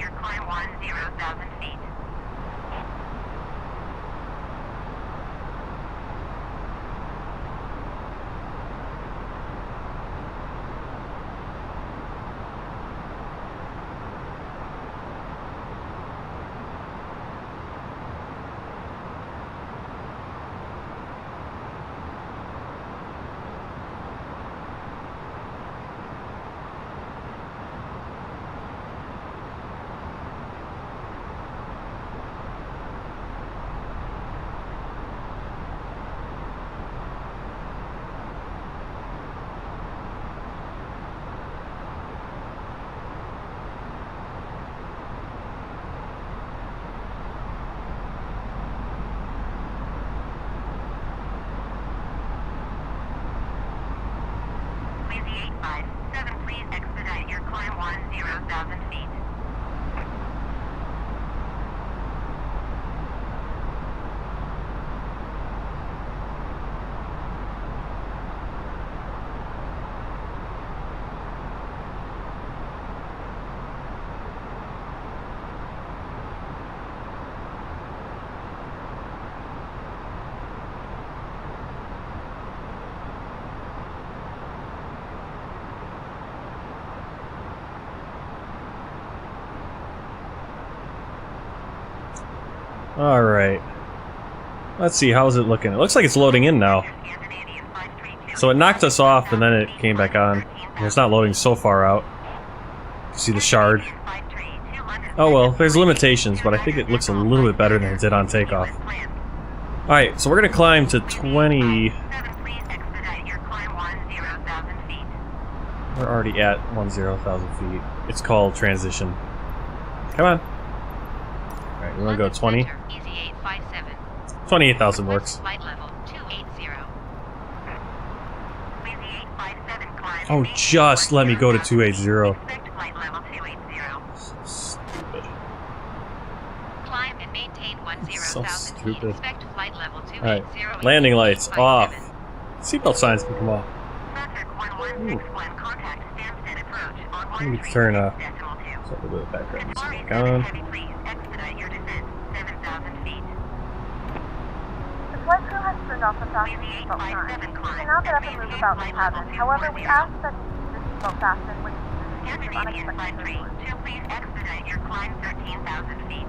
expedite your climb 10,000 feet. Please expedite your climb 10,000 feet. Alright. Let's see, how's it looking? It looks like it's loading in now. So it knocked us off and then it came back on. And it's not loading so far out. You see the shard? Oh well, there's limitations, but I think it looks a little bit better than it did on takeoff. Alright, so we're gonna climb to 20... We're already at 10,000 feet. It's called transition. Come on. Alright, we wanna go 20. 28,000 works. Oh, just let me go to 280. Stupid. Climb and maintain So 10,000 feet. stupid. Expect flight level Alright, 280. landing lights off. Seatbelt signs can come off. Let me turn so a little bit of background music on. The flight crew has turned off the fasten seatbelt sign. You can now get up and move about the cabin. However, we ask that you keep the seatbelt fastened when you use unexpected turbulence. Please expedite your climb 13,000 feet.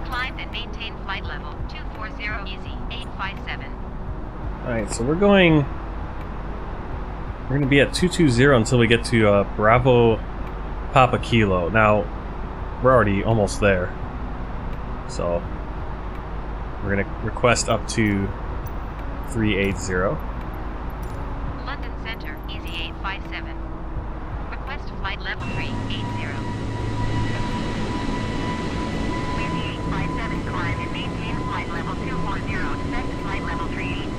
Climb and maintain flight level 240 easy 857. Alright, so we're going to be at 220 until we get to Bravo Papa Kilo. Now, we're already almost there. So, we're going to request up to 380. London Center, easy 857. Request flight level 380. With the 857 climb and maintain flight level 240. Expect flight level 380.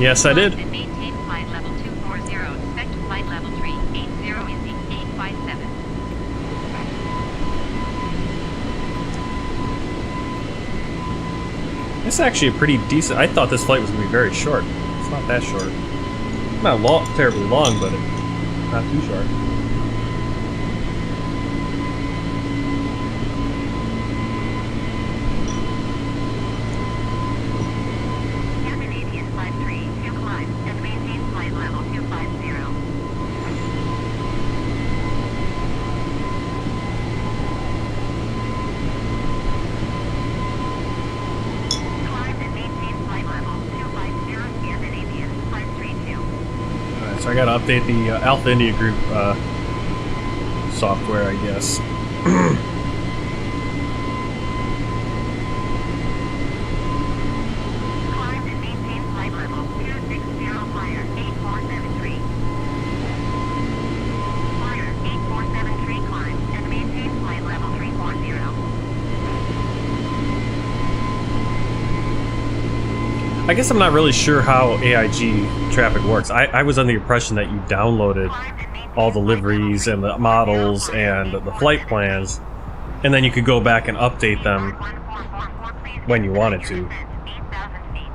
Yes, I did. Climb and maintain flight level 240. Expect flight level 380 easy 857. This is actually a pretty decent... I thought this flight was going to be very short. It's not that short. Not terribly long, but not too short. Scandinavian 532 climb and maintain flight level 250. Alright, so I gotta update the Alpha India Group software, I guess. Climb and maintain flight level 260 flyer 8473. Flyer 8473 climb and maintain flight level 340. I guess I'm not really sure how AIG traffic works. I was under the impression that you downloaded all the liveries and the models and the flight plans, and then you could go back and update them when you wanted to. 8,000 feet.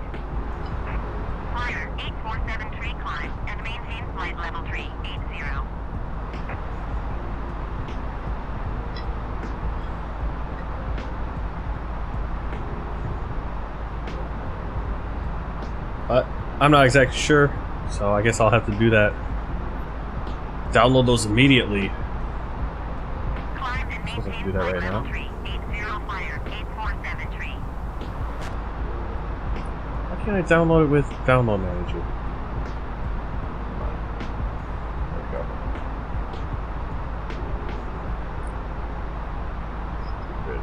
Flyer 8473 climb and maintain flight level 380. But I'm not exactly sure, so I guess I'll have to do that. Download those immediately. Climb and I'm supposed to maintain do that flight right level now. tree. 80 fire, 847 tree. Why can't I download it with Download Manager? There we go. Good.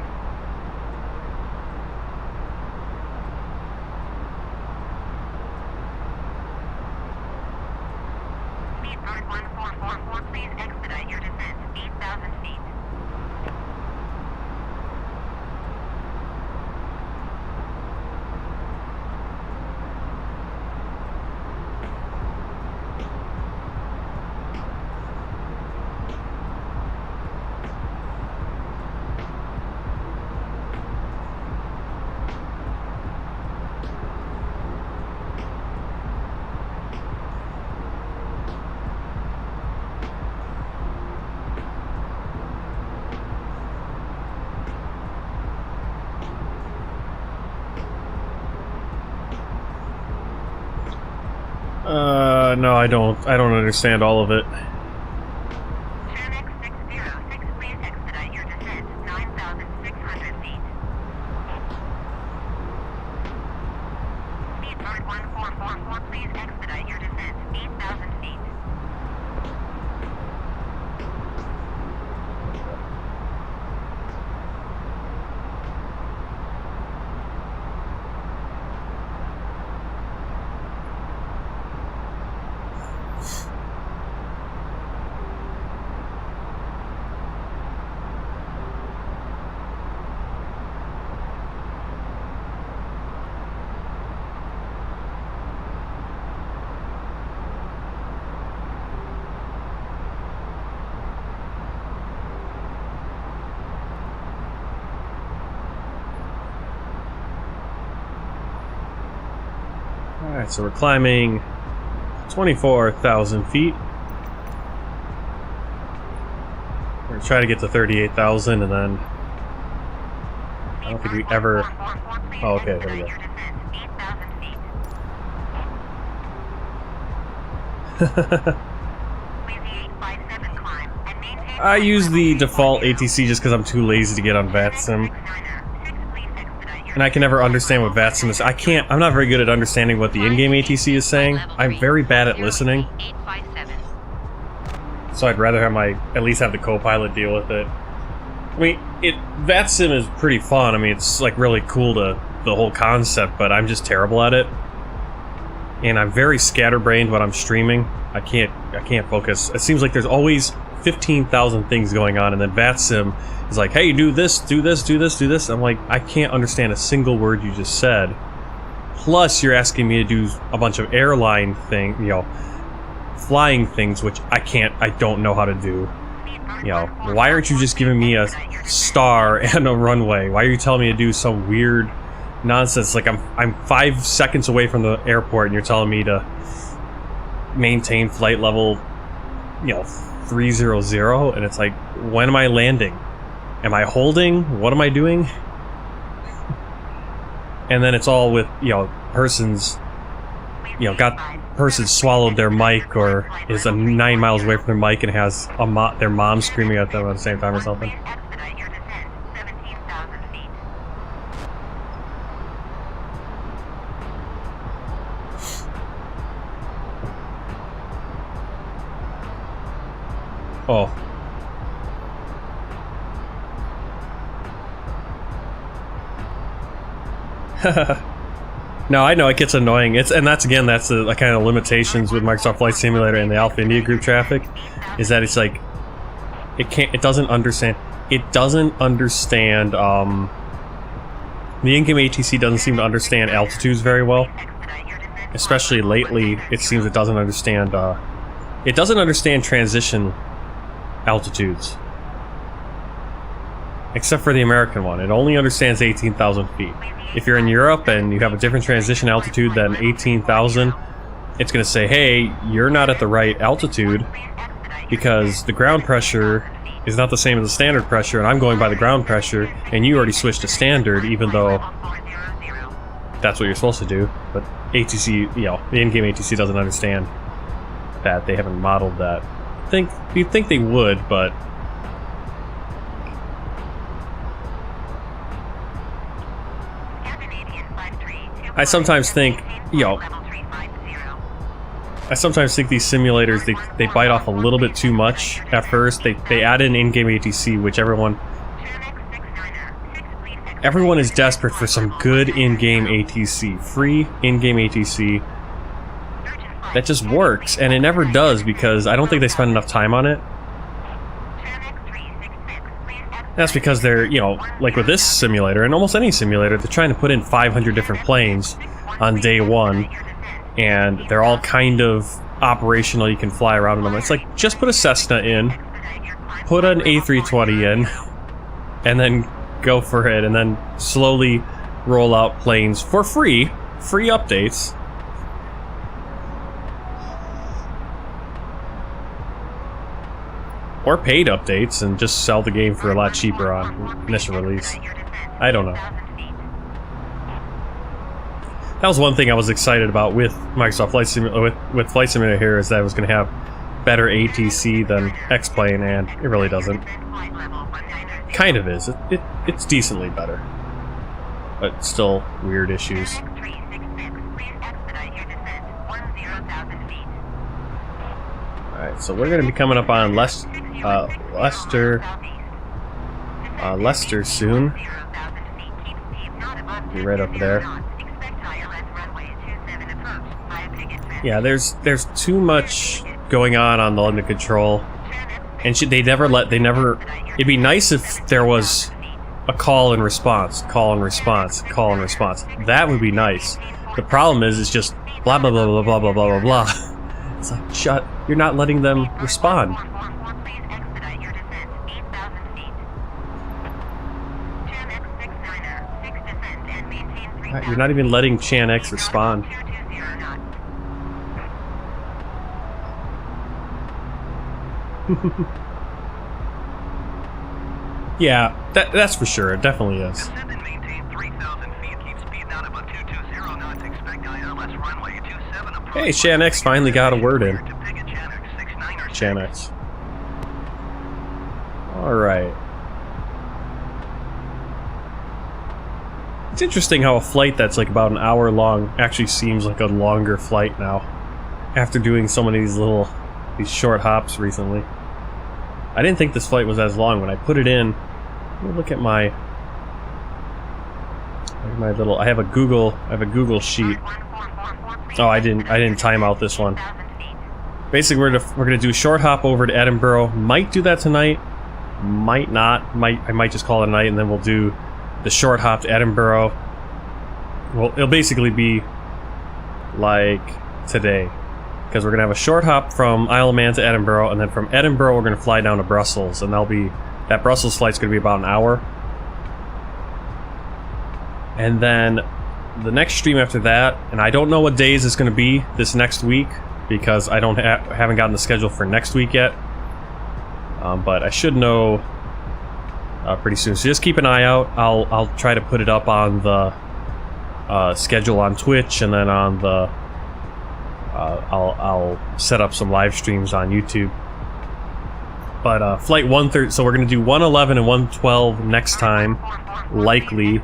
Speed bird 1444, please expedite your descent. 8,000 feet. No, I don't understand all of it. Chinook 606, please expedite your descent. 9,600 feet. Speed bird 1444, please expedite your descent. 8,000 feet. Alright, so we're climbing 24,000 feet. We're gonna try to get to 38,000 and then I don't think we ever... Oh, okay, there we go. I use the default ATC just because I'm too lazy to get on VATSIM. And I can never understand what VATSIM is. I'm not very good at understanding what the in-game ATC is saying. I'm very bad at listening. So I'd rather have at least have the co-pilot deal with it. I mean, VATSIM is pretty fun. I mean, it's like really cool the whole concept, but I'm just terrible at it. And I'm very scatterbrained when I'm streaming. I can't focus. It seems like there's always 15,000 things going on, and then VATSIM is like, hey, do this, do this, do this, do this. I'm like, I can't understand a single word you just said. Plus, you're asking me to do a bunch of airline flying things, which I don't know how to do. Why aren't you just giving me a star and a runway? Why are you telling me to do some weird nonsense? Like I'm 5 seconds away from the airport, and you're telling me to maintain flight level, 300, and it's like, when am I landing? Am I holding? What am I doing? And then it's all with, person's, person swallowed their mic or is 9 miles away from their mic and has their mom screaming at them at the same time or something. Oh. No, I know it gets annoying. That's the kind of limitations with Microsoft Flight Simulator and the Alpha India group traffic, is that it's like it doesn't understand the in-game ATC doesn't seem to understand altitudes very well. Especially lately, it seems it doesn't understand transition altitudes. Except for the American one. It only understands 18,000 feet. If you're in Europe and you have a different transition altitude than 18,000, it's going to say, hey, you're not at the right altitude because the ground pressure is not the same as the standard pressure, and I'm going by the ground pressure, and you already switched to standard, even though that's what you're supposed to do. But ATC, you know, the in-game ATC doesn't understand that. They haven't modeled that. You'd think they would, but I sometimes think, you know, I sometimes think these simulators, they bite off a little bit too much at first. They add in in-game ATC, which everyone is desperate for some good in-game ATC. Free in-game ATC that just works, and it never does because I don't think they spend enough time on it. That's because they're, you know, like with this simulator, and almost any simulator, they're trying to put in 500 different planes on day one, and they're all kind of operational, you can fly around in them. It's like, just put a Cessna in, put an A320 in, and then go for it, and then slowly roll out planes for free updates. Or paid updates and just sell the game for a lot cheaper on initial release. I don't know. That was one thing I was excited about with Microsoft Flight Simulator, with Flight Simulator here, is that it was going to have better ATC than X-Plane, and it really doesn't. Kind of is. It's decently better, but still weird issues. Alright, so we're going to be coming up on Leicester soon. Be right up there. Yeah, there's too much going on the London control, and it'd be nice if there was a call and response. That would be nice. The problem is, it's just blah blah blah blah blah blah blah blah. It's like, shut, you're not letting them respond. You're not even letting Chan X respond. Yeah, that's for sure. It definitely is. Hey, Chan X finally got a word in. Chan X. Alright. It's interesting how a flight that's like about an hour long actually seems like a longer flight now, after doing so many of these short hops recently. I didn't think this flight was as long when I put it in. Let me look at my little. I have a Google sheet. Oh, I didn't time out this one. Basically, we're gonna do a short hop over to Edinburgh. Might do that tonight. Might not. I might just call it a night, and then we'll do the short hop to Edinburgh. Well, it'll basically be like today, because we're gonna have a short hop from Isle of Man to Edinburgh, and then from Edinburgh we're gonna fly down to Brussels, and that Brussels flight's gonna be about an hour. And then the next stream after that, and I don't know what days it's going to be this next week, because I haven't gotten the schedule for next week yet, but I should know pretty soon. So just keep an eye out. I'll try to put it up on the schedule on Twitch, and then on the I'll set up some live streams on YouTube. But flight 130, so we're going to do 111 and 112 next time, likely.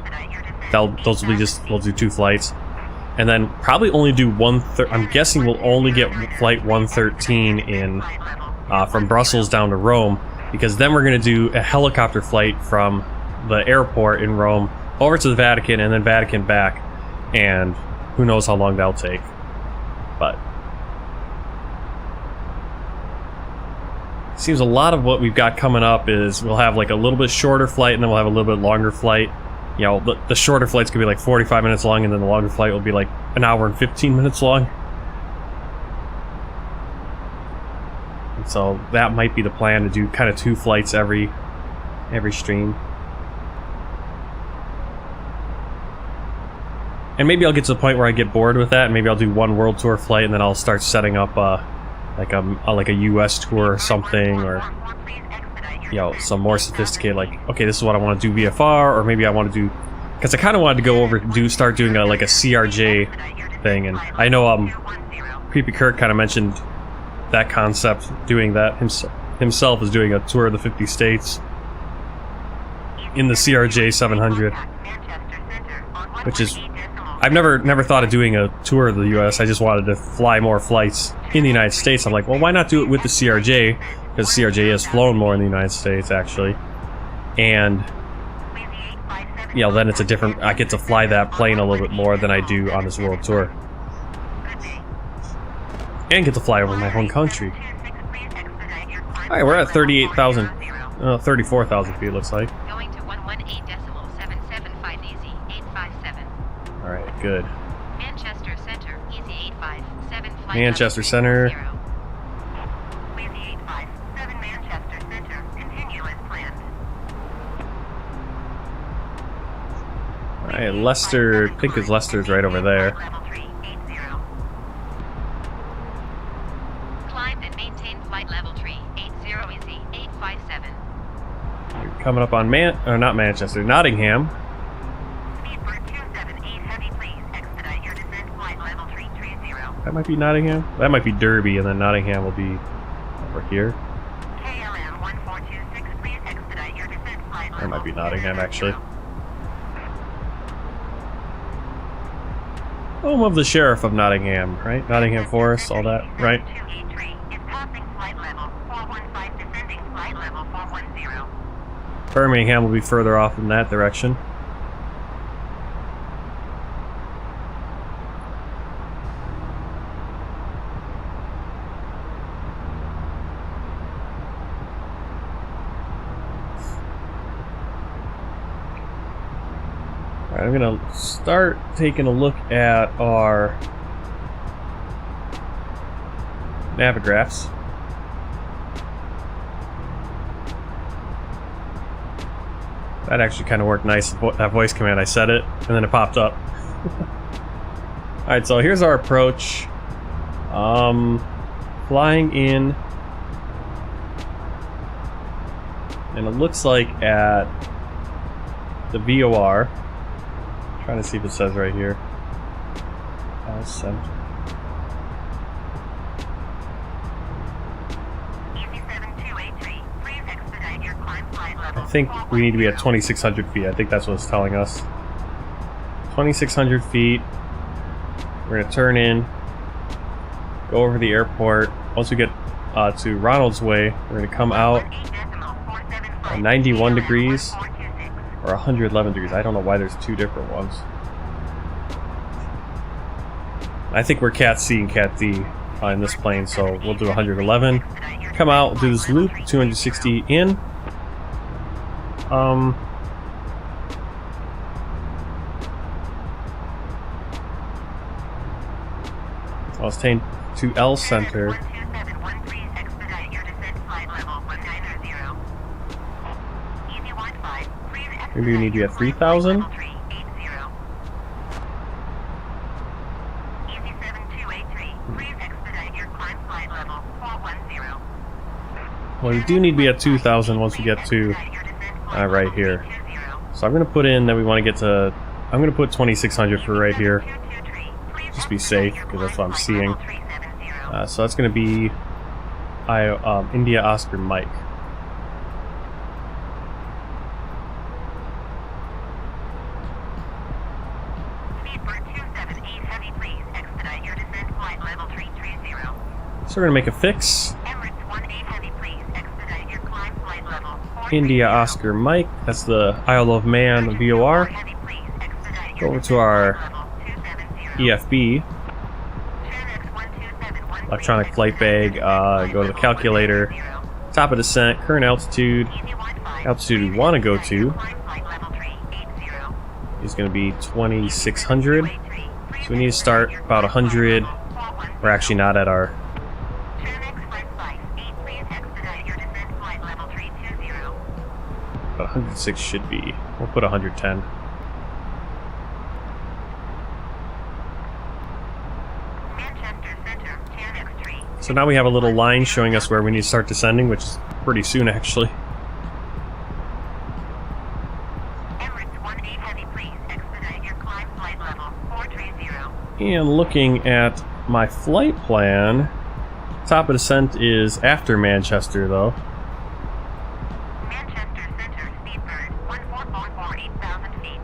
Those will be we'll do 2 flights. And then probably only do I'm guessing we'll only get flight 113 in from Brussels down to Rome, because then we're going to do a helicopter flight from the airport in Rome over to the Vatican, and then Vatican back, and who knows how long that'll take. But seems a lot of what we've got coming up is we'll have like a little bit shorter flight, and then we'll have a little bit longer flight. You know, the shorter flight's gonna be like 45 minutes long, and then the longer flight will be like an hour and 15 minutes long. And so that might be the plan, to do kind of 2 flights every stream. And maybe I'll get to the point where I get bored with that, and maybe I'll do 1 world tour flight, and then I'll start setting up like a US tour or something, or you know, some more sophisticated, like, okay, this is what I want to do VFR, or maybe I want to do, because I kind of wanted to go over start doing like a CRJ, thing. And I know Creepy Kirk kind of mentioned that concept, doing that himself is doing a tour of the 50 states in the CRJ-700, which is, I've never thought of doing a tour of the US. I just wanted to fly more flights in the United States. I'm like, well, why not do it with the CRJ? Because CRJ has flown more in the United States, actually. And, you know, then it's a different, I get to fly that plane a little bit more than I do on this world tour. And get to fly over my home country. Alright, we're at 38,000, 34,000 feet, looks like. Going to 118.775 easy, 857. Alright, good. Manchester Center, easy 857. Flight Manchester level Center. 0. Easy 857 Manchester Center. Continue as planned. Alright, Leicester, I think is Leicester's right over there. Level 380. Climb and maintain flight level 380 easy, 857. We're coming up on not Manchester, Nottingham. Speedbird 278 heavy, please expedite your descent flight level 330. That might be Nottingham. That might be Derby, and then Nottingham will be over here. KLM 1426, please expedite your descent flight level. That might be Nottingham, actually. Home of the Sheriff of Nottingham, right? Nottingham Forest, all that, right? 283 is passing flight level 415, descending flight level 410. Birmingham will be further off in that direction. Alright, I'm gonna start taking a look at our navigraphs. That actually kind of worked nice, that voice command. I said it, and then it popped up. Alright, so here's our approach. Flying in. And it looks like at the VOR. Trying to see if it says right here. Center. I think we need to be at 2,600 feet. I think that's what it's telling us. 2,600 feet. We're going to turn in, go over the airport. Once we get to Ronald's Way, we're going to come out at 91 degrees or 111 degrees. I don't know why there's two different ones. I think we're Cat C and Cat D in this plane, so we'll do 111. Come out, we'll do this loop, 260 in. I'll stay to L Center. Maybe we need to be at 3,000. Well, we do need to be at 2,000 once we get to right here. So I'm going to put in that we want to get to. I'm going to put 2,600 for right here. Just be safe, because that's what I'm seeing. So that's going to be India Oscar Mike. So we're going to make a fix. India Oscar Mike. That's the Isle of Man VOR. Go over to our EFB. Electronic flight bag. Go to the calculator. Top of descent. Current altitude. Altitude we want to go to is going to be 2,600. So we need to start about 100. We're actually not at our. But 106 should be. We'll put 110. So now we have a little line showing us where we need to start descending, which is pretty soon actually. heavy, please expedite your climb flight level 430. And looking at my flight plan, top of descent is after Manchester though. Manchester Center, Speedbird 1444, 8,000 feet.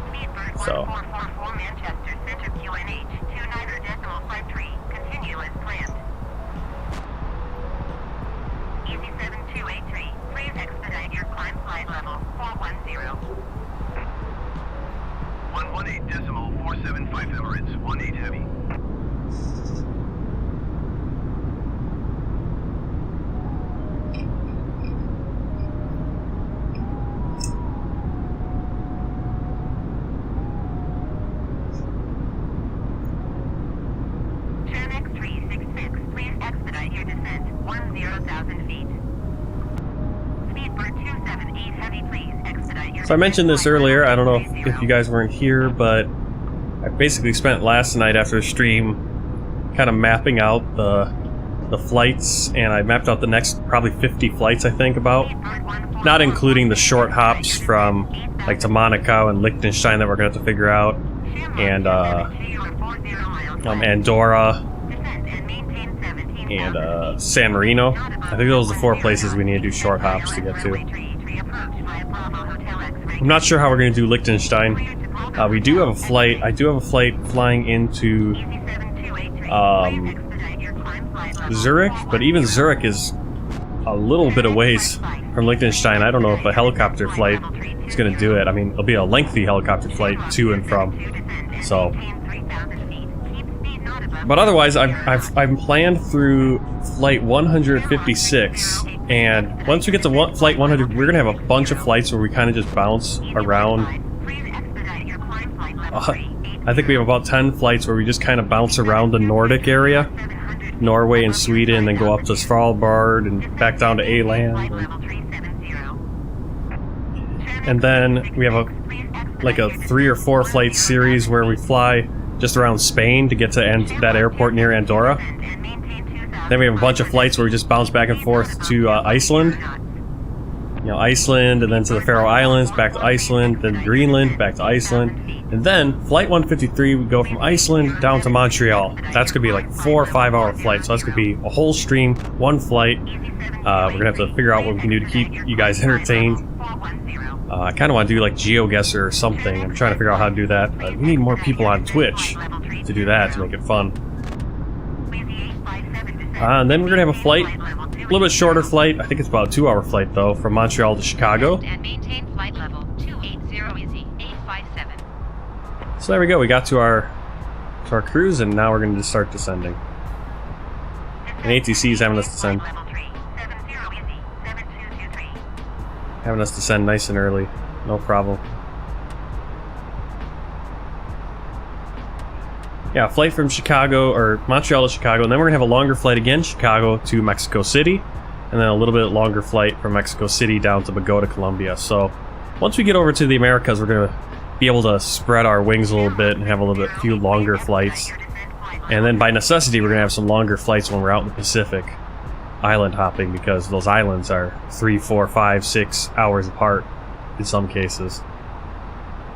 Speedbird So. 1444, Manchester Center, QNH 29.53. Continue as planned. Easy 7283, please expedite your climb flight level 410. 118.475 Emirates, 18 heavy. Tran X366, please expedite your descent 10,000 feet. Speedbird 278 heavy, please expedite your So I mentioned this earlier, I don't know if you guys weren't here, but I basically spent last night after the stream kind of mapping out the flights, and I mapped out the next probably 50 flights I think about, not including the short hops from like to Monaco and Liechtenstein that we're going to have to figure out, and Andorra and San Marino. I think those are the 4 places we need to do short hops to get to. I'm not sure how we're going to do Liechtenstein. We do have a flight. I do have a flight flying into Zurich, but even Zurich is a little bit of ways from Liechtenstein. I don't know if a helicopter flight is going to do it. I mean, it'll be a lengthy helicopter flight to and from. So, but otherwise, I've planned through flight 156, and once we get to flight 100, we're gonna have a bunch of flights where we kind of just bounce around. I think we have about 10 flights where we just kind of bounce around the Nordic area, Norway and Sweden, and then go up to Svalbard and back down to A-land. And then we have a 3 or 4 flight series where we fly just around Spain to get to that airport near Andorra. Then we have a bunch of flights where we just bounce back and forth to Iceland. You know, Iceland, and then to the Faroe Islands, back to Iceland, then Greenland, back to Iceland. And then, flight 153, we go from Iceland down to Montreal. That's gonna be like 4 or 5 hour flight, so that's gonna be a whole stream, 1 flight. We're gonna have to figure out what we can do to keep you guys entertained. I kind of want to do like GeoGuessr or something. I'm trying to figure out how to do that. We need more people on Twitch to do that, to make it fun. And then we're going to have a flight, a little bit shorter flight. I think it's about a 2 hour flight though, from Montreal to Chicago. And maintain flight level 280 easy 857. So there we go, we got to our cruise, and now we're going to just start descending. And ATC is having us descend. Having us descend nice and early, no problem. Yeah, flight from Chicago, or Montreal to Chicago, and then we're gonna have a longer flight again, Chicago to Mexico City, and then a little bit longer flight from Mexico City down to Bogota, Colombia. So once we get over to the Americas, we're gonna be able to spread our wings a little bit and have a few longer flights. And then by necessity, we're gonna have some longer flights when we're out in the Pacific, island hopping, because those islands are 3, 4, 5, 6 hours apart in some cases.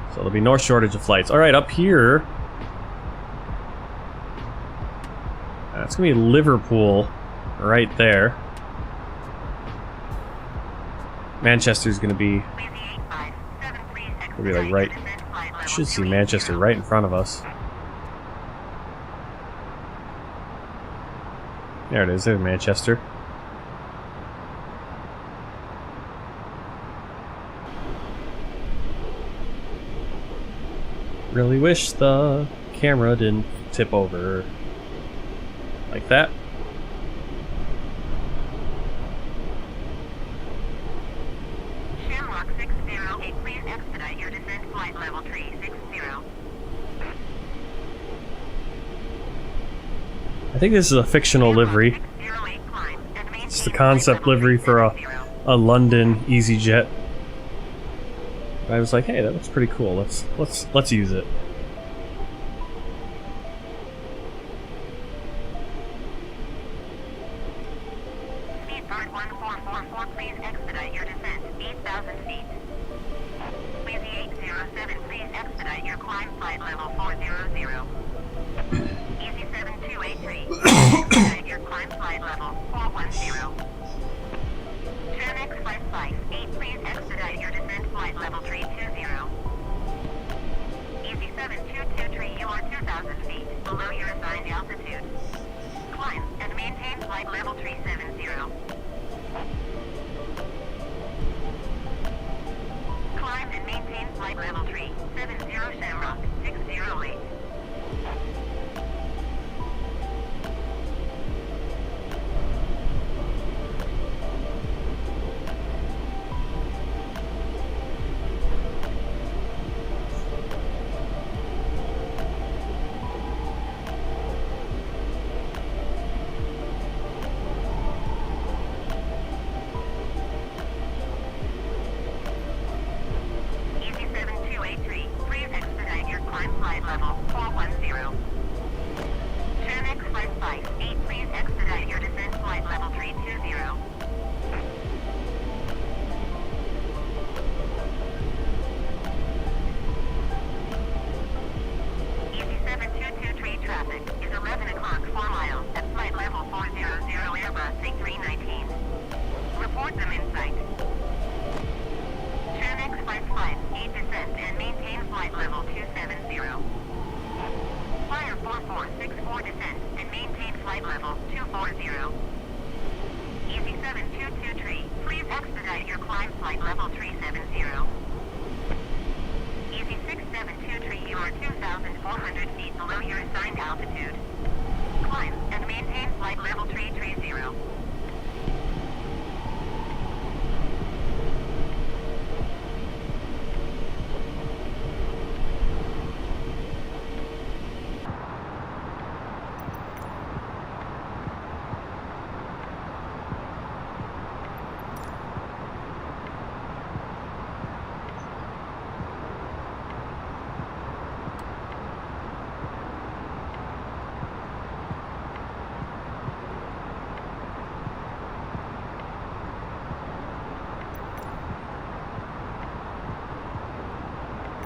So there'll be no shortage of flights. Alright, up here, it's gonna be Liverpool right there. Manchester's gonna be like right. I should see Manchester right in front of us. There it is, there's Manchester. Really wish the camera didn't tip over like that. Shamrock 608, please expedite your descent flight level 360. I think this is a fictional livery. It's the concept livery for a London EasyJet. I was like, hey, that looks pretty cool. Let's use it. Speedbird 1444, please expedite your descent 8,000 feet. flight level 370 Shamrock 608.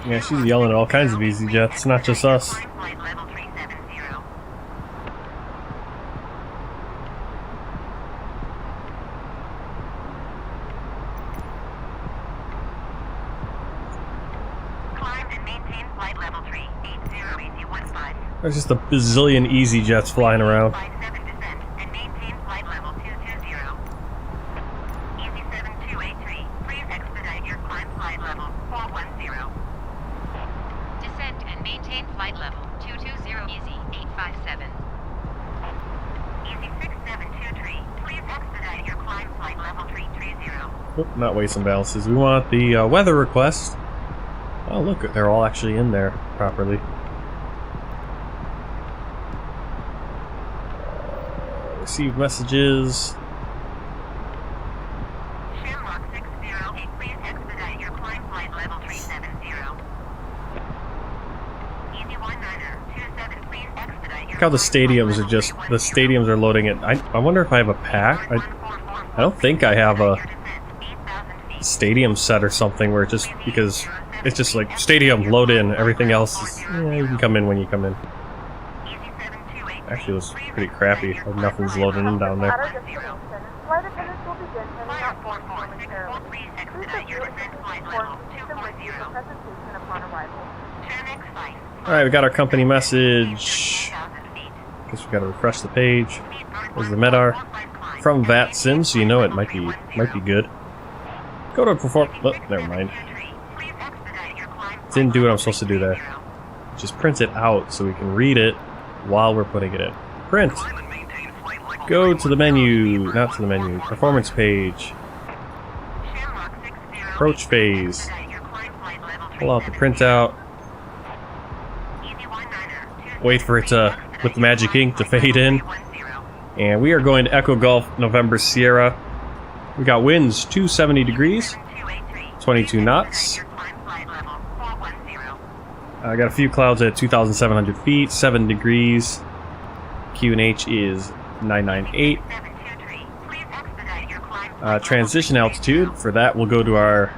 Yeah, she's yelling at all kinds of easy jets, not just us. There's just a bazillion easy jets flying around. Not wasting balances. We want the weather request. Oh look, they're all actually in there properly. Receive messages. Look how the stadiums are just, the stadiums are loading it. I wonder if I have a pack. I don't think I have a stadium set or something where it just, because it's just like stadium, load in, everything else is, yeah, you can come in when you come in. Actually, it was pretty crappy, like nothing's loading in down there. At our destination, flight attendants will begin sending out forms momentarily. Please review and complete forms to the with you for presentation upon arrival. Alright, we got our company message. Guess we gotta refresh the page. There's the MEDAR from VATSIM, so you know it might be good. Go to perform. Oh, never mind. Didn't do what I'm supposed to do there. Just print it out so we can read it while we're putting it in. Print. Go to the menu, not to the menu. Performance page. Approach phase. Pull out the printout. Wait for it to, with the magic ink, to fade in. And we are going to Echo Golf November Sierra. We got winds 270 degrees, 22 knots. I got a few clouds at 2,700 feet, 7 degrees. QNH is 998. Transition altitude, for that we'll go to our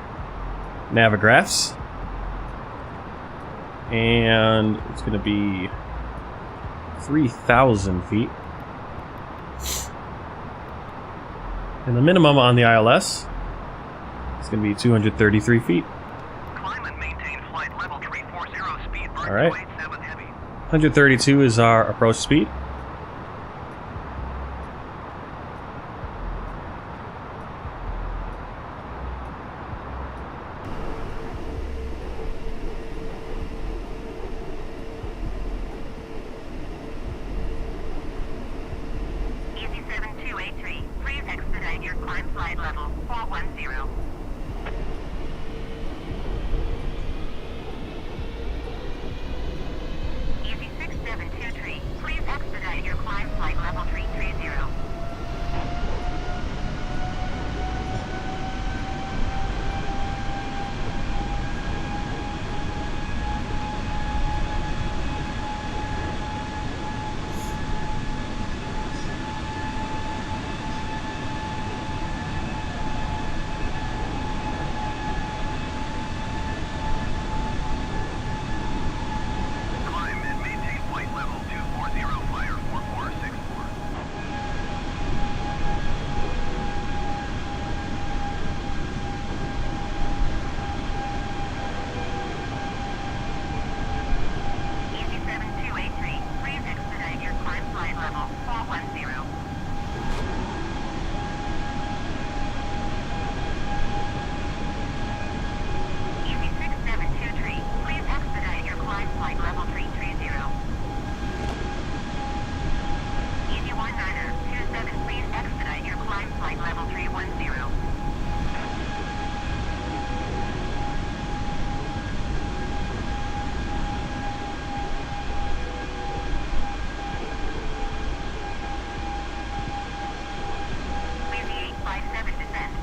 navigraphs. And it's going to be 3,000 feet. And the minimum on the ILS is going to be 233 feet. Alright. 132 is our approach speed.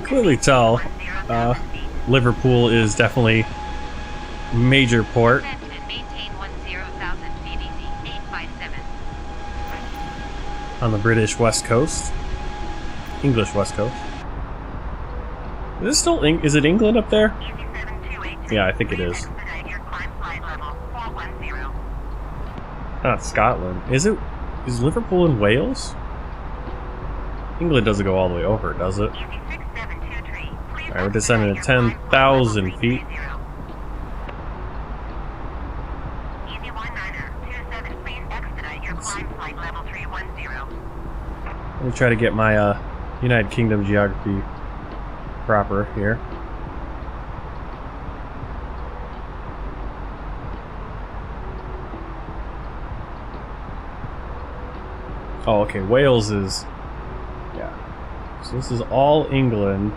clearly tell Liverpool is definitely major port. And maintain 10,000 feet easy, 857. On the British West Coast. English West Coast. Is this still is it England up there? Yeah, I think it is. Not Scotland. Is it? Is Liverpool in Wales? England doesn't go all the way over, does it? Alright, we're descending at 10,000 feet. Let me try to get my United Kingdom geography proper here. Oh, okay, Wales is... yeah. So this is all England.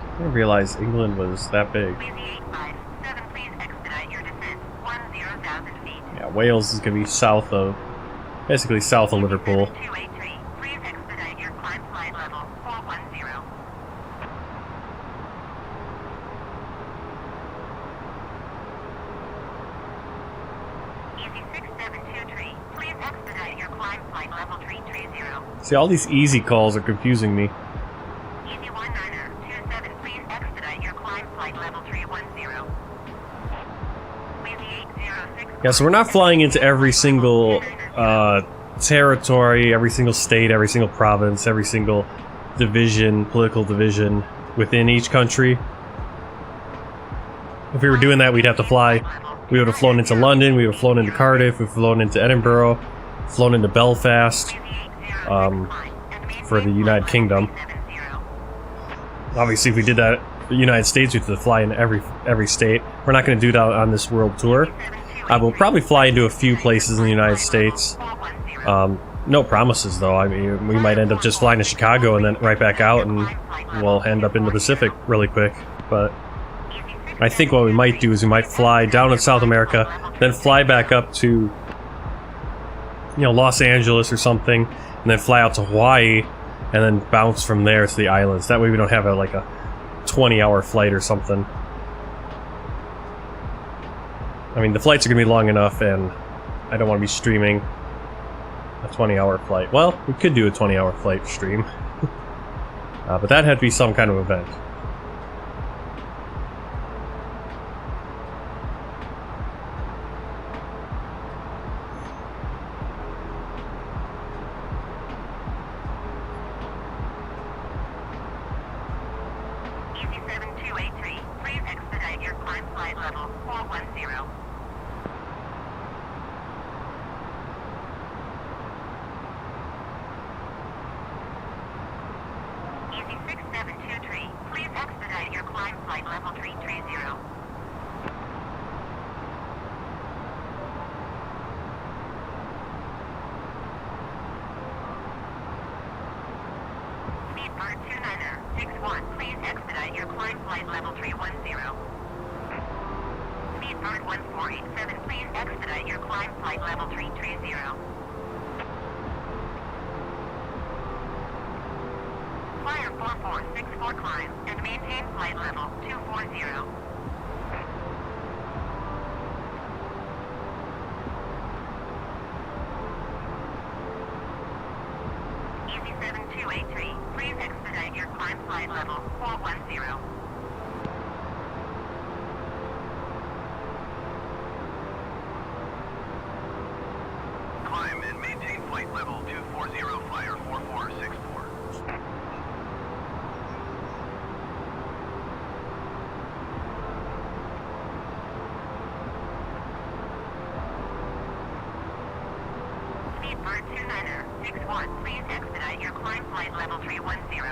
I didn't realize England was that big. Yeah, Wales is going to be south of... basically south of Liverpool. See, all these easy calls are confusing me. Yeah, so we're not flying into every single territory, every single state, every single province, every single division, political division within each country. If we were doing that, we'd have to fly. We would have flown into London, we would have flown into Cardiff, we've flown into Edinburgh, flown into Belfast. For the United Kingdom. Obviously, if we did that for the United States, we'd have to fly in every state. We're not going to do that on this world tour. We'll probably fly into a few places in the United States. No promises, though. I mean, we might end up just flying to Chicago and then right back out, and we'll end up in the Pacific really quick. But I think what we might do is we might fly down to South America, then fly back up to, you know, Los Angeles or something, and then fly out to Hawaii, and then bounce from there to the islands. That way we don't have like a 20-hour flight or something. I mean, the flights are going to be long enough, and I don't want to be streaming a 20-hour flight. Well, we could do a 20-hour flight stream. But that had to be some kind of event. Climb and maintain flight level 240, flyer 4464. Speedbird 29er, 61, please expedite your climb flight level 310.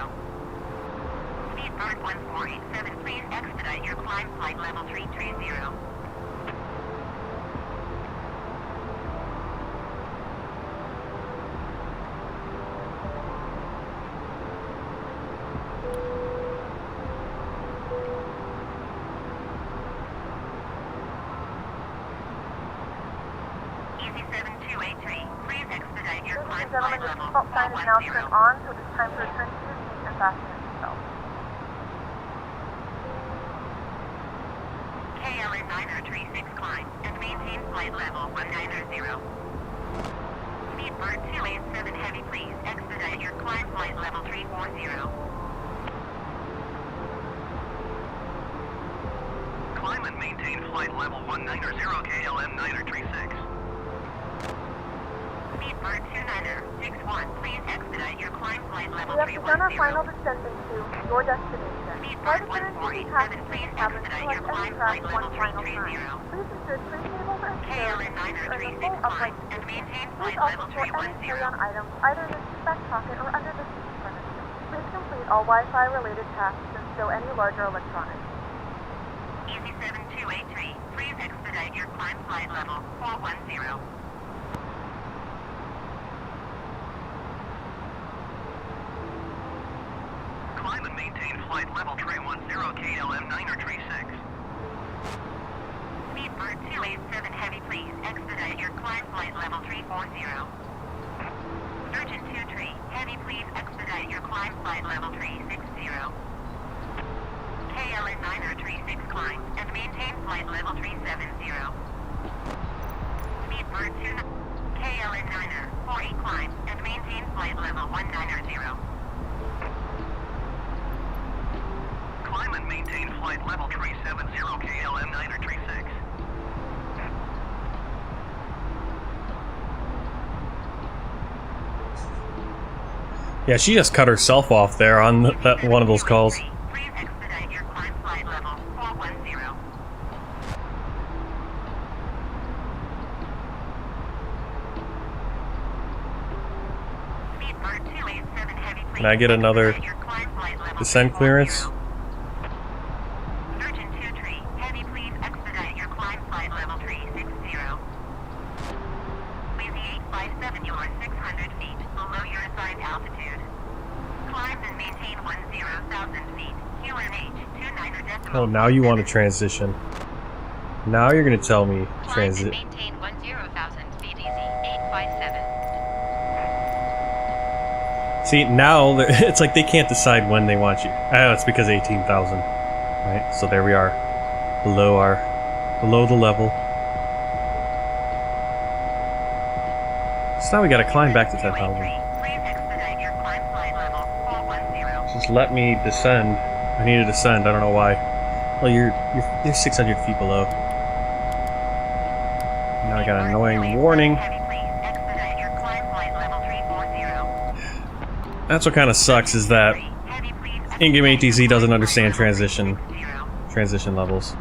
Speedbird 1487, please expedite your climb flight level 330. Easy 7283, please expedite your climb and gentlemen, the seatbelt sign is now turned on, so it is time to return to your seat and fasten your seatbelt. KLM 936 climb and maintain flight level 190. Speedbird 287 Heavy, please expedite your climb flight level 340. Climb and maintain flight level 190 KLM 936. Speedbird 2961, please expedite your climb flight level We have begun our 310. final descending to your destination. Flight Speedbird attendants and 1487, passengers please have been expedite your select climb any flight track level one final 330. time. Please ensure tray tables are secured KLM and in the 936 full climb upright and position. maintain Please flight also level store any 310. carry-on items either in the seat back pocket or under the seat furniture. Please complete all Wi-Fi related tasks and stow any larger electronics. Easy 7283, please expedite your climb flight level 410. Climb and maintain flight level 310 KLM 936. Speedbird 287 Heavy, please expedite your climb flight level 340. Surgeon 23 Heavy, please expedite your climb flight level 360. KLM 936 climb and maintain flight level 370. Speedbird 2 KLM 948 climb and maintain flight level 190. Climb and maintain flight level 370 KLM 936. Yeah, she just cut herself off there on that one of those calls. Please expedite your climb flight level 410. Speedbird 287 Heavy, please Can I get another expedite your climb flight level descent clearance? 340. Surgeon 23 Heavy, please expedite your climb flight level 360. Wheezy 857, you are 600 feet below your assigned altitude. Climb and maintain 10,000 feet. QNH 29 Oh, now you want to transition. Now you're going to tell me Climb and transit. maintain 10,000 feet easy. 857. See, now it's like they can't decide when they want you. Oh, it's because 18,000. Right, so there we are. Below the level. So now we gotta climb back to 10,000. Please expedite your climb flight level 410. Just let me descend. I need to descend, I don't know why. Well, you're 600 feet below. Now I got an annoying warning. Heavy, please expedite your climb flight level 340. That's what kind of sucks, is that Heavy, please in-game expedite your ATC doesn't climb understand flight level transition levels.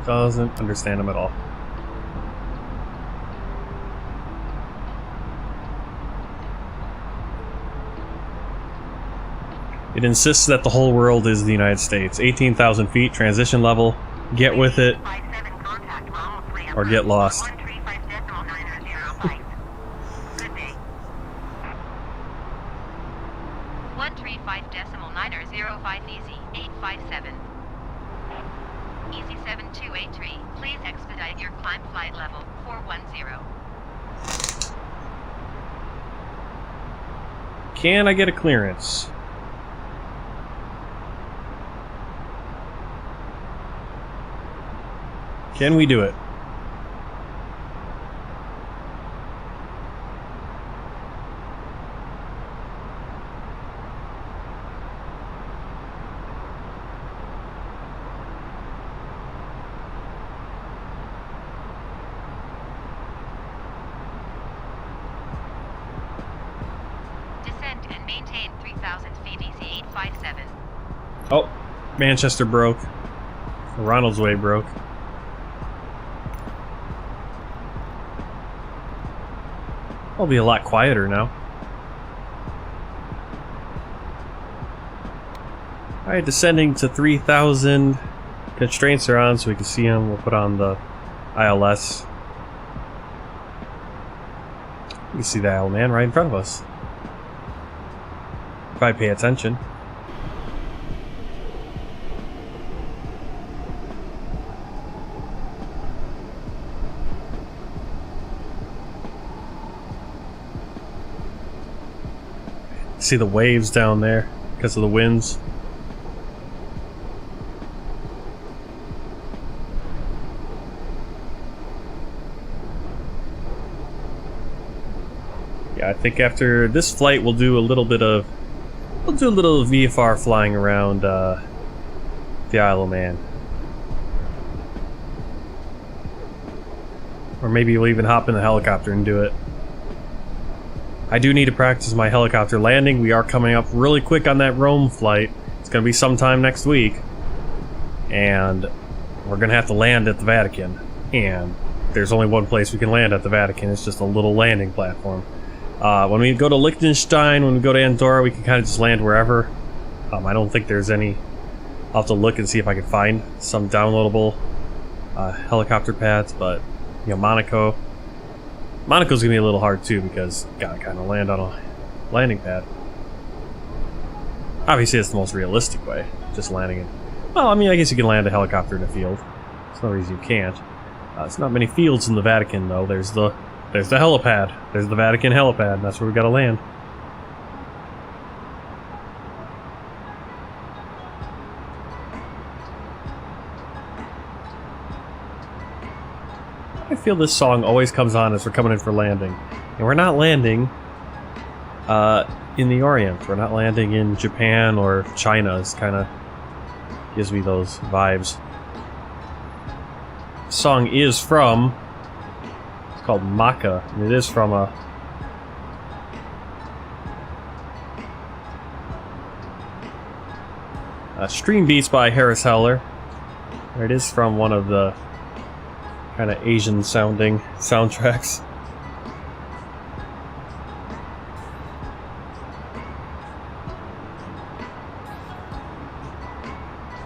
Doesn't understand them at all. It insists that the whole world is the United States. 18,000 feet, transition level. Get with it, 57 contact Ronald Slam or get lost. 135.905. Good day. 135.905 easy. 857. Easy 7283, please expedite your climb flight level 410. Can I get a clearance? Can we do it? Descend and maintain 3,000 feet easy. 857. Oh, Manchester broke. Ronald's Way broke. I'll be a lot quieter now. Alright, descending to 3,000. Constraints are on so we can see them. We'll put on the ILS. You can see the old man right in front of us. If I pay attention. See the waves down there because of the winds. Yeah, I think after this flight we'll do a little VFR flying around the Isle of Man. Or maybe we'll even hop in the helicopter and do it. I do need to practice my helicopter landing. We are coming up really quick on that Rome flight. It's going to be sometime next week. And we're going to have to land at the Vatican. And there's only one place we can land at the Vatican. It's just a little landing platform. When we go to Liechtenstein, when we go to Andorra, we can kind of just land wherever. I don't think there's any... I'll have to look and see if I can find some downloadable helicopter pads, but... You know, Monaco's gonna be a little hard too because you gotta kind of land on a landing pad. Obviously, it's the most realistic way, just landing it. Well, I mean, I guess you can land a helicopter in a field. There's no reason you can't. There's not many fields in the Vatican though. There's the helipad. There's the Vatican helipad. That's where we gotta land. I feel this song always comes on as we're coming in for landing. And we're not landing in the Orient. We're not landing in Japan or China. It's kind of gives me those vibes. The song is from... It's called Maka. And it is from a... Stream Beats by Harris Heller. It is from one of the kind of Asian sounding soundtracks.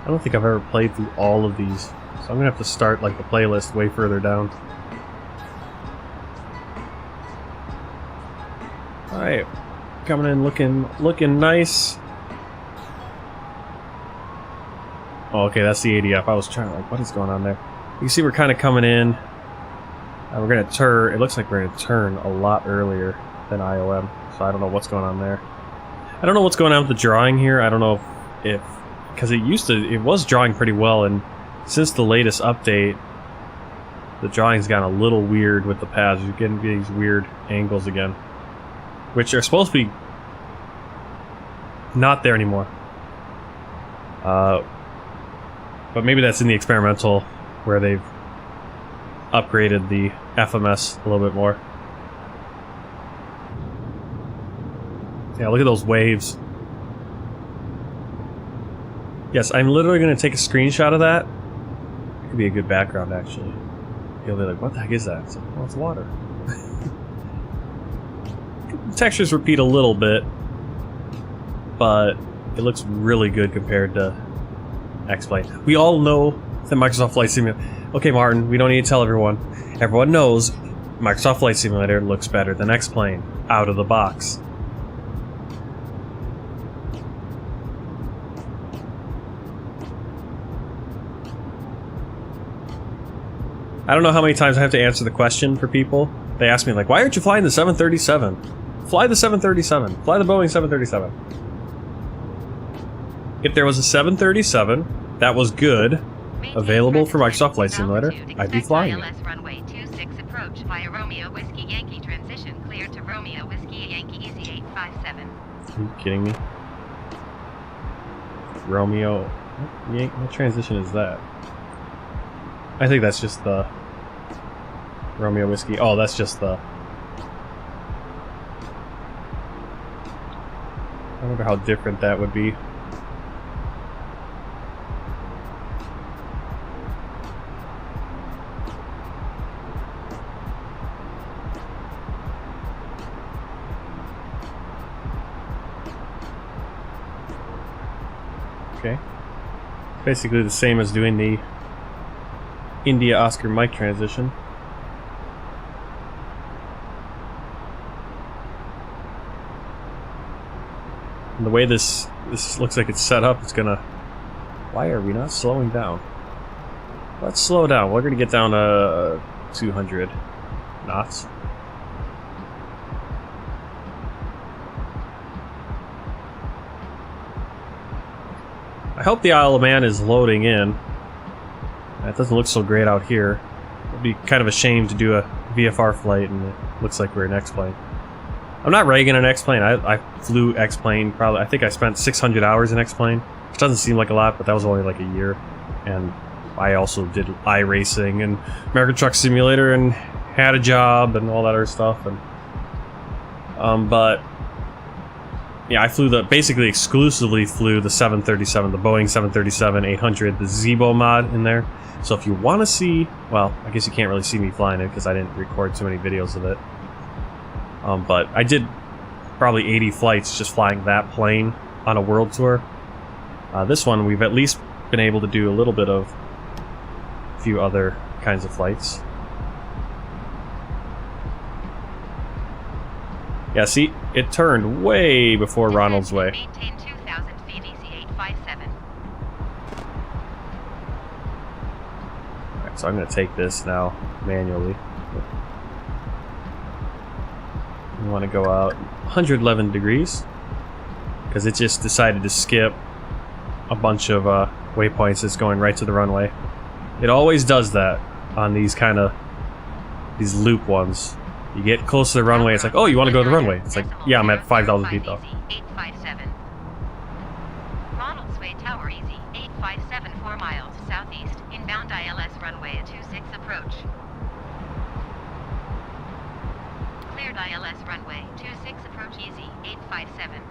I don't think I've ever played through all of these, so I'm gonna have to start like the playlist way further down. Alright, coming in looking nice. Oh, okay, that's the ADF. I was trying to, like, what is going on there? You can see we're kind of coming in. We're going to turn. It looks like we're going to turn a lot earlier than IOM. So I don't know what's going on there. I don't know what's going on with the drawing here. I don't know if because it was drawing pretty well, and since the latest update, the drawing's gotten a little weird with the pads. You're getting these weird angles again, which are supposed to be not there anymore. But maybe that's in the experimental, where they've upgraded the FMS a little bit more. Yeah, look at those waves. Yes, I'm literally going to take a screenshot of that. It could be a good background, actually. You'll be like, what the heck is that? It's like, well, it's water. The textures repeat a little bit, but it looks really good compared to X-Plane. We all know that Microsoft Flight Simulator... Okay, Martin, we don't need to tell everyone. Everyone knows Microsoft Flight Simulator looks better than X-Plane out of the box. I don't know how many times I have to answer the question for people. They ask me, like, why aren't you flying the 737? Fly the 737. Fly the Boeing 737. If there was a 737 that was good, available for Microsoft Flight Simulator, I'd be flying it. Runway 26 approach via Romeo Whiskey Yankee transition clear to Romeo Whiskey Yankee Easy 857. Are you kidding me? Romeo... What transition is that? I think that's just the Romeo Whiskey. Oh, that's just the... I wonder how different that would be. Okay. Basically the same as doing the India Oscar Mike transition. And the way this looks like it's set up, it's gonna... Why are we not slowing down? Let's slow down. We're gonna get down to 200 knots. I hope the Isle of Man is loading in. It doesn't look so great out here. It'd be kind of a shame to do a VFR flight and it looks like we're in X-plane. I'm not ragging an X-plane. I flew X-plane probably. I think I spent 600 hours in X-plane, which doesn't seem like a lot, but that was only like a year. And I also did iRacing and American Truck Simulator and had a job and all that other stuff. And but yeah, I flew basically exclusively flew the 737, the Boeing 737-800, the Zibo mod in there. So if you want to see, well, I guess you can't really see me flying it because I didn't record too many videos of it. But I did probably 80 flights just flying that plane on a world tour. This one, we've at least been able to do a little bit of a few other kinds of flights. Yeah, see, it turned way before Ronald's way. Maintain 2,000 feet easy 857. Alright, so I'm going to take this now manually. We want to go out 111 degrees because it just decided to skip a bunch of waypoints. It's going right to the runway. It always does that on these these loop ones. You get close to the runway, it's like, oh, you want to go to the runway? It's like, yeah, I'm at 5,000 feet though. 857. Ronald's Way Tower easy 857 4 miles southeast inbound ILS runway at 26 approach. Cleared ILS runway 26 approach easy 857.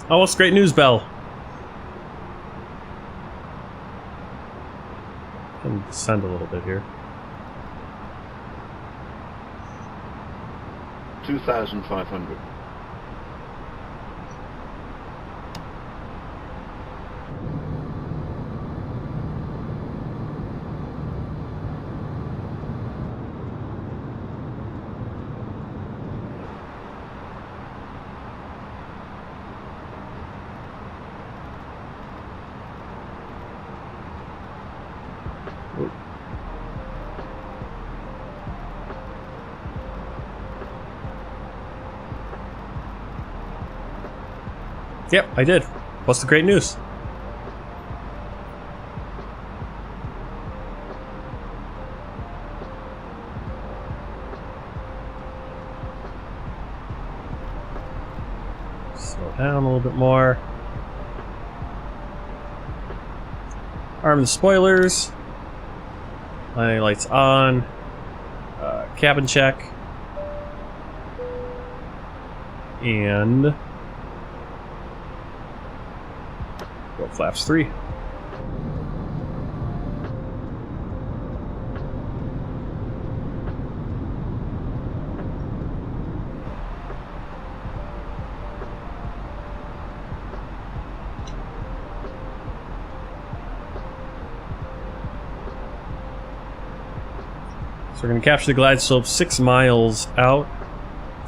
Oh, it's great news, Bell. I can descend a little bit here. 2,500. Yep, I did. What's the great news? Slow down a little bit more. Arm the spoilers. Landing lights on. Cabin check. And go flaps 3. So we're going to capture the glide slope 6 miles out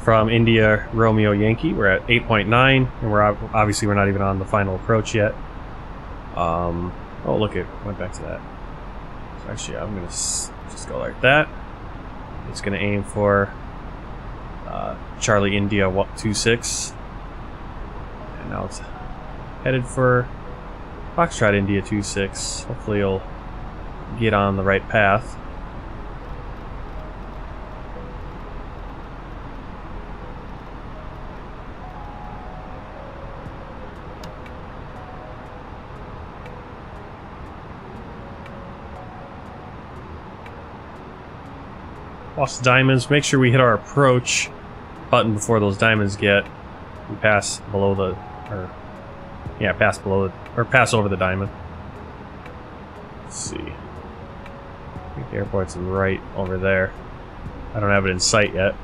from India Romeo Yankee. We're at 8.9, and we're obviously we're not even on the final approach yet. Oh, look, it went back to that. So actually, I'm going to just go like that. It's going to aim for Charlie India 26. And now it's headed for Foxtrot India 26. Hopefully it'll get on the right path. Watch the diamonds. Make sure we hit our approach button before those diamonds get. We pass below the, pass below the, or pass over the diamond. Let's see. I think the airport's right over there. I don't have it in sight yet.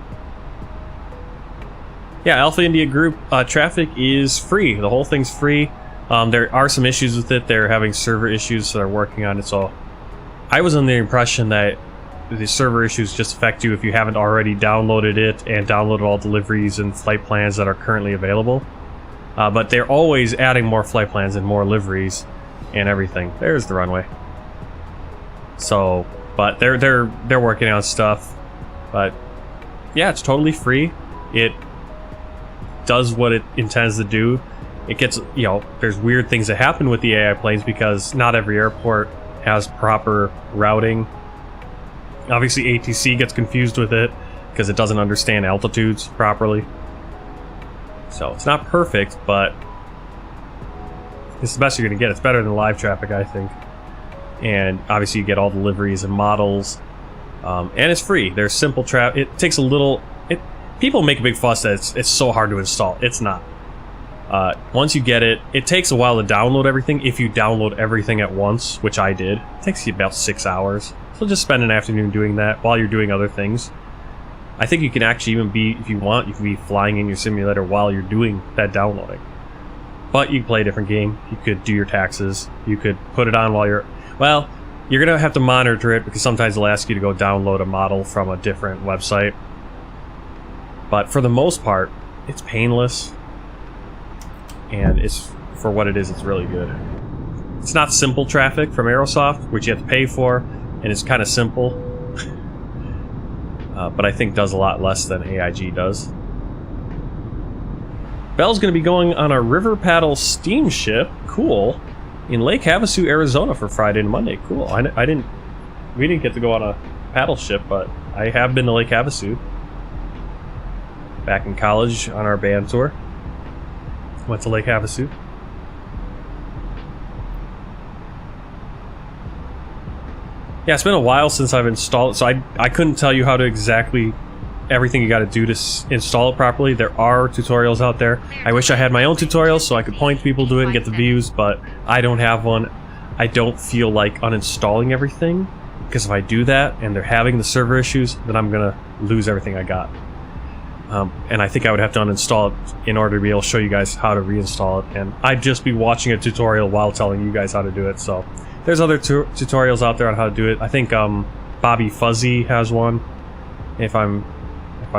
Yeah, Alpha India Group traffic is free. The whole thing's free. There are some issues with it. They're having server issues, so they're working on it. So I was under the impression that the server issues just affect you if you haven't already downloaded it and downloaded all deliveries and flight plans that are currently available. But they're always adding more flight plans and more liveries and everything. There's the runway. So, but they're working on stuff. But yeah, it's totally free. It does what it intends to do. it gets, you know, there's weird things that happen with the AI planes because not every airport has proper routing. Obviously ATC gets confused with it because it doesn't understand altitudes properly. So it's not perfect, but it's the best you're going to get. It's better than live traffic, I think. And obviously you get all the liveries and models. And it's free. There's simple it takes a little... People make a big fuss that it's so hard to install. It's not. Once you get it, it takes a while to download everything. If you download everything at once, which I did, it takes you about 6 hours. So just spend an afternoon doing that while you're doing other things. I think you can actually even be, if you want, you can be flying in your simulator while you're doing that downloading. But you can play a different game. You could do your taxes. You could put it on while you're... Well, you're going to have to monitor it because sometimes they'll ask you to go download a model from a different website. But for the most part, it's painless. And it's, for what it is, it's really good. It's not simple traffic from Aerosoft, which you have to pay for, and it's kind of simple. But I think does a lot less than AIG does. Bell's going to be going on a river paddle steamship, cool, in Lake Havasu, Arizona for Friday and Monday. Cool. We didn't get to go on a paddle ship, but I have been to Lake Havasu. Back in college on our band tour. Went to Lake Havasu. Yeah, it's been a while since I've installed it, so I couldn't tell you how to exactly everything you got to do to install it properly. There are tutorials out there. I wish I had my own tutorials so I could point people to it and get the views, but I don't have one. I don't feel like uninstalling everything, because if I do that and they're having the server issues, then I'm gonna lose everything I got. And I think I would have to uninstall it in order to be able to show you guys how to reinstall it, and I'd just be watching a tutorial while telling you guys how to do it. So there's other tutorials out there on how to do it. I think Bobby Fuzzy has one, if I'm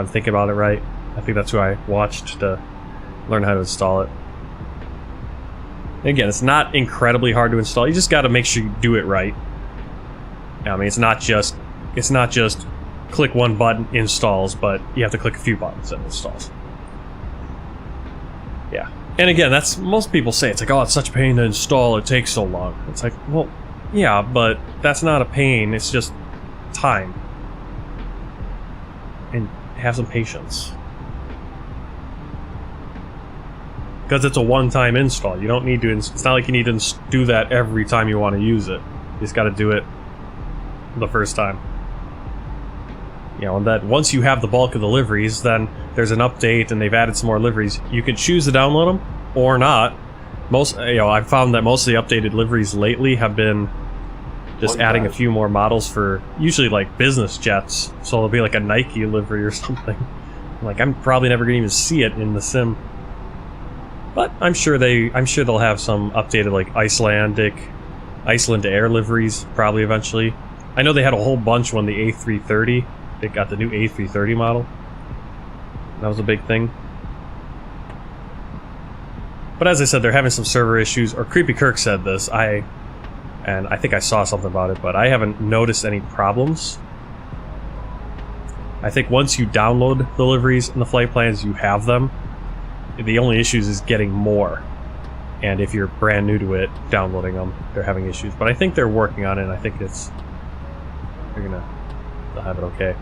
thinking about it right. I think that's who I watched to learn how to install it. And again, it's not incredibly hard to install. You just got to make sure you do it right. I mean, it's not just click one button, installs, but you have to click a few buttons and installs. Yeah. And again, that's, most people say, it's like, oh, it's such a pain to install, it takes so long. It's like, well, yeah, but that's not a pain, it's just time. And have some patience. Because it's a one-time install. You don't need to, it's not like you need to do that every time you want to use it. You just got to do it the first time. You know, and that once you have the bulk of the liveries, then there's an update and they've added some more liveries. You can choose to download them or not. Most, you know, I've found that most of the updated liveries lately have been just adding a few more models for usually like business jets. So it'll be like a Nike livery or something. Like, I'm probably never gonna even see it in the sim. But I'm sure they'll have some updated like Iceland Air liveries probably eventually. I know they had a whole bunch when the A330. They got the new A330 model. That was a big thing. But as I said, they're having some server issues, or Creepy Kirk said this, and I think I saw something about it, but I haven't noticed any problems. I think once you download the liveries and the flight plans, you have them. The only issues is getting more. And if you're brand new to it, downloading them, they're having issues. But I think they're working on it, and I think they'll have it okay.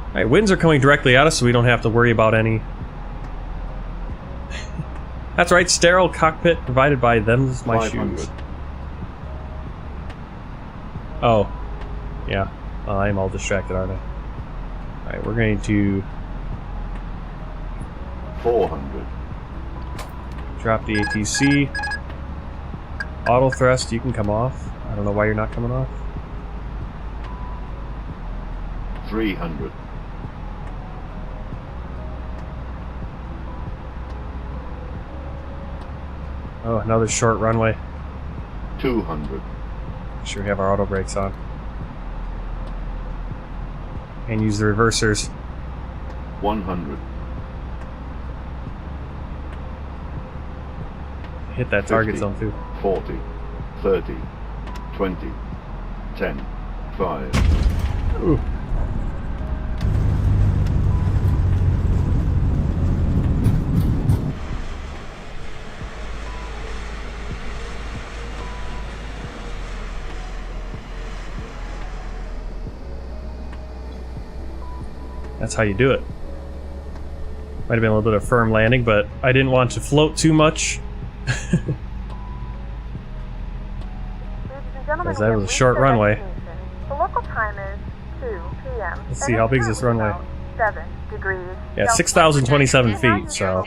Alright, winds are coming directly at us, so we don't have to worry about any. That's right, sterile cockpit provided by them's my 500. shoes. Oh, yeah. I'm all distracted, aren't I? Alright, we're going to 400. drop the ATC. Auto thrust, you can come off. I don't know why you're not coming off. 300. Oh, another short runway. 200. Make sure we have our auto brakes on. And use the reversers. 100. Hit that target 50, zone too. 40. 30. 20. 10. 5. Ooh. That's how you do it. Might have been a little bit of firm landing, but I didn't want to float too much. Because that was a short runway. The local time is 2 p.m. Let's see, how big is this runway? 7 degrees. Yeah, 6,027 feet, so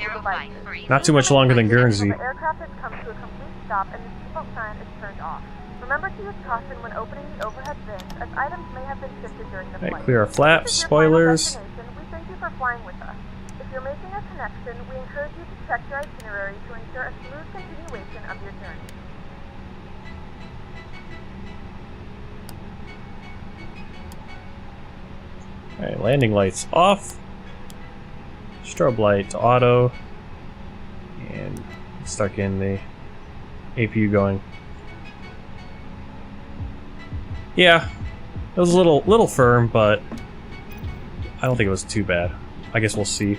not too much longer than Guernsey. The aircraft has come to a complete stop and the seatbelt sign is turned off. Remember to use caution when opening the overhead bins, as items may have been shifted during the flight. Right, clear our flaps, spoilers. We thank you for flying with us. If you're making a connection, we encourage you to check your itinerary to ensure a smooth continuation of your journey. Alright, landing lights off. Strobe light to auto. And start getting the APU going. Yeah, it was a little firm, but I don't think it was too bad. I guess we'll see.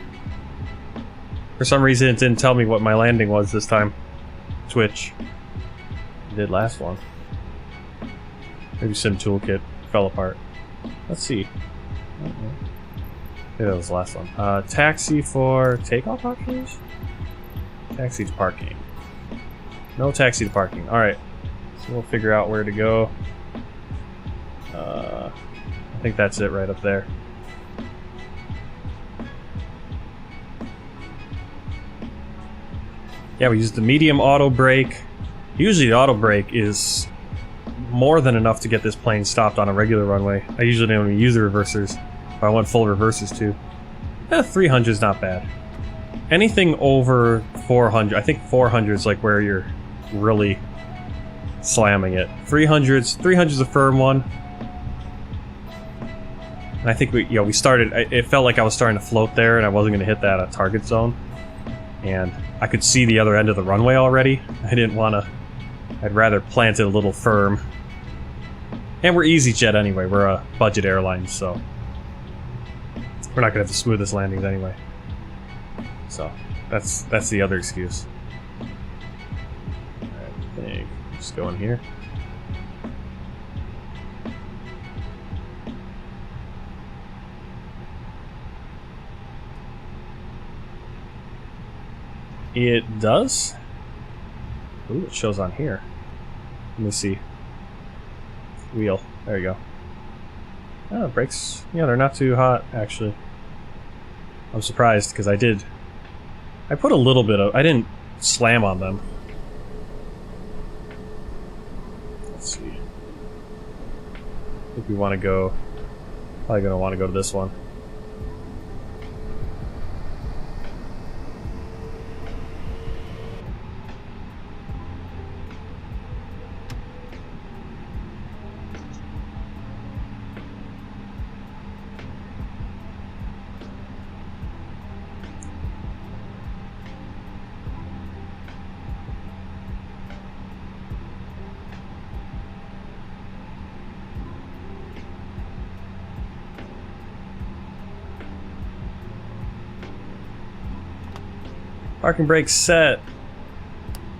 For some reason, it didn't tell me what my landing was this time. Twitch. It did last one. Maybe Sim Toolkit fell apart. Let's see. Maybe that was the last one. Taxi for takeoff options? Taxi to parking. No taxi to parking. Alright. So we'll figure out where to go. I think that's it right up there. Yeah, we used the medium auto brake. Usually the auto brake is more than enough to get this plane stopped on a regular runway. I usually don't even use the reversers. If I want full reversers too. 300 is not bad. Anything over 400, I think 400 is like where you're really slamming it. 300's a firm one. And I think we started, it felt like I was starting to float there and I wasn't going to hit that target zone. And I could see the other end of the runway already. I didn't want to, I'd rather plant it a little firm. And we're EasyJet anyway, we're a budget airline, so we're not going to have the smoothest landings anyway. So, that's the other excuse. I think, just go in here. It does? Ooh, it shows on here. Let me see. Wheel. There you go. Oh, brakes. Yeah, they're not too hot, actually. I'm surprised, because I put a little bit of... I didn't slam on them. Let's see. I think we want to go... Probably going to want to go to this one. Parking brakes set.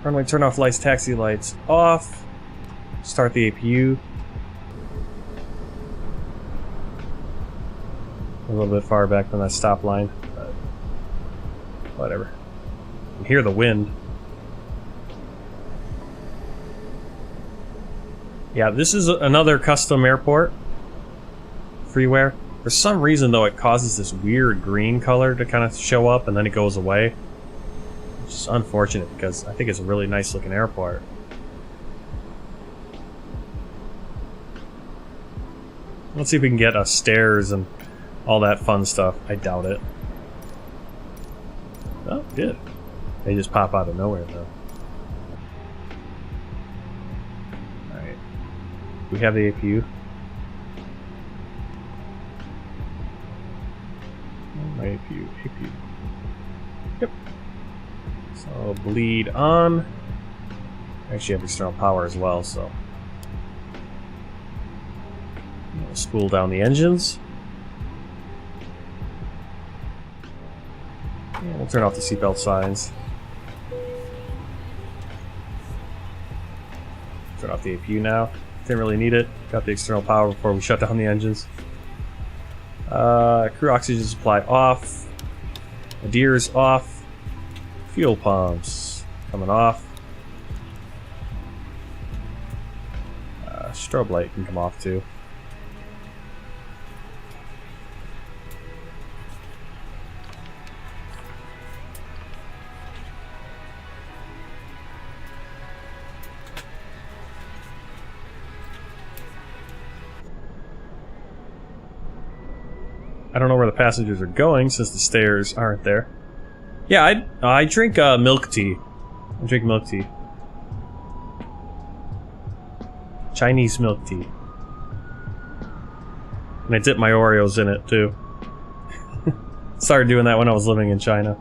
Runway turn off lights, taxi lights off. Start the APU. A little bit far back from that stop line, but whatever. You can hear the wind. Yeah, this is another custom airport. Freeware. For some reason though, it causes this weird green color to kind of show up and then it goes away. Which is unfortunate because I think it's a really nice looking airport. Let's see if we can get stairs and all that fun stuff. I doubt it. Oh, good. They just pop out of nowhere though. Alright. We have the APU. My APU. Yep. So bleed on. I actually have external power as well, so we'll spool down the engines. And we'll turn off the seatbelt signs. Turn off the APU now. Didn't really need it. Got the external power before we shut down the engines. Crew oxygen supply off. Nadir's off. Fuel pumps coming off. Strobe light can come off too. I don't know where the passengers are going since the stairs aren't there. Yeah, I drink milk tea. I drink milk tea. Chinese milk tea. And I dip my Oreos in it too. Started doing that when I was living in China.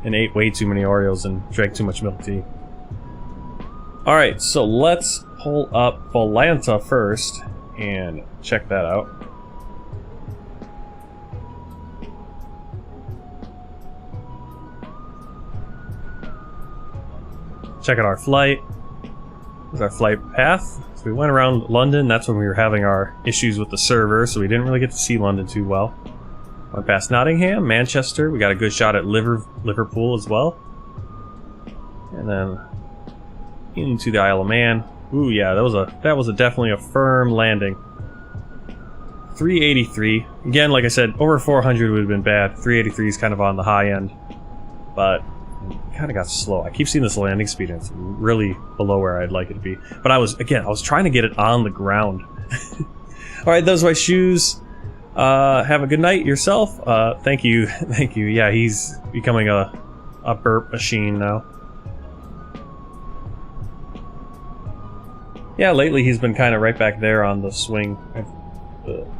And ate way too many Oreos and drank too much milk tea. Alright, so let's pull up Volanta first and check that out. Check out our flight. Here's our flight path. So we went around London. That's when we were having our issues with the server, so we didn't really get to see London too well. Went past Nottingham, Manchester. We got a good shot at Liverpool as well. And then into the Isle of Man. Ooh, yeah, that was definitely a firm landing. 383. Again, like I said, over 400 would have been bad. 383 is kind of on the high end, but kind of got slow. I keep seeing this landing speed and it's really below where I'd like it to be. But I was trying to get it on the ground. Alright, those are my shoes. Have a good night yourself. Thank you. Thank you. Yeah, he's becoming a burp machine now. Yeah, lately he's been kind of right back there on the swing.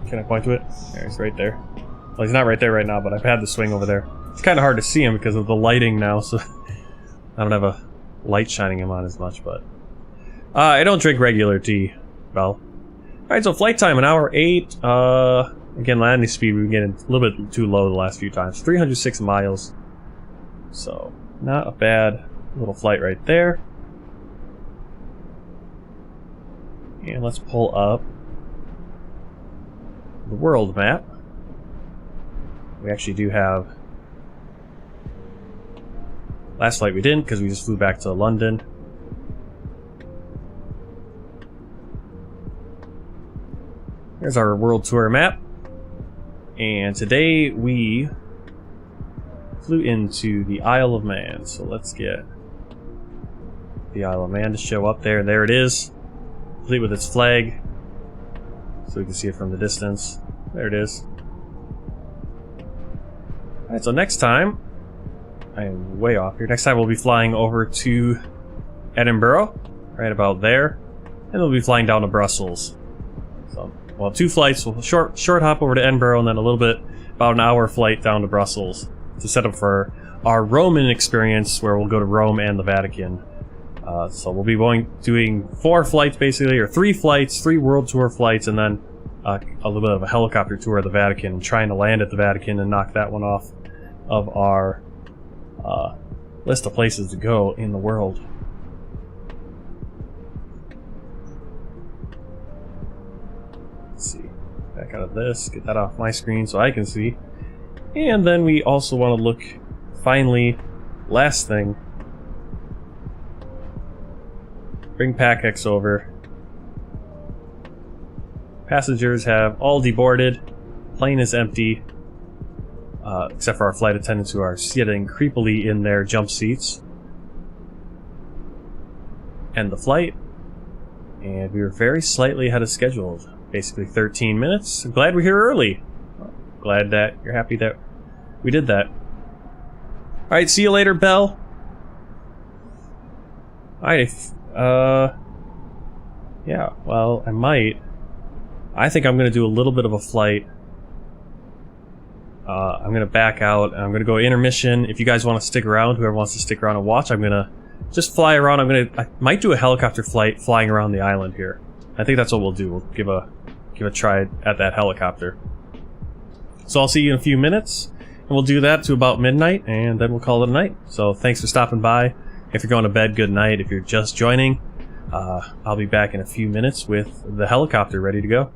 Can I point to it? There, he's right there. Well, he's not right there right now, but I've had the swing over there. It's kind of hard to see him because of the lighting now, so I don't have a light shining him on as much, but I don't drink regular tea, well. Alright, so flight time, 1 hour 8. Again, landing speed, we've been getting a little bit too low the last few times. 306 miles. So, not a bad little flight right there. And let's pull up the world map. We actually do have... Last flight we didn't because we just flew back to London. Here's our world tour map. And today we flew into the Isle of Man. So let's get the Isle of Man to show up there. There it is. Complete with its flag. So we can see it from the distance. There it is. Alright, so next time, I am way off here. Next time we'll be flying over to Edinburgh, right about there. And we'll be flying down to Brussels. So, well, 2 flights. We'll short hop over to Edinburgh and then a little bit, about an hour flight down to Brussels to set up for our Roman experience where we'll go to Rome and the Vatican. So we'll be doing 4 flights basically, or 3 flights, 3 world tour flights, and then a little bit of a helicopter tour of the Vatican, and trying to land at the Vatican and knock that one off of our list of places to go in the world. Let's see. Back out of this, get that off my screen so I can see. And then we also want to look, finally, last thing. Bring PACX over. Passengers have all deboarded. Plane is empty. Except for our flight attendants who are sitting creepily in their jump seats. End the flight. And we were very slightly ahead of schedule. Basically 13 minutes. I'm glad we're here early. Glad that you're happy that we did that. Alright, see you later, Belle. Alright, yeah, well, I might. I think I'm gonna do a little bit of a flight. I'm gonna back out and I'm gonna go intermission. If you guys want to stick around, whoever wants to stick around and watch, I'm gonna just fly around. I might do a helicopter flight flying around the island here. I think that's what we'll do. We'll give a try at that helicopter. So I'll see you in a few minutes, and we'll do that to about midnight, and then we'll call it a night. So thanks for stopping by. If you're going to bed, good night. If you're just joining, I'll be back in a few minutes with the helicopter ready to go.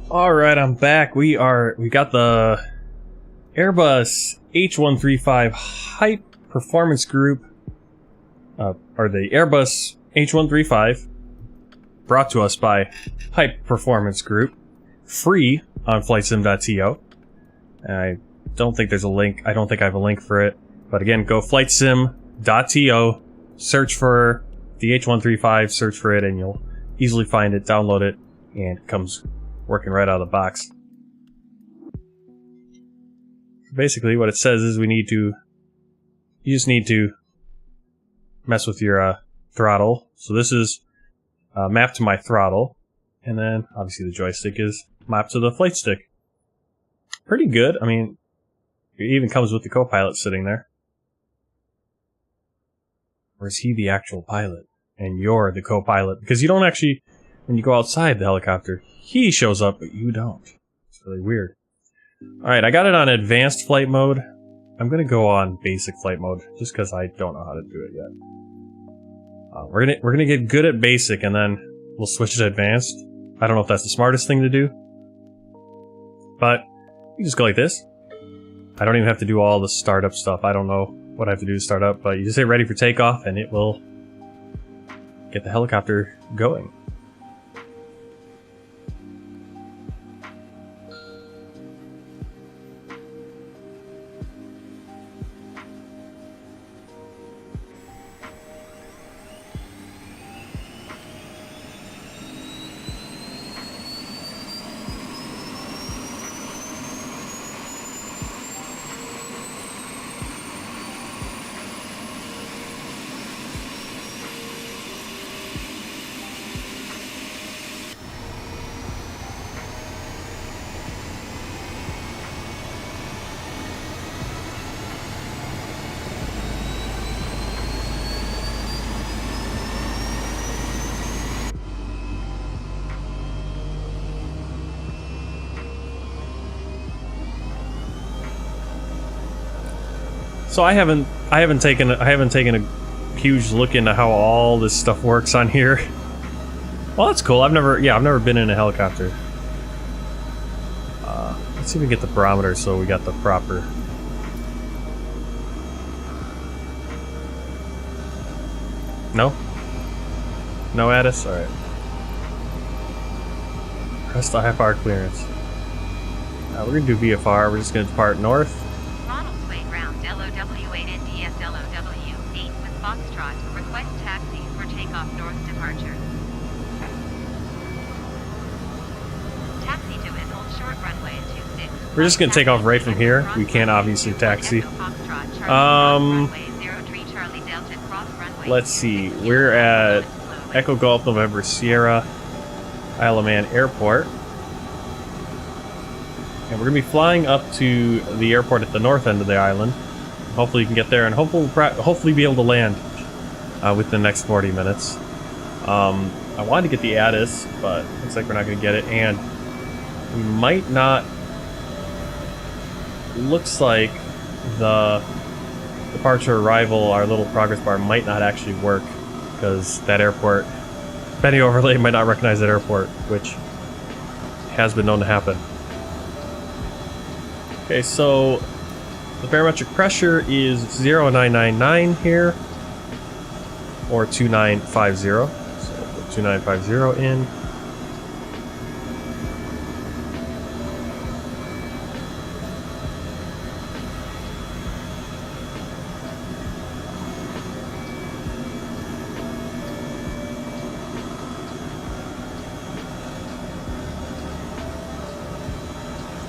Alright, I'm back. We got the Airbus H135 Hype Performance Group, or the Airbus H135, brought to us by Hype Performance Group, free on flightsim.to. I don't think there's a link. I don't think I have a link for it. But again, go flightsim.to, search for the H135, search for it, and you'll easily find it, download it, and it comes working right out of the box. Basically, what it says is you just need to mess with your throttle. So this is mapped to my throttle, and then obviously the joystick is mapped to the flight stick. Pretty good. I mean, it even comes with the co-pilot sitting there. Or is he the actual pilot? And you're the co-pilot? Because you don't actually, when you go outside the helicopter, he shows up, but you don't. It's really weird. Alright, I got it on advanced flight mode. I'm gonna go on basic flight mode, just because I don't know how to do it yet. We're gonna get good at basic, and then we'll switch to advanced. I don't know if that's the smartest thing to do. But, you just go like this. I don't even have to do all the startup stuff. I don't know what I have to do to start up, but you just hit ready for takeoff, and it will get the helicopter going. So I haven't taken a huge look into how all this stuff works on here. Well, that's cool. I've never been in a helicopter. Let's see if we get the barometer so we got the proper. No? No ATIS? Alright. Press the high power clearance. We're gonna do VFR. We're just gonna depart north. Foxtrot, request taxi for takeoff north departure. Taxi to is hold short runway 26. We're just gonna take off right from here. We can't obviously taxi. Let's see. We're at Echo Golf November Sierra Isle of Man Airport. And we're gonna be flying up to the airport at the north end of the island. Hopefully you can get there, and hopefully be able to land within the next 40 minutes. I wanted to get the ATIS, but looks like we're not going to get it, and we might not. Looks like the departure arrival, our little progress bar, might not actually work because that airport, Benny Overlay might not recognize that airport, which has been known to happen. Okay, so the barometric pressure is 0999 here, or 2950. So put 2950 in.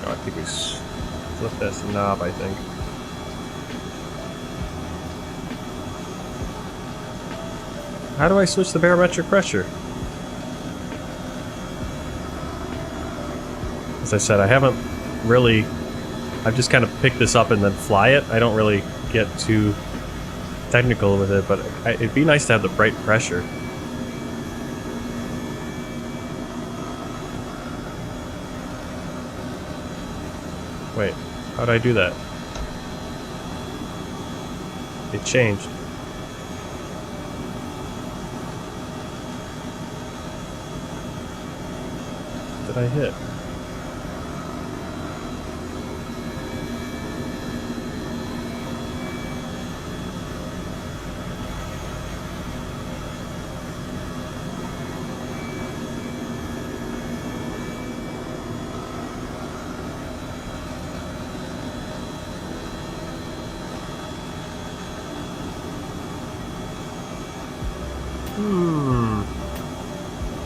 Oh, I think we flip this knob, I think. How do I switch the barometric pressure? As I said, I've just kind of picked this up and then fly it. I don't really get too technical with it, but it'd be nice to have the right pressure. Wait, how'd I do that? It changed. What did I hit?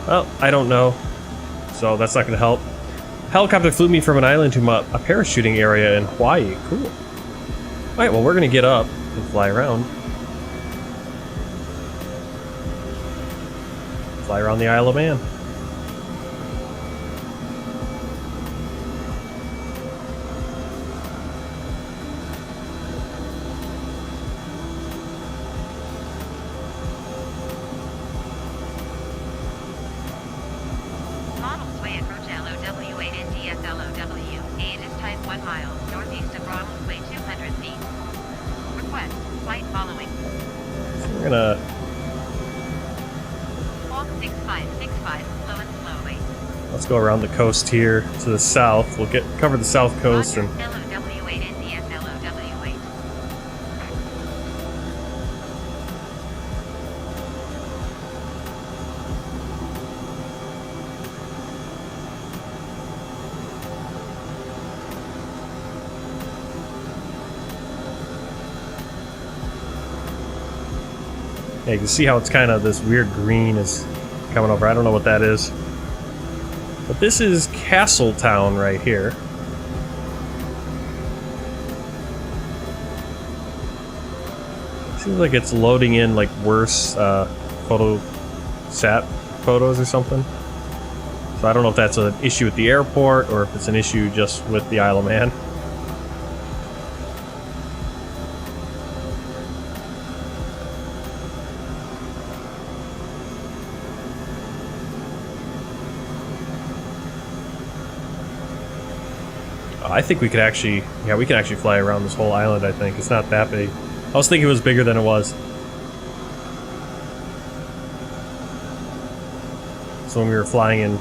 Well, I don't know. So that's not going to help. Helicopter flew me from an island to a parachuting area in Hawaii. Cool. Alright, well, we're going to get up and fly around. Fly around the Isle of Man. Model sway approach LOW8 NDS LOW. 8 is type 1 miles northeast of Ronald Way 200 feet. Request flight following. So we're gonna. Walk 6565, slow and slowly. Let's go around the coast here to the south. We'll cover the south coast and. LOW8 NDS LOW8. Yeah, you can see how it's kind of this weird green is coming over. I don't know what that is. But this is Castletown right here. Seems like it's loading in like worse sat photos or something. So I don't know if that's an issue with the airport or if it's an issue just with the Isle of Man. I think we could actually, yeah, we can actually fly around this whole island, I think. It's not that big. I was thinking it was bigger than it was. So when we were flying in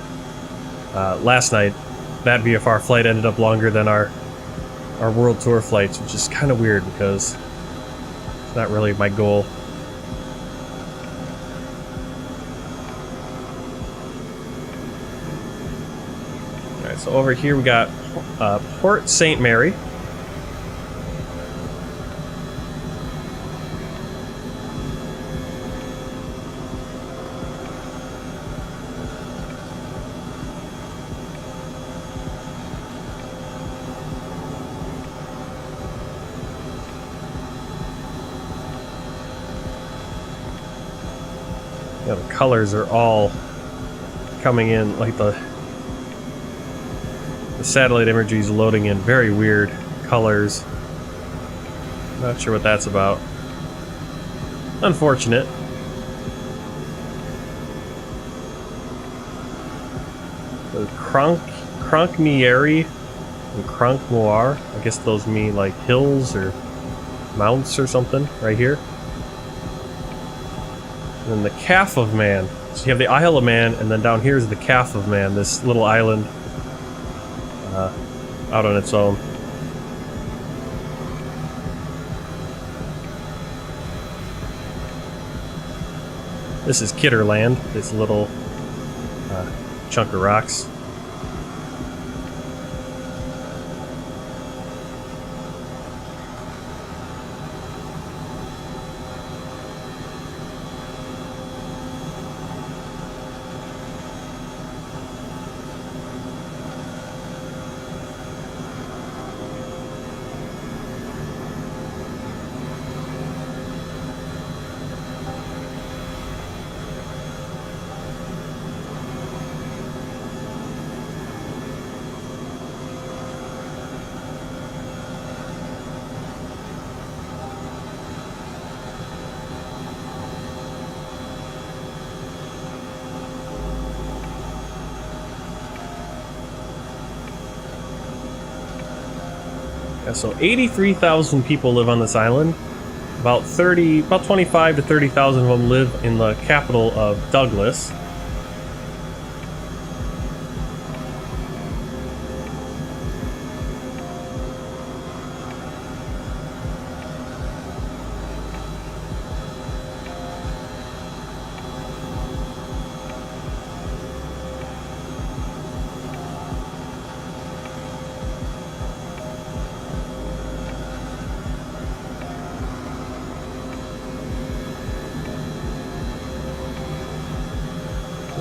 last night, that VFR flight ended up longer than our world tour flights, which is kind of weird because it's not really my goal. Alright, so over here we got Port St. Mary. Yeah, the colors are all coming in like the satellite imagery is loading in very weird colors. Not sure what that's about. Unfortunate. So Cronkmieri and Cronkmoir. I guess those mean like hills or mounts or something right here. And then the Calf of Man. So you have the Isle of Man, and then down here is the Calf of Man, this little island out on its own. This is Kitterland, this little chunk of rocks. Yeah, so 83,000 people live on this island. About 25 to 30,000 of them live in the capital of Douglas.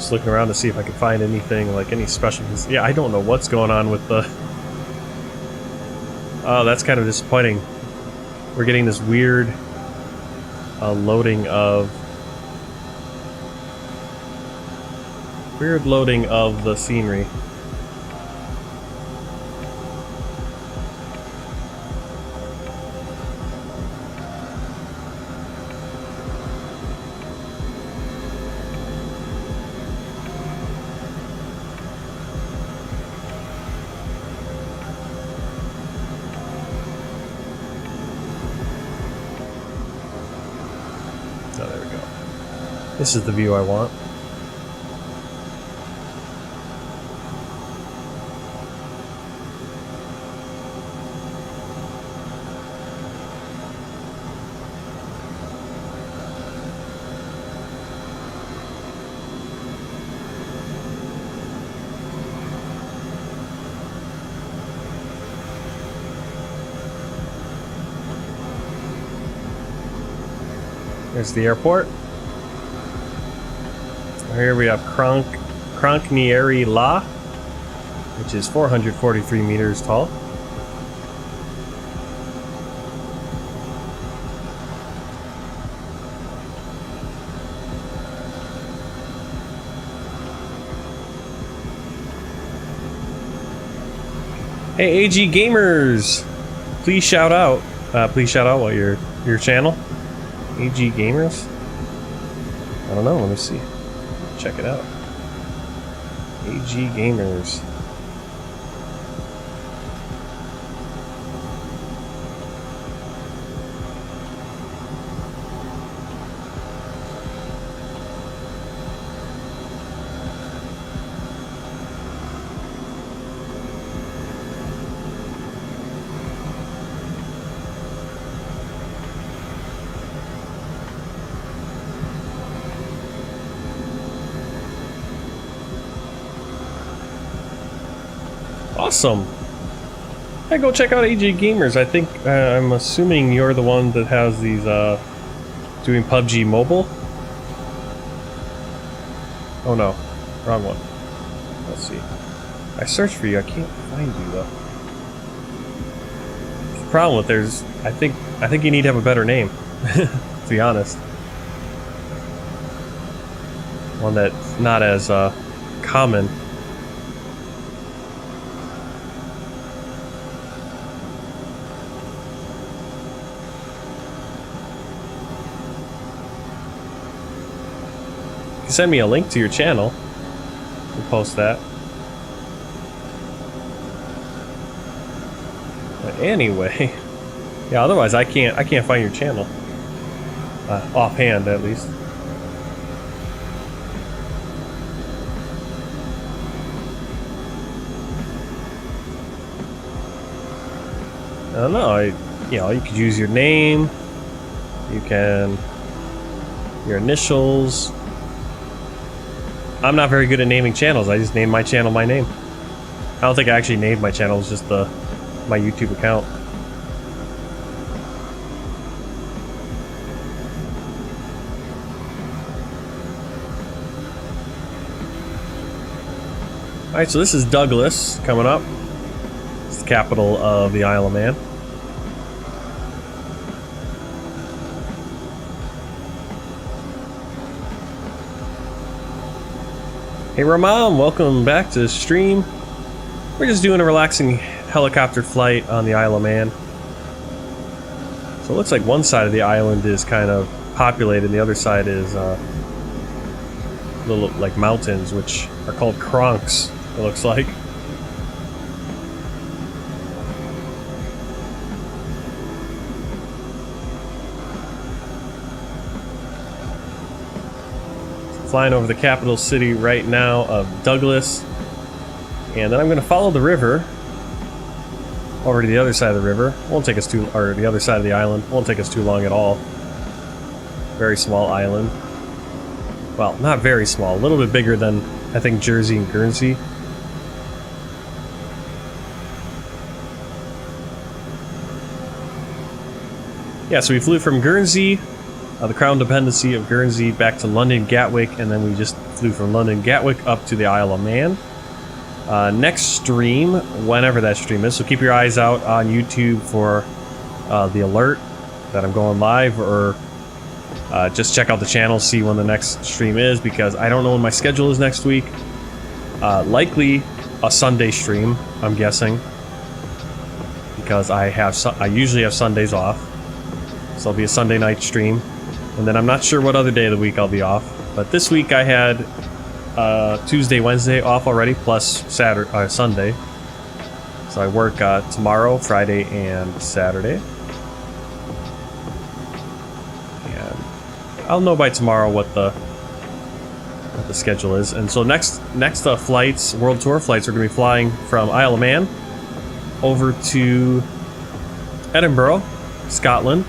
Just looking around to see if I can find anything, like any special... Yeah, I don't know what's going on with the... Oh, that's kind of disappointing. We're getting this weird loading of... Weird loading of the scenery. Oh, there we go. This is the view I want. There's the airport. Here we have Cronknieri La, which is 443 meters tall. Hey AG Gamers, please shout out what your channel. AG Gamers? I don't know, let me see. Check it out. AG Gamers. Awesome. Hey, go check out AJ Gamers. I think I'm assuming you're the one that has these doing PUBG Mobile. Oh no, wrong one. Let's see. I searched for you. I can't find you though. The problem with there's I think you need to have a better name. To be honest, one that's not as common. Send me a link to your channel. We'll post that. But anyway, yeah. Otherwise, I can't find your channel. Offhand, at least. I don't know. You could use your name. You can your initials. I'm not very good at naming channels. I just named my channel my name. I don't think I actually named my channel. It's just my YouTube account. Alright, so this is Douglas coming up. It's the capital of the Isle of Man. Hey Ramon, welcome back to the stream. We're just doing a relaxing helicopter flight on the Isle of Man. So it looks like one side of the island is kind of populated and the other side is little like mountains, which are called cronks, it looks like. Flying over the capital city right now of Douglas, and then I'm going to follow the river over to the other side of the river. Won't take us too, or the other side of the island. Won't take us too long at all. Very small island. Well, not very small. A little bit bigger than I think Jersey and Guernsey. Yeah, so we flew from Guernsey the Crown Dependency of Guernsey back to London Gatwick, and then we just flew from London Gatwick up to the Isle of Man. Next stream, whenever that stream is, so keep your eyes out on YouTube for the alert that I'm going live, or just check out the channel, see when the next stream is, because I don't know when my schedule is next week. Likely a Sunday stream, I'm guessing, because I usually have Sundays off, so it'll be a Sunday night stream, and then I'm not sure what other day of the week I'll be off. But this week I had Tuesday, Wednesday off already, plus Sunday. So I work tomorrow, Friday, and Saturday. And I'll know by tomorrow what the schedule is. And so next flights, World Tour flights, are going to be flying from Isle of Man over to Edinburgh, Scotland,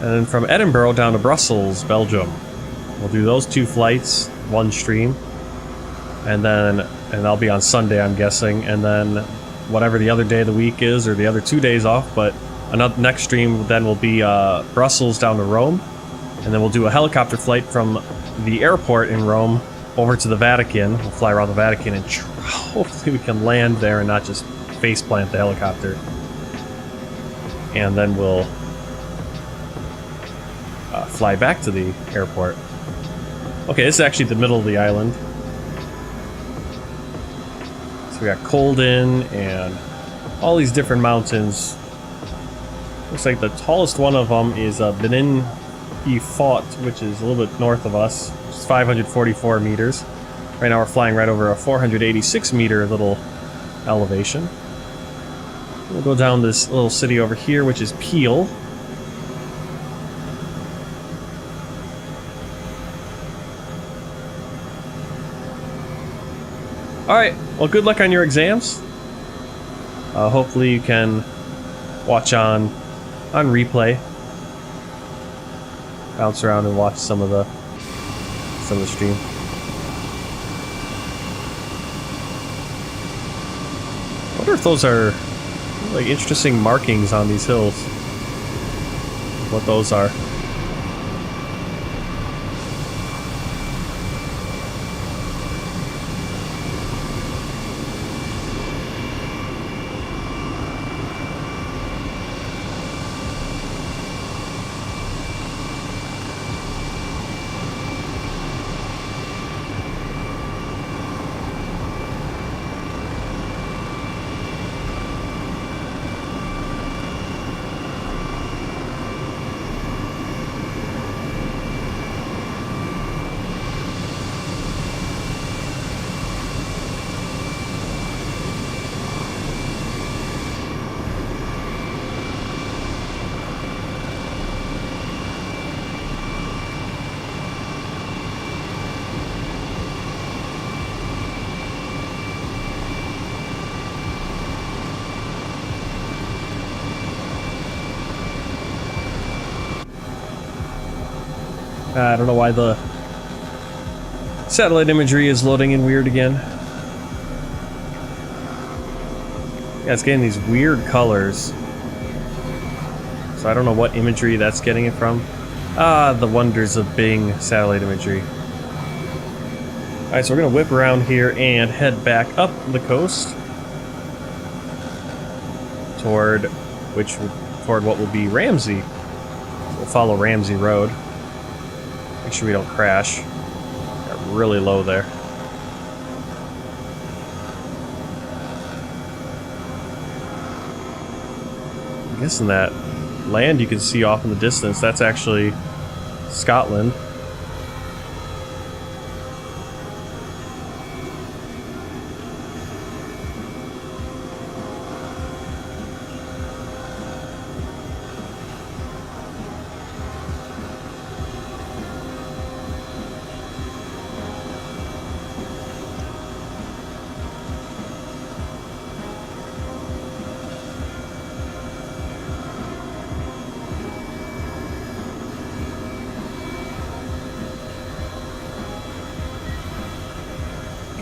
and then from Edinburgh down to Brussels, Belgium. We'll do those 2 flights, 1 stream, and I'll be on Sunday, I'm guessing, and then whatever the other day of the week is, or the other 2 days off. But another next stream then will be Brussels down to Rome, and then we'll do a helicopter flight from the airport in Rome over to the Vatican. We'll fly around the Vatican, and hopefully we can land there and not just face plant the helicopter. And then we'll fly back to the airport. Okay, this is actually the middle of the island. So we got Colden and all these different mountains. Looks like the tallest one of them is Benin Fort, which is a little bit north of us. It's 544 meters. Right now we're flying right over a 486 meter little elevation. We'll go down this little city over here, which is Peel. Alright, well, good luck on your exams. Hopefully you can watch on replay. Bounce around and watch some of the stream. I wonder if those are like interesting markings on these hills. What those are. I don't know why the satellite imagery is loading in weird again. Yeah, it's getting these weird colors. So I don't know what imagery that's getting it from. Ah, the wonders of Bing satellite imagery. Alright, so we're going to whip around here and head back up the coast toward what will be Ramsey. We'll follow Ramsey Road. Make sure we don't crash. Got really low there. I'm guessing that land you can see off in the distance, that's actually Scotland.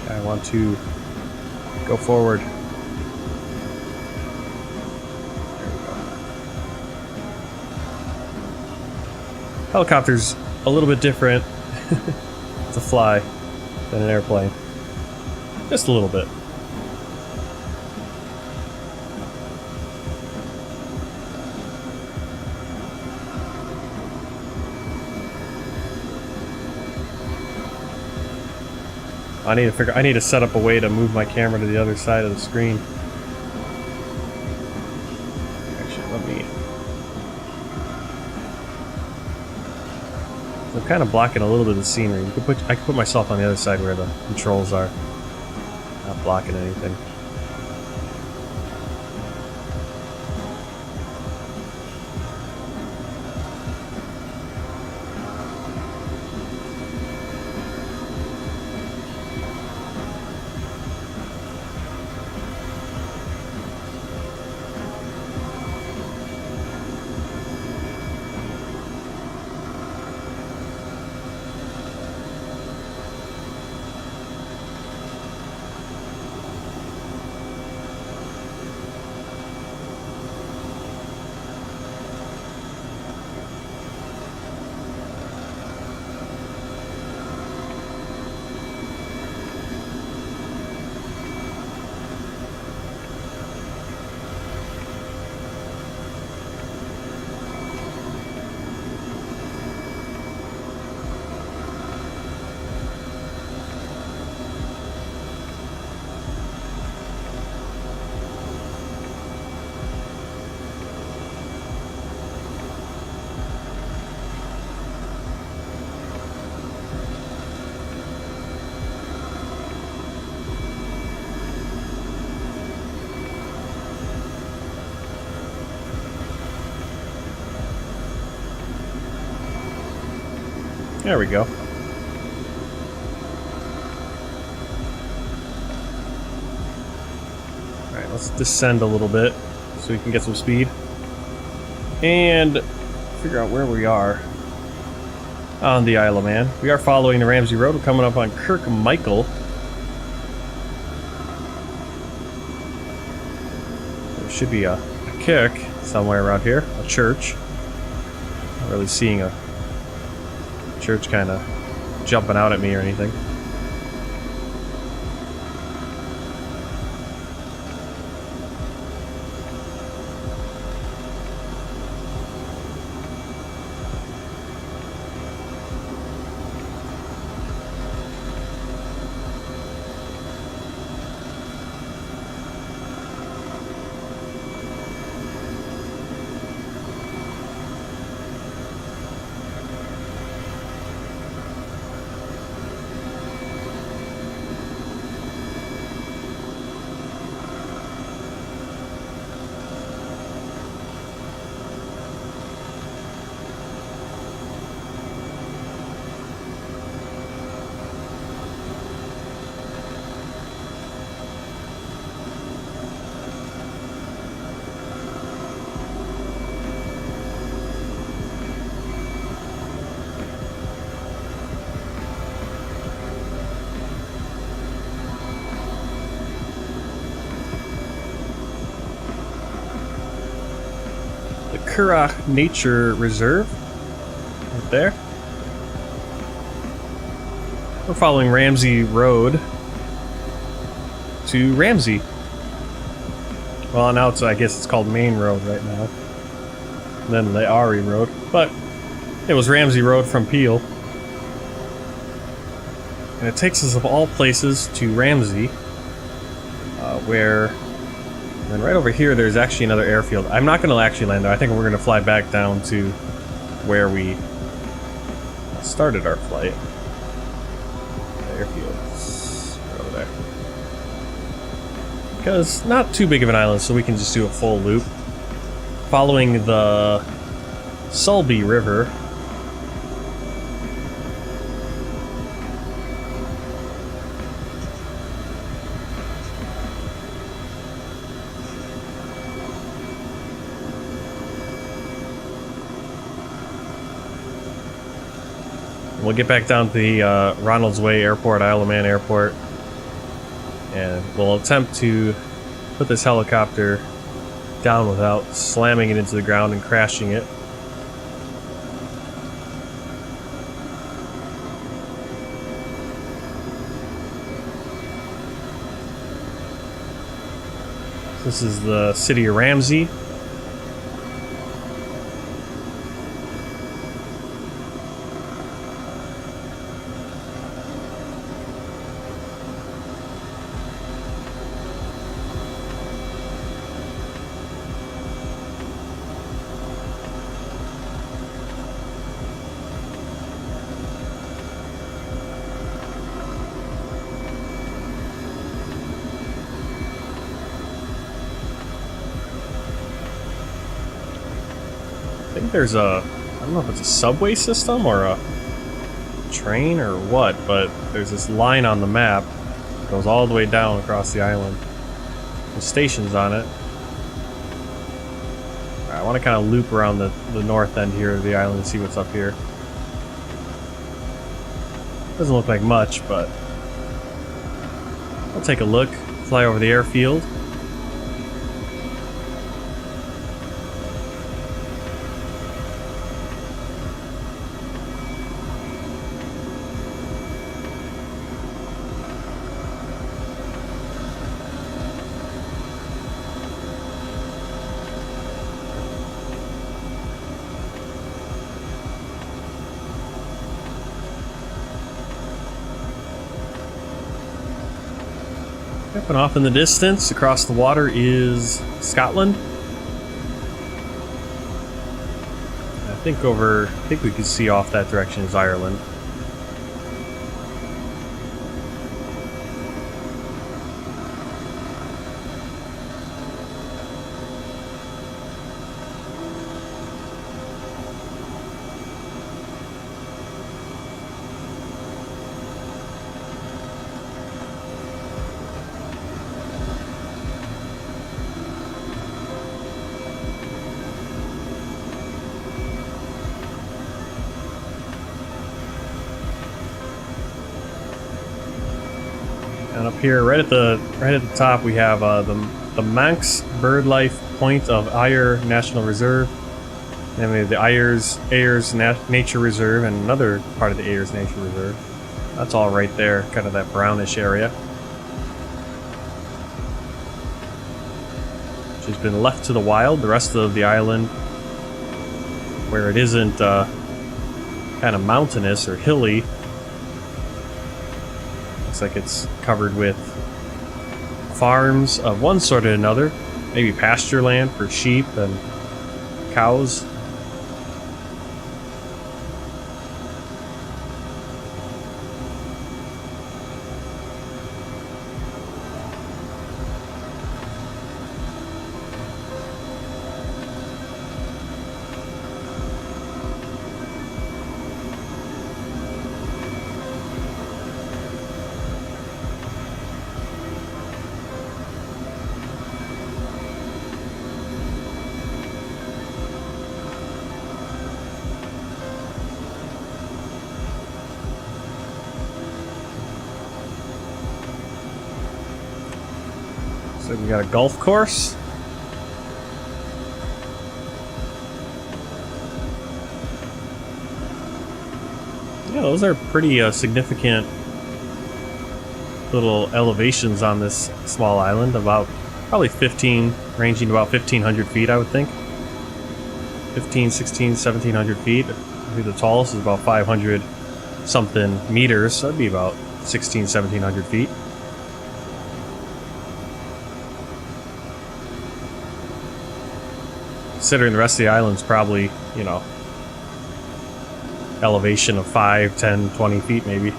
I want to go forward. There we go. Helicopter's a little bit different to fly than an airplane. Just a little bit. I need to set up a way to move my camera to the other side of the screen. Actually, let me. I'm kind of blocking a little bit of the scenery. I could put myself on the other side where the controls are. Not blocking anything. There we go. Alright, let's descend a little bit so we can get some speed. And figure out where we are on the Isle of Man. We are following the Ramsey Road. We're coming up on Kirkmichael. There should be a kick somewhere around here. A church. Not really seeing a church kind of jumping out at me or anything. Curragh Nature Reserve, right there. We're following Ramsey Road to Ramsey. Well, now I guess it's called Main Road right now. And then the Ari Road, but it was Ramsey Road from Peel. And it takes us of all places to Ramsey, where... And then right over here, there's actually another airfield. I'm not going to actually land there. I think we're going to fly back down to where we started our flight. The airfield's right over there. Because not too big of an island, so we can just do a full loop. Following the Sulby River. We'll get back down to the Ronalds Way Airport, Isle of Man Airport, and we'll attempt to put this helicopter down without slamming it into the ground and crashing it. This is the city of Ramsey. I think there's a, I don't know if it's a subway system or a train or what, but there's this line on the map that goes all the way down across the island. There's stations on it. I want to kind of loop around the north end here of the island and see what's up here. Doesn't look like much, but I'll take a look, fly over the airfield. Up and off in the distance, across the water, is Scotland. I think we can see off that direction is Ireland. And up here, right at the top, we have the Manx Birdlife Point of Ayr National Reserve, and we have the Ayers Nature Reserve, and another part of the Ayers Nature Reserve. That's all right there, kind of that brownish area, which has been left to the wild. The rest of the island, where it isn't kind of mountainous or hilly, looks like it's covered with farms of one sort or another, maybe pasture land for sheep and cows. So we got a golf course. Yeah, those are pretty significant little elevations on this small island. About probably 15, ranging about 1,500 feet, I would think. 15, 16, 1,700 feet. I think the tallest is about 500 something meters, so that'd be about 16, 1,700 feet. Considering the rest of the island's probably, you know, elevation of 5, 10, 20 feet maybe.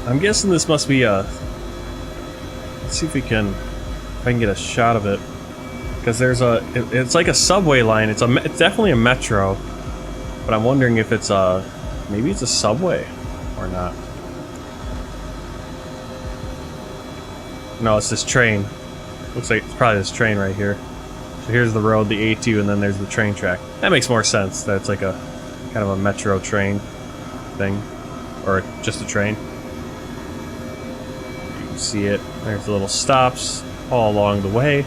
I'm guessing this must be a... Let's see if I can get a shot of it. Because there's a... It's like a subway line. It's definitely a metro. But I'm wondering if it's a... Maybe it's a subway or not. No, it's this train. Looks like it's probably this train right here. So here's the road, the A2, and then there's the train track. That makes more sense. That's like a kind of a metro train thing. Or just a train. You can see it. There's the little stops all along the way.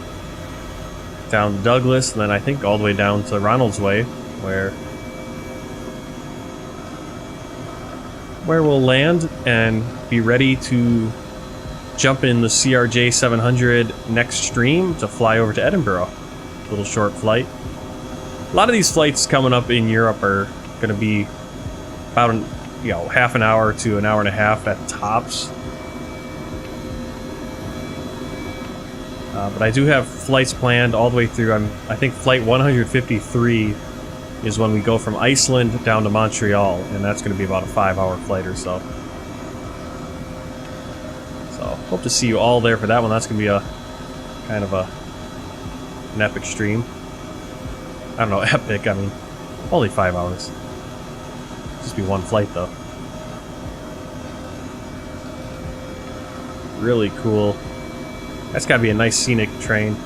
Down to Douglas, and then I think all the way down to Ronald's Way, where we'll land and be ready to jump in the CRJ-700 next stream to fly over to Edinburgh. Little short flight. A lot of these flights coming up in Europe are going to be about half an hour to an hour and a half at tops. But I do have flights planned all the way through. I think flight 153 is when we go from Iceland down to Montreal, and that's going to be about a 5-hour flight or so. So hope to see you all there for that one. That's going to be a kind of an epic stream. I don't know, epic. I mean, only 5 hours. Just be one flight though. Really cool. That's gotta be a nice scenic train.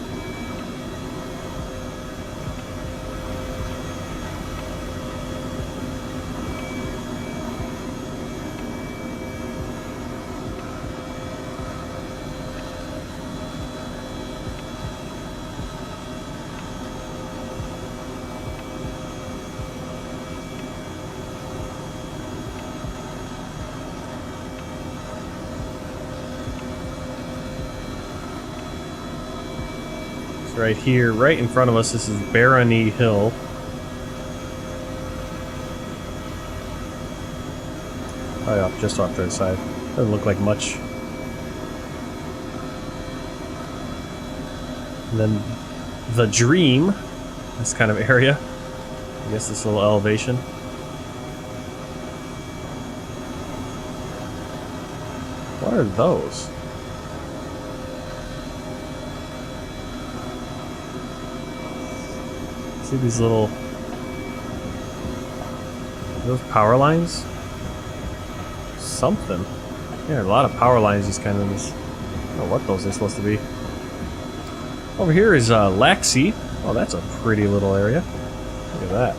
Right here, right in front of us, this is Barony Hill. Oh yeah, just off to the side. Doesn't look like much. And then the Dream, this kind of area. I guess this little elevation. What are those? See these little... Are those power lines? Something. Yeah, a lot of power lines just kind of in this... I don't know what those are supposed to be. Over here is Laxey. Oh, that's a pretty little area. Look at that.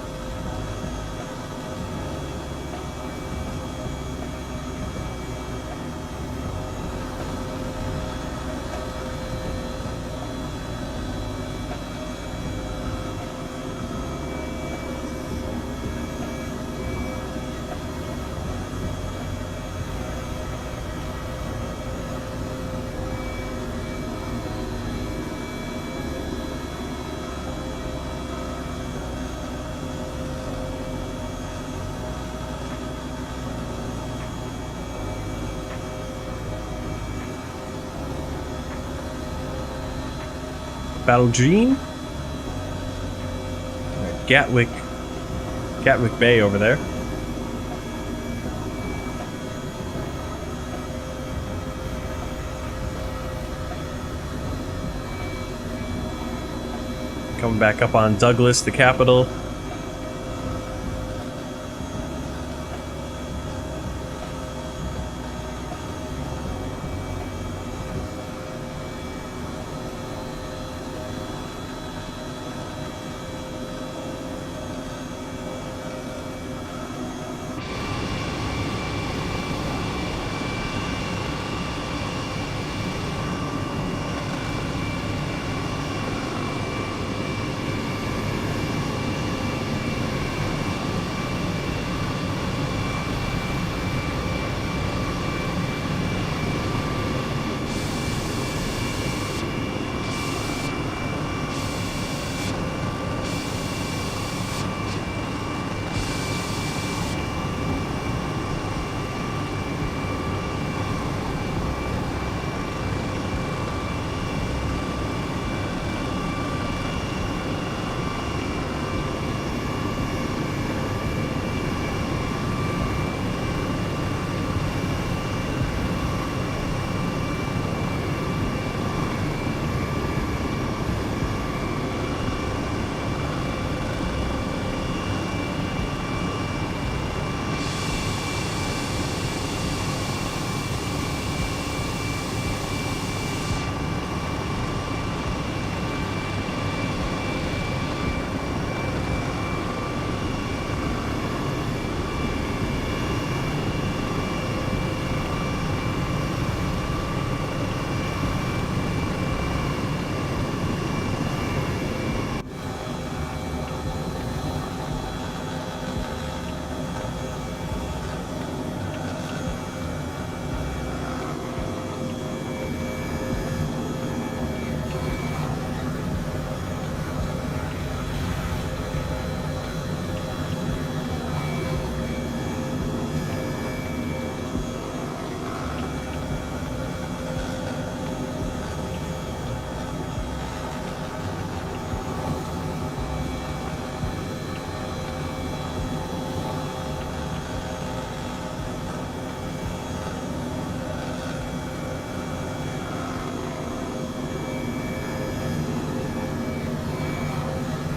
Battledream. Gatwick Bay over there. Coming back up on Douglas, the capital.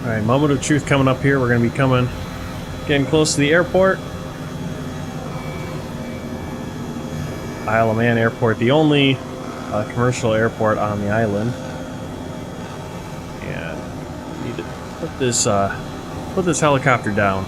Alright, moment of truth coming up here. We're going to be getting close to the airport. Isle of Man Airport, the only commercial airport on the island. And we need to put this helicopter down.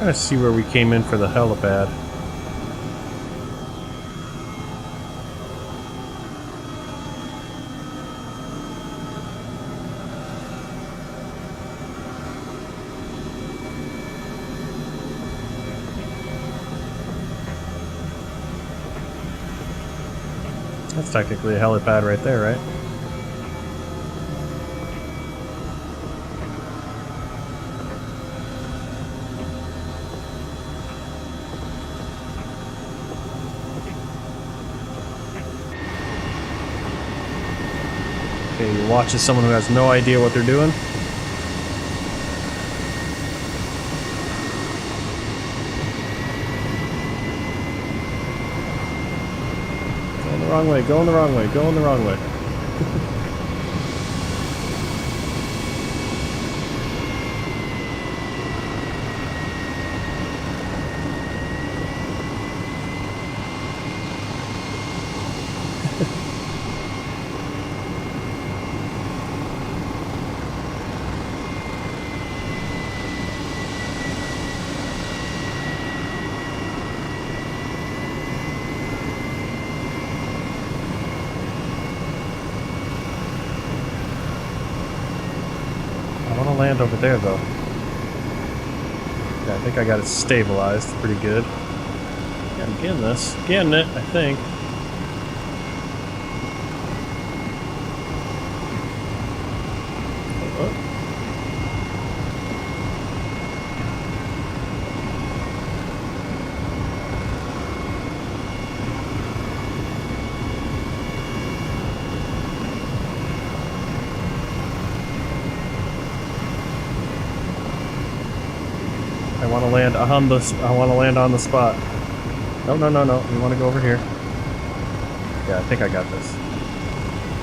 Trying to see where we came in for the helipad. That's technically a helipad right there, right? Okay, you're watching someone who has no idea what they're doing. Going the wrong way, going the wrong way, going the wrong way. Land over there though. Yeah, I think I got it stabilized pretty good. Yeah, I'm getting this. Getting it, I think. I want to land on the spot. No, no, no, no. We want to go over here. Yeah, I think I got this.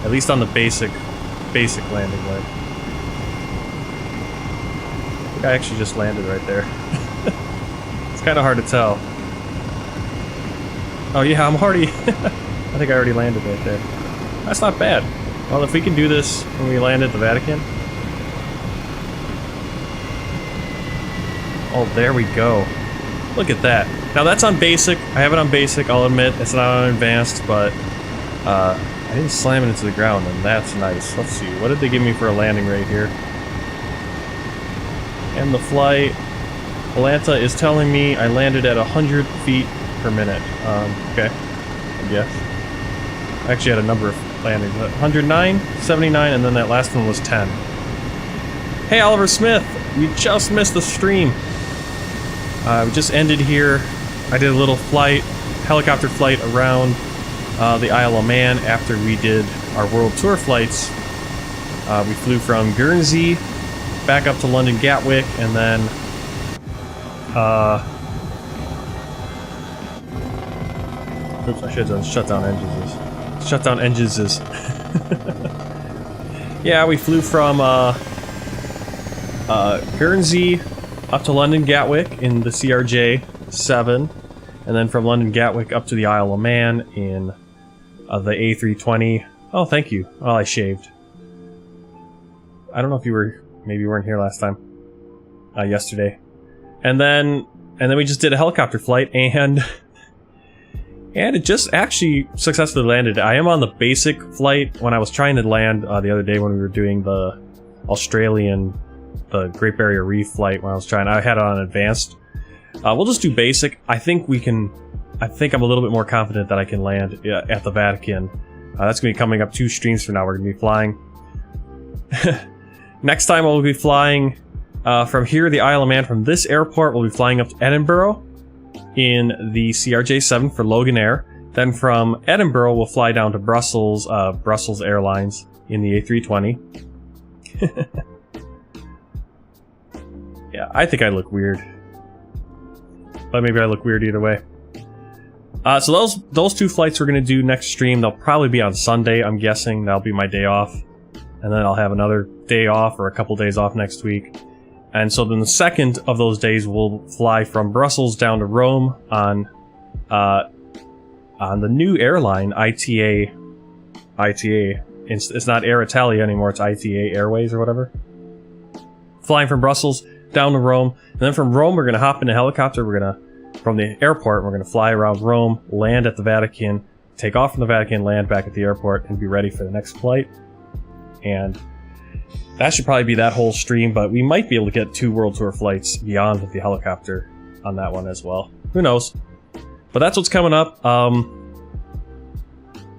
At least on the basic landing leg. I think I actually just landed right there. It's kind of hard to tell. Oh yeah, I'm already... I think I already landed right there. That's not bad. Well, if we can do this when we land at the Vatican... Oh, there we go. Look at that. Now that's on basic. I have it on basic, I'll admit. It's not on advanced, but I didn't slam it into the ground, and that's nice. Let's see. What did they give me for a landing rate here? And the flight. Atlanta is telling me I landed at 100 feet per minute. Okay. I guess. I actually had a number of landings. 109, 79, and then that last one was 10. Hey, Oliver Smith! We just missed the stream. We just ended here. I did a little helicopter flight around the Isle of Man after we did our world tour flights. We flew from Guernsey back up to London Gatwick, and then oops, I should have done shutdown engines. Shutdown engines is yeah, we flew from Guernsey up to London Gatwick in the CRJ-7, and then from London Gatwick up to the Isle of Man in the A320. Oh, thank you. Oh, I shaved. I don't know if you were Maybe you weren't here last time. Yesterday. And then we just did a helicopter flight, and it just actually successfully landed. I am on the basic flight. When I was trying to land the other day when we were doing the the Great Barrier Reef flight, when I had it on advanced. We'll just do basic. I think I'm a little bit more confident that I can land at the Vatican. That's going to be coming up 2 streams from now. We're going to be flying. Next time we'll be flying from here, the Isle of Man, from this airport, we'll be flying up to Edinburgh in the CRJ-700 for Logan Air. Then from Edinburgh, we'll fly down to Brussels, Brussels Airlines in the A320. Yeah, I think I look weird. But maybe I look weird either way. So those 2 flights we're going to do next stream, they'll probably be on Sunday, I'm guessing. That'll be my day off. And then I'll have another day off, or a couple days off next week. And so then the second of those days, we'll fly from Brussels down to Rome on the new airline, ITA. It's not Air Italia anymore, it's ITA Airways or whatever. Flying from Brussels down to Rome, and then from Rome we're going to hop in a helicopter. From the airport, we're going to fly around Rome, land at the Vatican, take off from the Vatican, land back at the airport, and be ready for the next flight. And that should probably be that whole stream, but we might be able to get 2 World Tour flights beyond the helicopter on that one as well. Who knows? But that's what's coming up.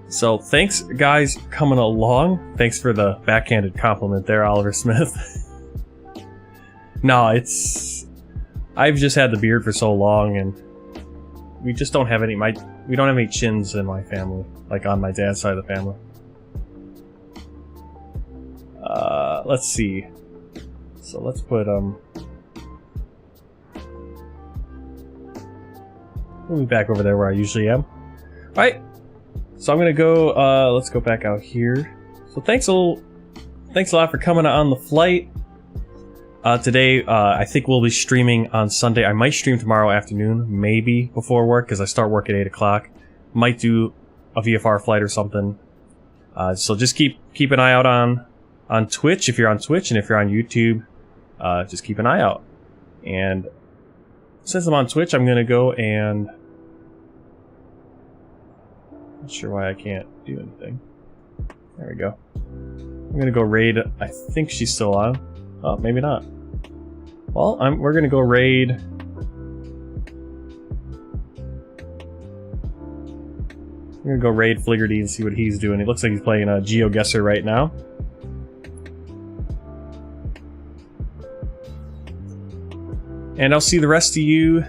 So thanks, guys, for coming along. Thanks for the backhanded compliment there, Oliver Smith. No, I've just had the beard for so long, and we just don't have any. We don't have any chins in my family, like on my dad's side of the family. Let's see. So let's put we'll be back over there where I usually am. Alright. So I'm gonna go let's go back out here. So thanks a lot for coming on the flight. Today, I think we'll be streaming on Sunday. I might stream tomorrow afternoon, maybe before work, because I start work at 8 o'clock. Might do a VFR flight or something. So just keep an eye out on Twitch if you're on Twitch, and if you're on YouTube, just keep an eye out. And since I'm on Twitch, I'm gonna go and... Not sure why I can't do anything. There we go. I'm gonna go raid... I think she's still on. Oh, maybe not. Well, we're gonna go raid... I'm gonna go raid Fliggerty and see what he's doing. It looks like he's playing a GeoGuessr right now. And I'll see the rest of you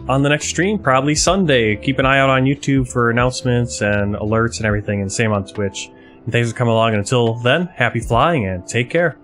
on the next stream, probably Sunday. Keep an eye out on YouTube for announcements and alerts and everything, and same on Twitch. And thanks for coming along, and until then, happy flying and take care.